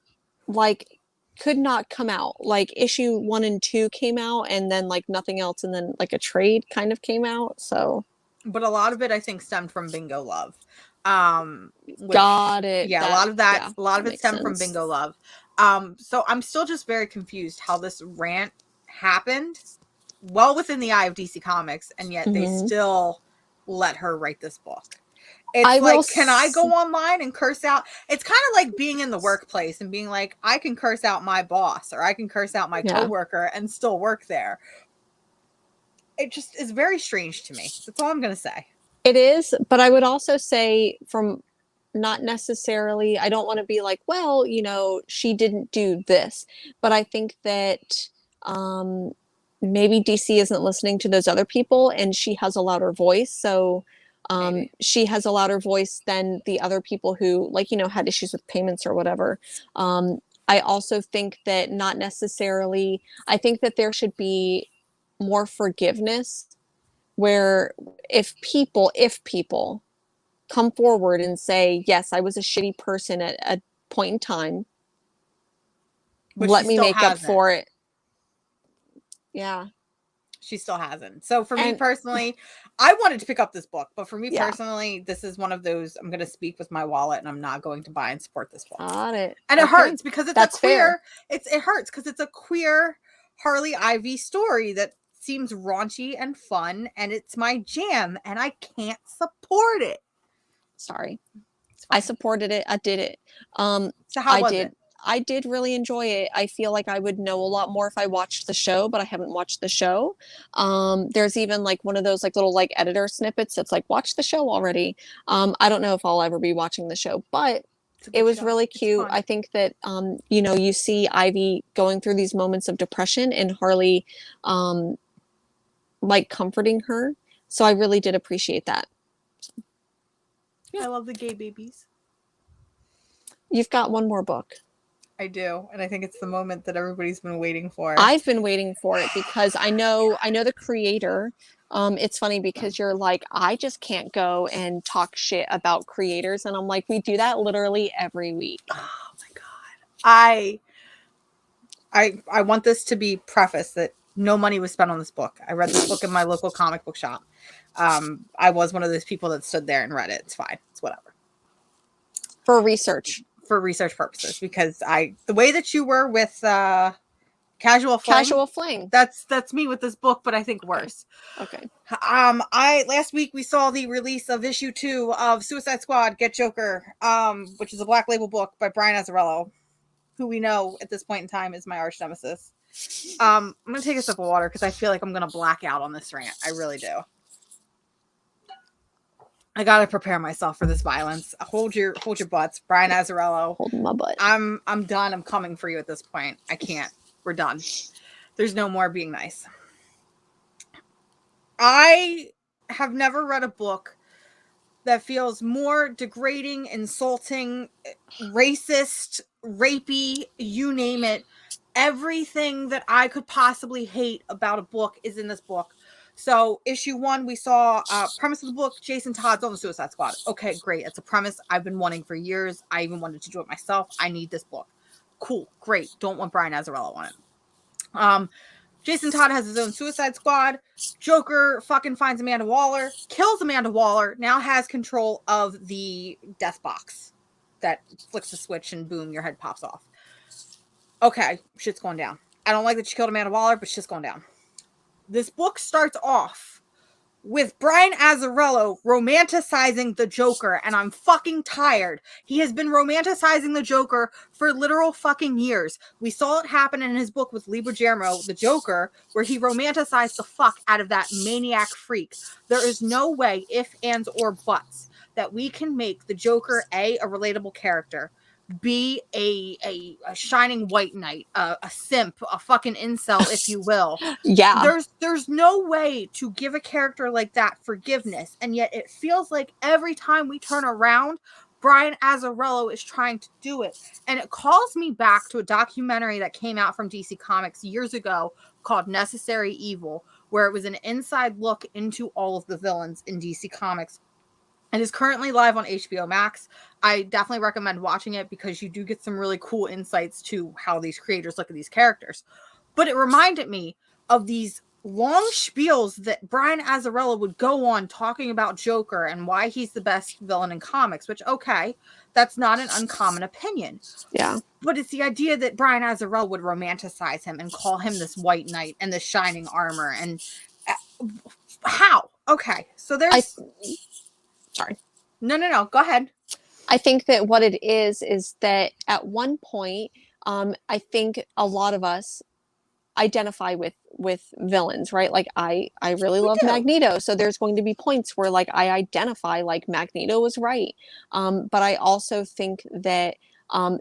Speaker 1: like could not come out. Like issue 1 and 2 came out and then like nothing else, and then like a trade kind of came out. So
Speaker 2: a lot of it I think stemmed from Bingo Love. Which,
Speaker 1: got it.
Speaker 2: yeah,
Speaker 1: That yeah,
Speaker 2: a lot
Speaker 1: that
Speaker 2: of it
Speaker 1: makes
Speaker 2: stemmed from
Speaker 1: sense.
Speaker 2: Bingo Love. So I'm still just very confused how this rant happened well within the eye of DC Comics, and yet they
Speaker 1: Hmm.
Speaker 2: still let her write this book. It's
Speaker 1: I will
Speaker 2: like, can I go online and curse out? It's kind of like being in the workplace and being like, I can curse out my boss or I can curse out my
Speaker 1: yeah.
Speaker 2: coworker and still work there. It just is very strange to me. That's all I'm going to say.
Speaker 1: It is, but I would also say from not necessarily, I don't want to be like, well, she didn't do this, but I think that um, maybe DC isn't listening to those other people and she has a louder voice. So
Speaker 2: Maybe.
Speaker 1: she has a louder voice than the other people who, like, had issues with payments or whatever. I also think that not necessarily, I think that there should be more forgiveness where if people come forward and say, yes, I was a shitty person at a point in time,
Speaker 2: But she
Speaker 1: let me
Speaker 2: still
Speaker 1: make up
Speaker 2: hasn't.
Speaker 1: for it. Yeah.
Speaker 2: She still hasn't. So for me
Speaker 1: And
Speaker 2: personally, I wanted to pick up this book, but for me
Speaker 1: Yeah.
Speaker 2: personally, this is one of those, I'm going to speak with my wallet and I'm not going to buy and support this book.
Speaker 1: Got it.
Speaker 2: And it
Speaker 1: Okay.
Speaker 2: hurts because it's
Speaker 1: That's
Speaker 2: a queer,
Speaker 1: fair.
Speaker 2: it hurts because it's a queer Harley Ivy story that seems raunchy and fun, and it's my jam, and I can't support it.
Speaker 1: Sorry.
Speaker 2: It's fine.
Speaker 1: I supported it. I did it.
Speaker 2: So how was it?
Speaker 1: I did really enjoy it. I feel like I would know a lot more if I watched the show, but I haven't watched the show. There's even like one of those like little like editor snippets that's like, watch the show already. I don't know if I'll ever be watching the show, but
Speaker 2: It's a
Speaker 1: it
Speaker 2: good
Speaker 1: was
Speaker 2: show.
Speaker 1: really
Speaker 2: It's
Speaker 1: cute.
Speaker 2: fun.
Speaker 1: I think that, you know, you see Ivy going through these moments of depression and Harley, like comforting her. So I really did appreciate that.
Speaker 2: I love the gay babies.
Speaker 1: You've got one more book.
Speaker 2: I do, and I think it's the moment that everybody's been waiting for.
Speaker 1: I've been waiting for it because I know the creator. It's funny because you're like, I just can't go and talk shit about creators, and I'm like, we do that literally every week.
Speaker 2: Oh my god. I want this to be prefaced that no money was spent on this book. I read this book in my local comic book shop. I was one of those people that stood there and read it. It's fine. It's whatever.
Speaker 1: For research
Speaker 2: purposes, because the way that you were with Casual Fling, that's me with this book, but I think worse.
Speaker 1: Okay.
Speaker 2: Last week we saw the release of issue 2 of Suicide Squad Get Joker, which is a Black Label book by Brian Azzarello, who we know at this point in time is my arch nemesis. I'm gonna take a sip of water because I feel like I'm gonna black out on this rant. I really do. I gotta prepare myself for this violence. Hold your butts, Brian Azzarello.
Speaker 1: Holding my butt.
Speaker 2: I'm done. I'm coming for you at this point. I can't. We're done. There's no more being nice. I have never read a book that feels more degrading, insulting, racist, rapey, you name it. Everything that I could possibly hate about a book is in this book. So issue 1, we saw premise of the book, Jason Todd's on the Suicide Squad. Okay, great. It's a premise I've been wanting for years. I even wanted to do it myself. I need this book. Cool, great. Don't want Brian Azzarello on it. Jason Todd has his own Suicide Squad. Joker fucking finds Amanda Waller, kills Amanda Waller, now has control of the death box that flicks a switch and boom, your head pops off. Okay, shit's going down. I don't like that she killed Amanda Waller, but shit's going down. This book starts off with Brian Azzarello romanticizing the Joker, and I'm fucking tired. He has been romanticizing the Joker for literal fucking years. We saw it happen in his book with Libra Guillermo, the Joker, where he romanticized the fuck out of that maniac freak. There is no way, if, ands, or buts, that we can make the Joker a relatable character, B a shining white knight, a simp, a fucking incel, if you will.
Speaker 1: Yeah.
Speaker 2: There's no way to give a character like that forgiveness, and yet it feels like every time we turn around, Brian Azzarello is trying to do it. And it calls me back to a documentary that came out from DC Comics years ago called Necessary Evil, where it was an inside look into all of the villains in DC Comics. It is currently live on HBO Max. I definitely recommend watching it because you do get some really cool insights to how these creators look at these characters. But it reminded me of these long spiels that Brian Azzarello would go on talking about Joker and why he's the best villain in comics, which, okay, that's not an uncommon opinion.
Speaker 1: Yeah.
Speaker 2: But it's the idea that Brian Azzarello would romanticize him and call him this white knight and this shining armor. And how? Okay, so there's...
Speaker 1: Sorry.
Speaker 2: No. Go ahead.
Speaker 1: I think that what it is that at one point, I think a lot of us identify with villains, right? Like I really love Magneto, so there's going to be points where like I identify like Magneto was right. But I also think that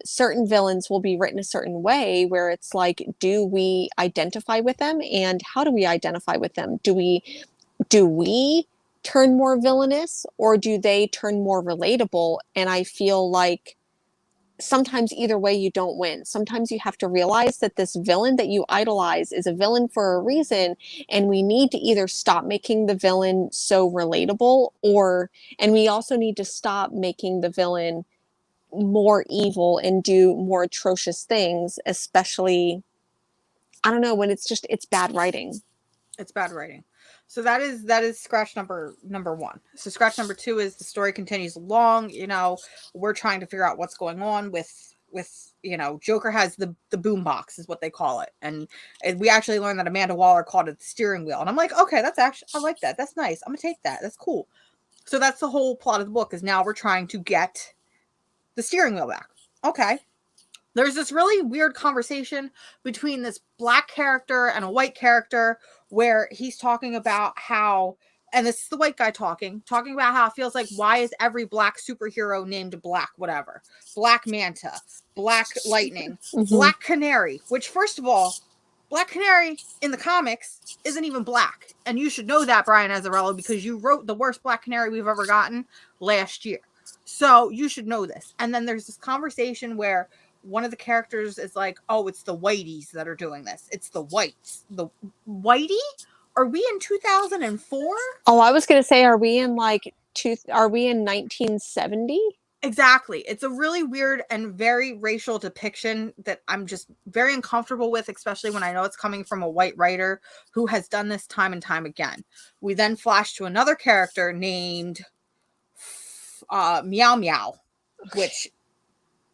Speaker 1: certain villains will be written a certain way where it's like, do we identify with them, and how do we identify with them? Do we turn more villainous, or do they turn more relatable? And I feel like sometimes either way you don't win. Sometimes you have to realize that this villain that you idolize is a villain for a reason, and we need to either stop making the villain so relatable, and we also need to stop making the villain more evil and do more atrocious things, especially, I don't know, when it's bad writing.
Speaker 2: It's bad writing. So that is scratch number one. So scratch number 2 is the story continues along. We're trying to figure out what's going on with Joker has the boom box is what they call it, and we actually learned that Amanda Waller called it the steering wheel, and I'm like, okay, that's actually, I like that. That's nice. I'm gonna take that. That's cool. So that's the whole plot of the book, is now we're trying to get the steering wheel back. Okay. There's this really weird conversation between this black character and a white character where he's talking about how, and this is the white guy talking about how it feels like, why is every black superhero named Black whatever? Black Manta, Black Lightning, Black Canary, which, first of all, Black Canary in the comics isn't even black. And you should know that, Brian Azzarello, because you wrote the worst Black Canary we've ever gotten last year. So you should know this. And then there's this conversation where one of the characters is like, oh, it's the whiteys that are doing this. It's the whites. The whitey? Are we in 2004?
Speaker 1: Oh, I was going to say, are we in 1970?
Speaker 2: Exactly. It's a really weird and very racial depiction that I'm just very uncomfortable with, especially when I know it's coming from a white writer who has done this time and time again. We then flash to another character named Meow Meow, which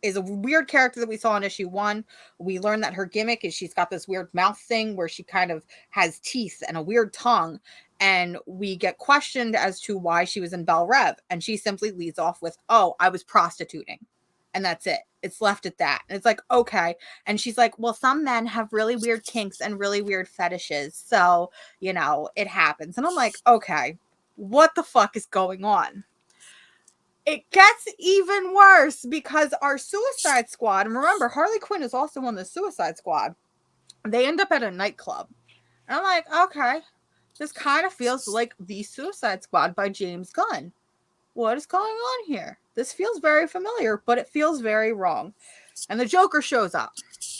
Speaker 2: is a weird character that we saw in issue 1. We learned that her gimmick is she's got this weird mouth thing where she kind of has teeth and a weird tongue. And we get questioned as to why she was in Belle Rev. And she simply leads off with, oh, I was prostituting. And that's it. It's left at that. And it's like, okay. And she's like, well, some men have really weird kinks and really weird fetishes. So, it happens. And I'm like, okay, what the fuck is going on? It gets even worse because our Suicide Squad, and remember, Harley Quinn is also on the Suicide Squad. They end up at a nightclub. And I'm like, okay, this kind of feels like the Suicide Squad by James Gunn. What is going on here? This feels very familiar, but it feels very wrong. And the Joker shows up.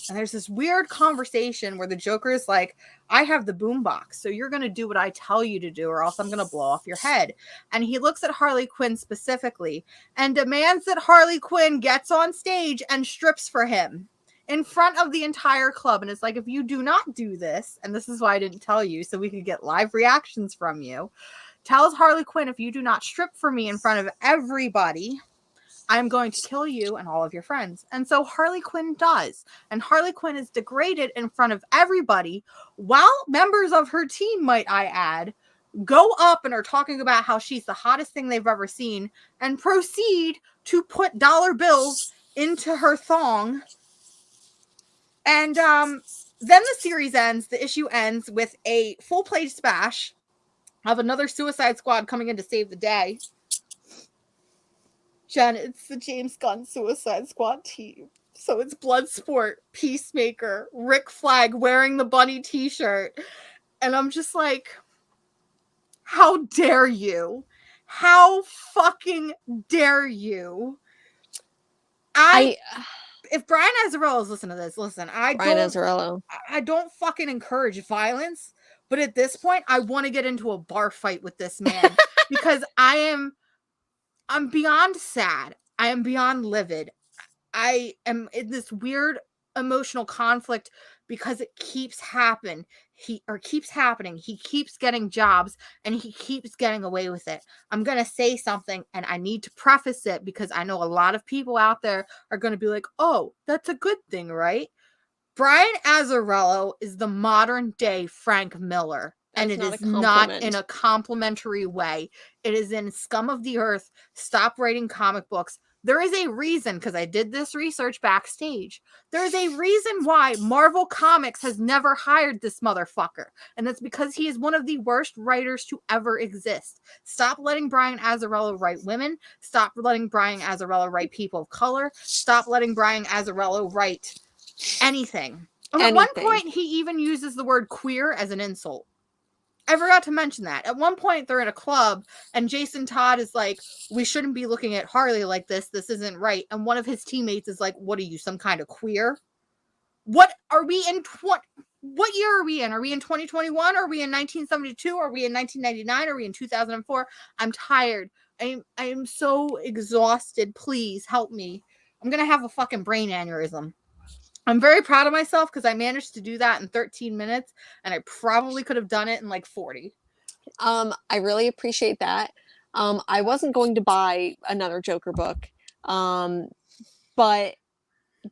Speaker 2: And there's this weird conversation where the Joker is like, I have the boombox, so you're going to do what I tell you to do, or else I'm going to blow off your head. And he looks at Harley Quinn specifically and demands that Harley Quinn gets on stage and strips for him in front of the entire club. And it's like, if you do not do this, and this is why I didn't tell you, so we could get live reactions from you, tells Harley Quinn, if you do not strip for me in front of everybody, I'm going to kill you and all of your friends. And so Harley Quinn does. And Harley Quinn is degraded in front of everybody, while members of her team, might I add, go up and are talking about how she's the hottest thing they've ever seen, and proceed to put dollar bills into her thong. And then the series ends, the issue ends with a full page splash of another Suicide Squad coming in to save the day. Jen, it's the James Gunn Suicide Squad team. So it's Bloodsport, Peacemaker, Rick Flag wearing the bunny t-shirt. And I'm just like, how dare you? How fucking dare you? If Brian Azzarello is listening to this, listen, I don't fucking encourage violence, but at this point, I want to get into a bar fight with this man because I'm beyond sad. I am beyond livid. I am in this weird emotional conflict because it keeps happening. He keeps getting jobs and he keeps getting away with it. I'm going to say something and I need to preface it because I know a lot of people out there are going to be like, oh, that's a good thing, right? Brian Azzarello is the modern day Frank Miller. And it is not in a complimentary way. It is in scum of the earth. Stop writing comic books. There is a reason, because I did this research backstage. There is a reason why Marvel Comics has never hired this motherfucker. And that's because he is one of the worst writers to ever exist. Stop letting Brian Azzarello write women. Stop letting Brian Azzarello write people of color. Stop letting Brian Azzarello write anything. And at one point, he even uses the word queer as an insult. I forgot to mention that. At one point, they're in a club, and Jason Todd is like, we shouldn't be looking at Harley like this. This isn't right. And one of his teammates is like, what are you, some kind of queer? What are we in? What year are we in? Are we in 2021? Are we in 1972? Are we in 1999? Are we in 2004? I'm tired. I am so exhausted. Please help me. I'm going to have a fucking brain aneurysm. I'm very proud of myself because I managed to do that in 13 minutes, and I probably could have done it in like 40.
Speaker 1: I really appreciate that. I wasn't going to buy another Joker book, um, but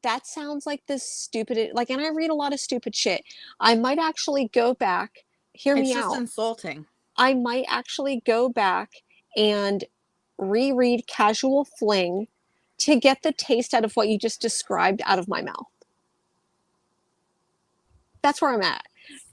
Speaker 1: that sounds like this stupid, like, and I read a lot of stupid shit. I might actually go back, hear
Speaker 2: It's
Speaker 1: me
Speaker 2: just
Speaker 1: out.
Speaker 2: insulting.
Speaker 1: I might actually go back and reread Casual Fling to get the taste out of what you just described out of my mouth. That's where I'm at.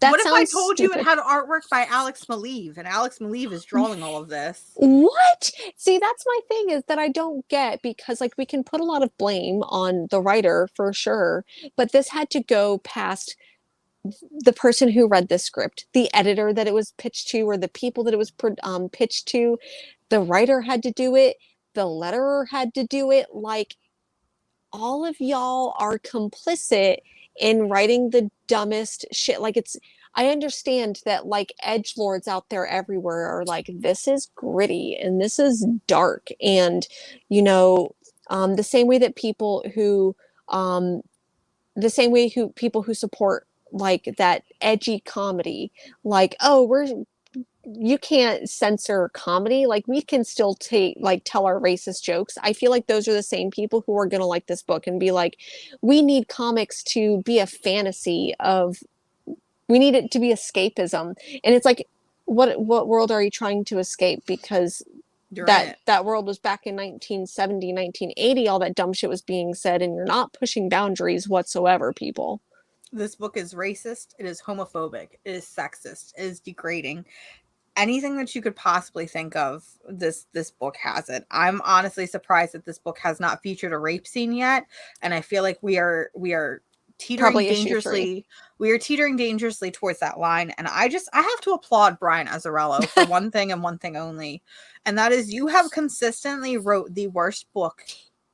Speaker 1: That
Speaker 2: What if I
Speaker 1: sounds
Speaker 2: told you it
Speaker 1: stupid.
Speaker 2: had artwork by Alex Maleev, and Alex Maleev is drawing all of this?
Speaker 1: What? See, that's my thing is that I don't get because like we can put a lot of blame on the writer for sure, but this had to go past the person who read this script, the editor that it was pitched to, or the people that it was pitched to. The writer had to do it. The letterer had to do it. Like all of y'all are complicit in writing the dumbest shit. Like it's, I understand that like edge lords out there everywhere are like, this is gritty and this is dark. And, you know, the same way that um, the same way who people who support like that edgy comedy, like, oh, you can't censor comedy. Like we can still take like tell our racist jokes. I feel like those are the same people who are going to like this book and be like, we need comics to be a fantasy of, we need it to be escapism. And it's like, what world are you trying to escape? Because
Speaker 2: You're in
Speaker 1: that
Speaker 2: it.
Speaker 1: that world was back in 1970, 1980. All that dumb shit was being said, and you're not pushing boundaries whatsoever, people.
Speaker 2: This book is racist. It is homophobic. It is sexist. It is degrading. Anything that you could possibly think of, this book has it. I'm honestly surprised that this book has not featured a rape scene yet, and I feel like we are teetering
Speaker 1: Probably issue 3.
Speaker 2: dangerously. We are teetering dangerously towards that line, and I have to applaud Brian Azzarello for one thing and one thing only, and that is you have consistently wrote the worst book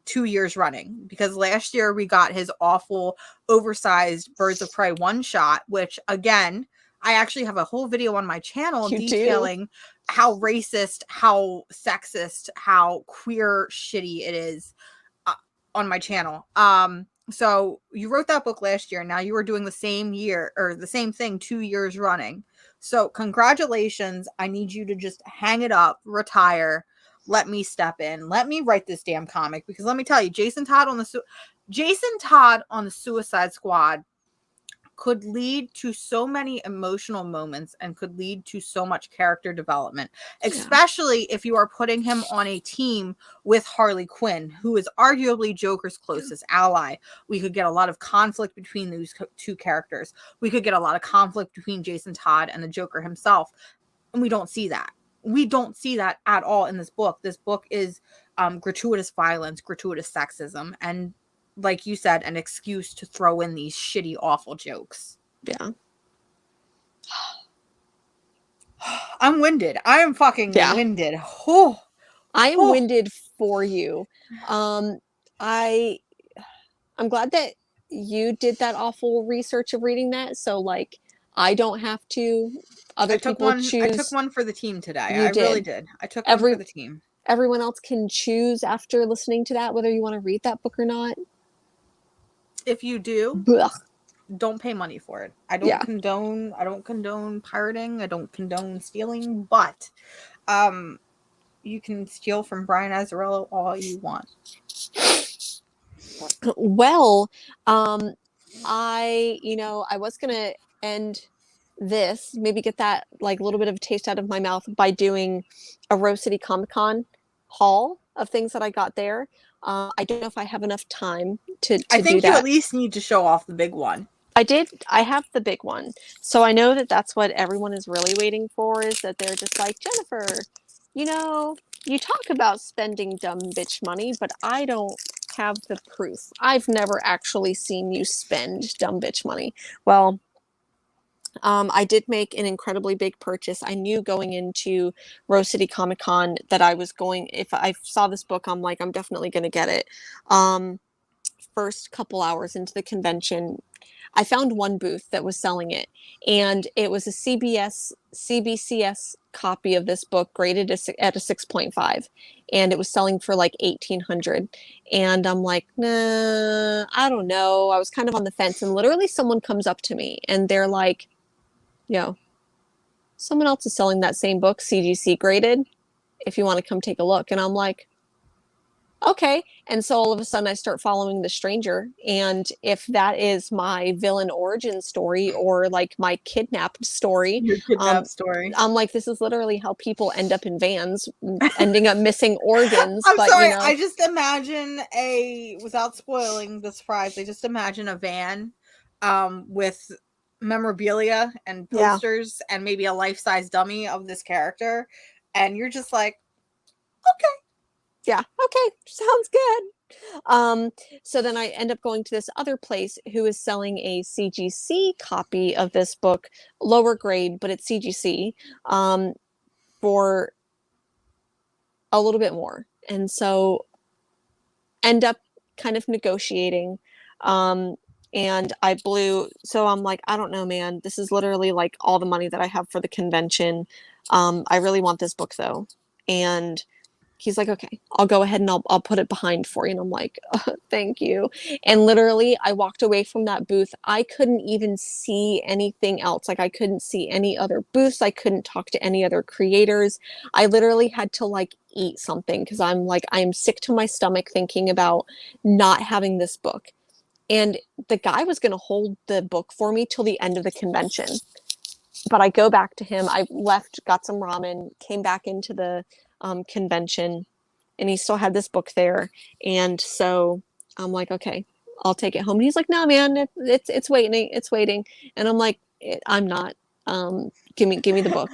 Speaker 2: 2 years running, because last year we got his awful oversized Birds of Prey one shot, which again, I actually have a whole video on my channel
Speaker 1: You do.
Speaker 2: detailing how racist, how sexist, how queer shitty it is, uh, on my channel. So you wrote that book last year. Now you are doing the same year or the same thing 2 years running. So congratulations. I need you to just hang it up, retire. Let me step in. Let me write this damn comic, because let me tell you, Jason Todd on the Suicide Squad could lead to so many emotional moments and could lead to so much character development,
Speaker 1: Yeah.
Speaker 2: especially if you are putting him on a team with Harley Quinn, who is arguably Joker's closest ally. We could get a lot of conflict between those two characters. We could get a lot of conflict between Jason Todd and the Joker himself. And we don't see that. We don't see that at all in this book. This book is gratuitous violence, gratuitous sexism, and like you said, an excuse to throw in these shitty, awful jokes.
Speaker 1: Yeah.
Speaker 2: I'm winded. I am fucking
Speaker 1: Yeah.
Speaker 2: winded. Oh,
Speaker 1: I am
Speaker 2: oh.
Speaker 1: winded for you. Um, I I'm glad that you did that awful research of reading that. So like I don't have to.
Speaker 2: I
Speaker 1: Other
Speaker 2: took
Speaker 1: people
Speaker 2: one. I took
Speaker 1: choose.
Speaker 2: one for the team today.
Speaker 1: You
Speaker 2: I really
Speaker 1: did.
Speaker 2: did. I took one for
Speaker 1: Every
Speaker 2: the team.
Speaker 1: everyone else can choose after listening to that whether you want to read that book or not.
Speaker 2: If you do,
Speaker 1: Ugh.
Speaker 2: don't pay money for it. I don't
Speaker 1: Yeah.
Speaker 2: condone. I don't condone pirating. I don't condone stealing. But, you can steal from Brian Azzarello all you want.
Speaker 1: Well, I was gonna end this, maybe get that like a little bit of a taste out of my mouth by doing a Rose City Comic Con haul of things that I got there. I don't know if I have enough time to
Speaker 2: I
Speaker 1: do
Speaker 2: think you at
Speaker 1: that.
Speaker 2: least need to show off the big one.
Speaker 1: I have the big one. So I know that that's what everyone is really waiting for, is that they're just like, Jennifer, you know, you talk about spending dumb bitch money, but I don't have the proof. I've never actually seen you spend dumb bitch money. Well, I did make an incredibly big purchase. I knew going into Rose City Comic Con that I was going, if I saw this book, I'm like, I'm definitely going to get it. First couple hours into the convention, I found one booth that was selling it, and it was a CBCS copy of this book graded at a 6.5, and it was selling for like 1,800. And I'm like, nah, I don't know. I was kind of on the fence, and literally someone comes up to me and they're like, yo, someone else is selling that same book, CGC graded, if you want to come take a look. And I'm like, okay. And so all of a sudden I start following the stranger. And if that is my villain origin story or like my kidnapped story,
Speaker 2: Your kidnap story.
Speaker 1: I'm like, this is literally how people end up in vans, ending up missing organs.
Speaker 2: I'm
Speaker 1: but
Speaker 2: sorry,
Speaker 1: you know,
Speaker 2: I just imagine without spoiling the surprise, I just imagine a van with memorabilia and
Speaker 1: yeah.
Speaker 2: posters and maybe a life-size dummy of this character. And you're just like, okay.
Speaker 1: Yeah. Okay. Sounds good. So then I end up going to this other place who is selling a CGC copy of this book, lower grade, but it's CGC, for a little bit more. And so end up kind of negotiating. And so I'm like, I don't know, man, this is literally like all the money that I have for the convention. I really want this book though. And he's like, okay, I'll go ahead and I'll put it behind for you. And I'm like, thank you. And literally I walked away from that booth. I couldn't even see anything else. Like I couldn't see any other booths. I couldn't talk to any other creators. I literally had to like eat something because I'm like, I'm sick to my stomach thinking about not having this book. And the guy was going to hold the book for me till the end of the convention. But I go back to him. I left, got some ramen, came back into the convention, and he still had this book there. And so I'm like, okay, I'll take it home. And he's like, no, man, it's waiting, it's waiting. And I'm like, I'm not. Give me the book.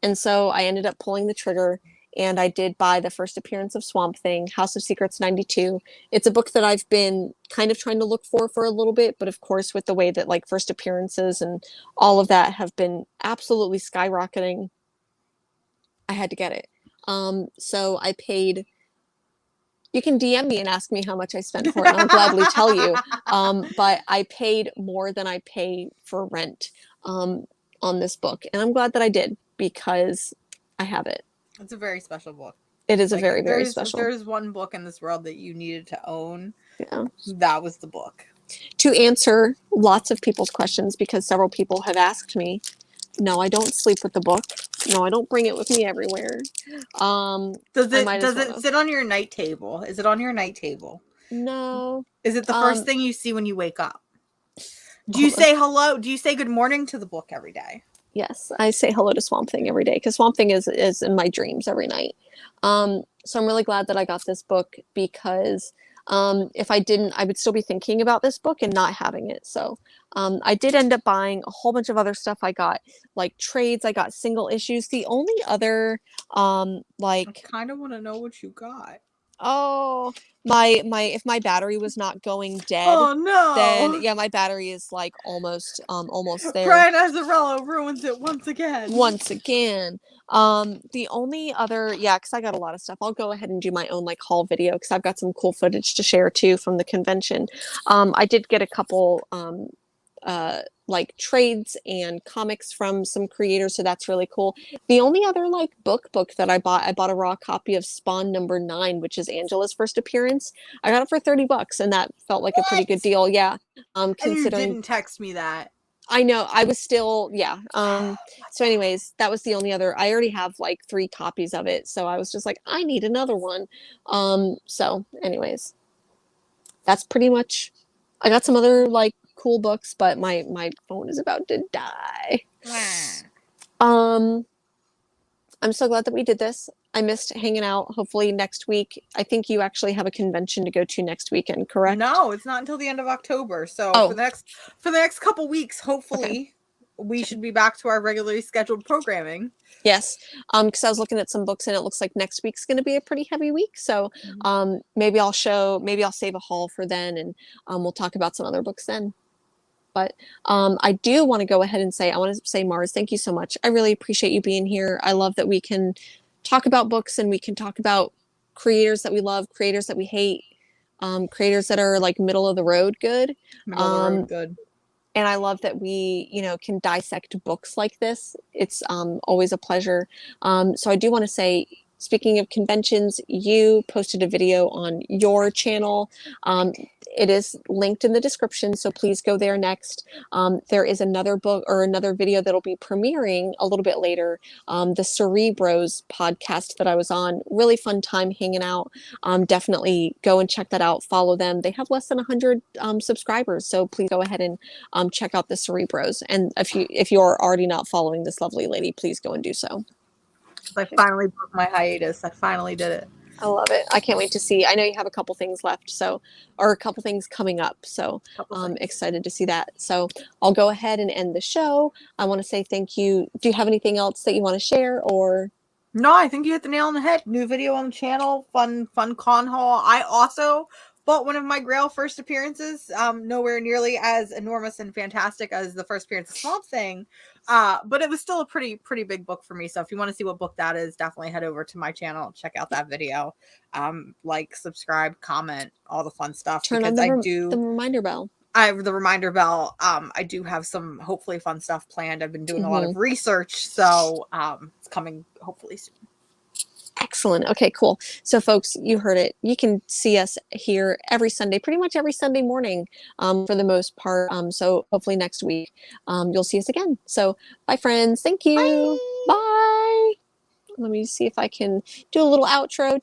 Speaker 1: And so I ended up pulling the trigger. And I did buy the first appearance of Swamp Thing, House of Secrets 92. It's a book that I've been kind of trying to look for a little bit, but of course, with the way that like first appearances and all of that have been absolutely skyrocketing, I had to get it. So I paid. You can DM me and ask me how much I spent for it, and I'll gladly tell you. But I paid more than I pay for rent on this book, and I'm glad that I did because I have it.
Speaker 2: It's a very special book.
Speaker 1: It is a very, very special.
Speaker 2: If there's one book in this world that you needed to own,
Speaker 1: yeah,
Speaker 2: that was the book.
Speaker 1: To answer lots of people's questions, because several people have asked me, no, I don't sleep with the book. No, I don't bring it with me everywhere.
Speaker 2: Does it sit on your night table? Is it on your night table?
Speaker 1: No.
Speaker 2: Is it the first thing you see when you wake up? Do you say hello? Do you say good morning to the book every day?
Speaker 1: Yes, I say hello to Swamp Thing every day because Swamp Thing is in my dreams every night. So I'm really glad that I got this book because if I didn't, I would still be thinking about this book and not having it. So I did end up buying a whole bunch of other stuff. I got like trades, I got single issues. The only other I
Speaker 2: kind of want to know what you got.
Speaker 1: Oh, my if my battery was not going dead,
Speaker 2: oh no,
Speaker 1: then yeah, my battery is like almost there.
Speaker 2: Brian Azzarello ruins it once again.
Speaker 1: The only other, because I got a lot of stuff. I'll go ahead and do my own like haul video because I've got some cool footage to share too from the convention. I did get a couple like trades and comics from some creators, so that's really cool. The only other like book that I bought a raw copy of Spawn #9, which is Angela's first appearance. I got it for $30, and that felt like a pretty good deal. Yeah.
Speaker 2: Considering you didn't text me that.
Speaker 1: I know, I was still, yeah. So anyways, that was the only other. I already have like 3 copies of it, so I was just like, I need another one. So anyways, that's pretty much. I got some other like cool books, but my phone is about to die. I'm so glad that we did this. I missed hanging out. Hopefully next week. I think you actually have a convention to go to next weekend, correct?
Speaker 2: No, it's not until the end of October. So for the next couple weeks, hopefully we should be back to our regularly scheduled programming.
Speaker 1: Yes. Because I was looking at some books and it looks like next week's going to be a pretty heavy week. So maybe I'll save a haul for then, and we'll talk about some other books then. But I do want to go ahead and say, Mars, thank you so much. I really appreciate you being here. I love that we can talk about books and we can talk about creators that we love, creators that we hate, creators that are like middle of the road good. And I love that we, can dissect books like this. It's always a pleasure. So I do want to say, speaking of conventions, you posted a video on your channel. It is linked in the description, so please go there next. There is another book or another video that'll be premiering a little bit later. The Cerebros podcast that I was on, really fun time hanging out. Definitely go and check that out. Follow them. They have less than 100 subscribers, so please go ahead and check out the Cerebros. And if you are already not following this lovely lady, please go and do so.
Speaker 2: I finally broke my hiatus. I finally did it.
Speaker 1: I love it. I can't wait to see. I know you have a couple things left, or a couple things coming up. So I'm excited to see that. So I'll go ahead and end the show. I want to say thank you. Do you have anything else that you want to share, or?
Speaker 2: No, I think you hit the nail on the head. New video on the channel. Fun con haul. I also bought one of my Grail first appearances. Nowhere nearly as enormous and fantastic as the first appearance of Swamp Thing. But it was still a pretty big book for me. So if you want to see what book that is, definitely head over to my channel, check out that video. Like, subscribe, comment, all the fun stuff.
Speaker 1: Turn on the reminder bell.
Speaker 2: I have the reminder bell. I do have some hopefully fun stuff planned. I've been doing a lot of research, so it's coming hopefully soon.
Speaker 1: Excellent. Okay, cool. So folks, you heard it. You can see us here every Sunday, pretty much every Sunday morning, for the most part. So hopefully next week, you'll see us again. So bye friends. Thank you. Bye. Let me see if I can do a little outro.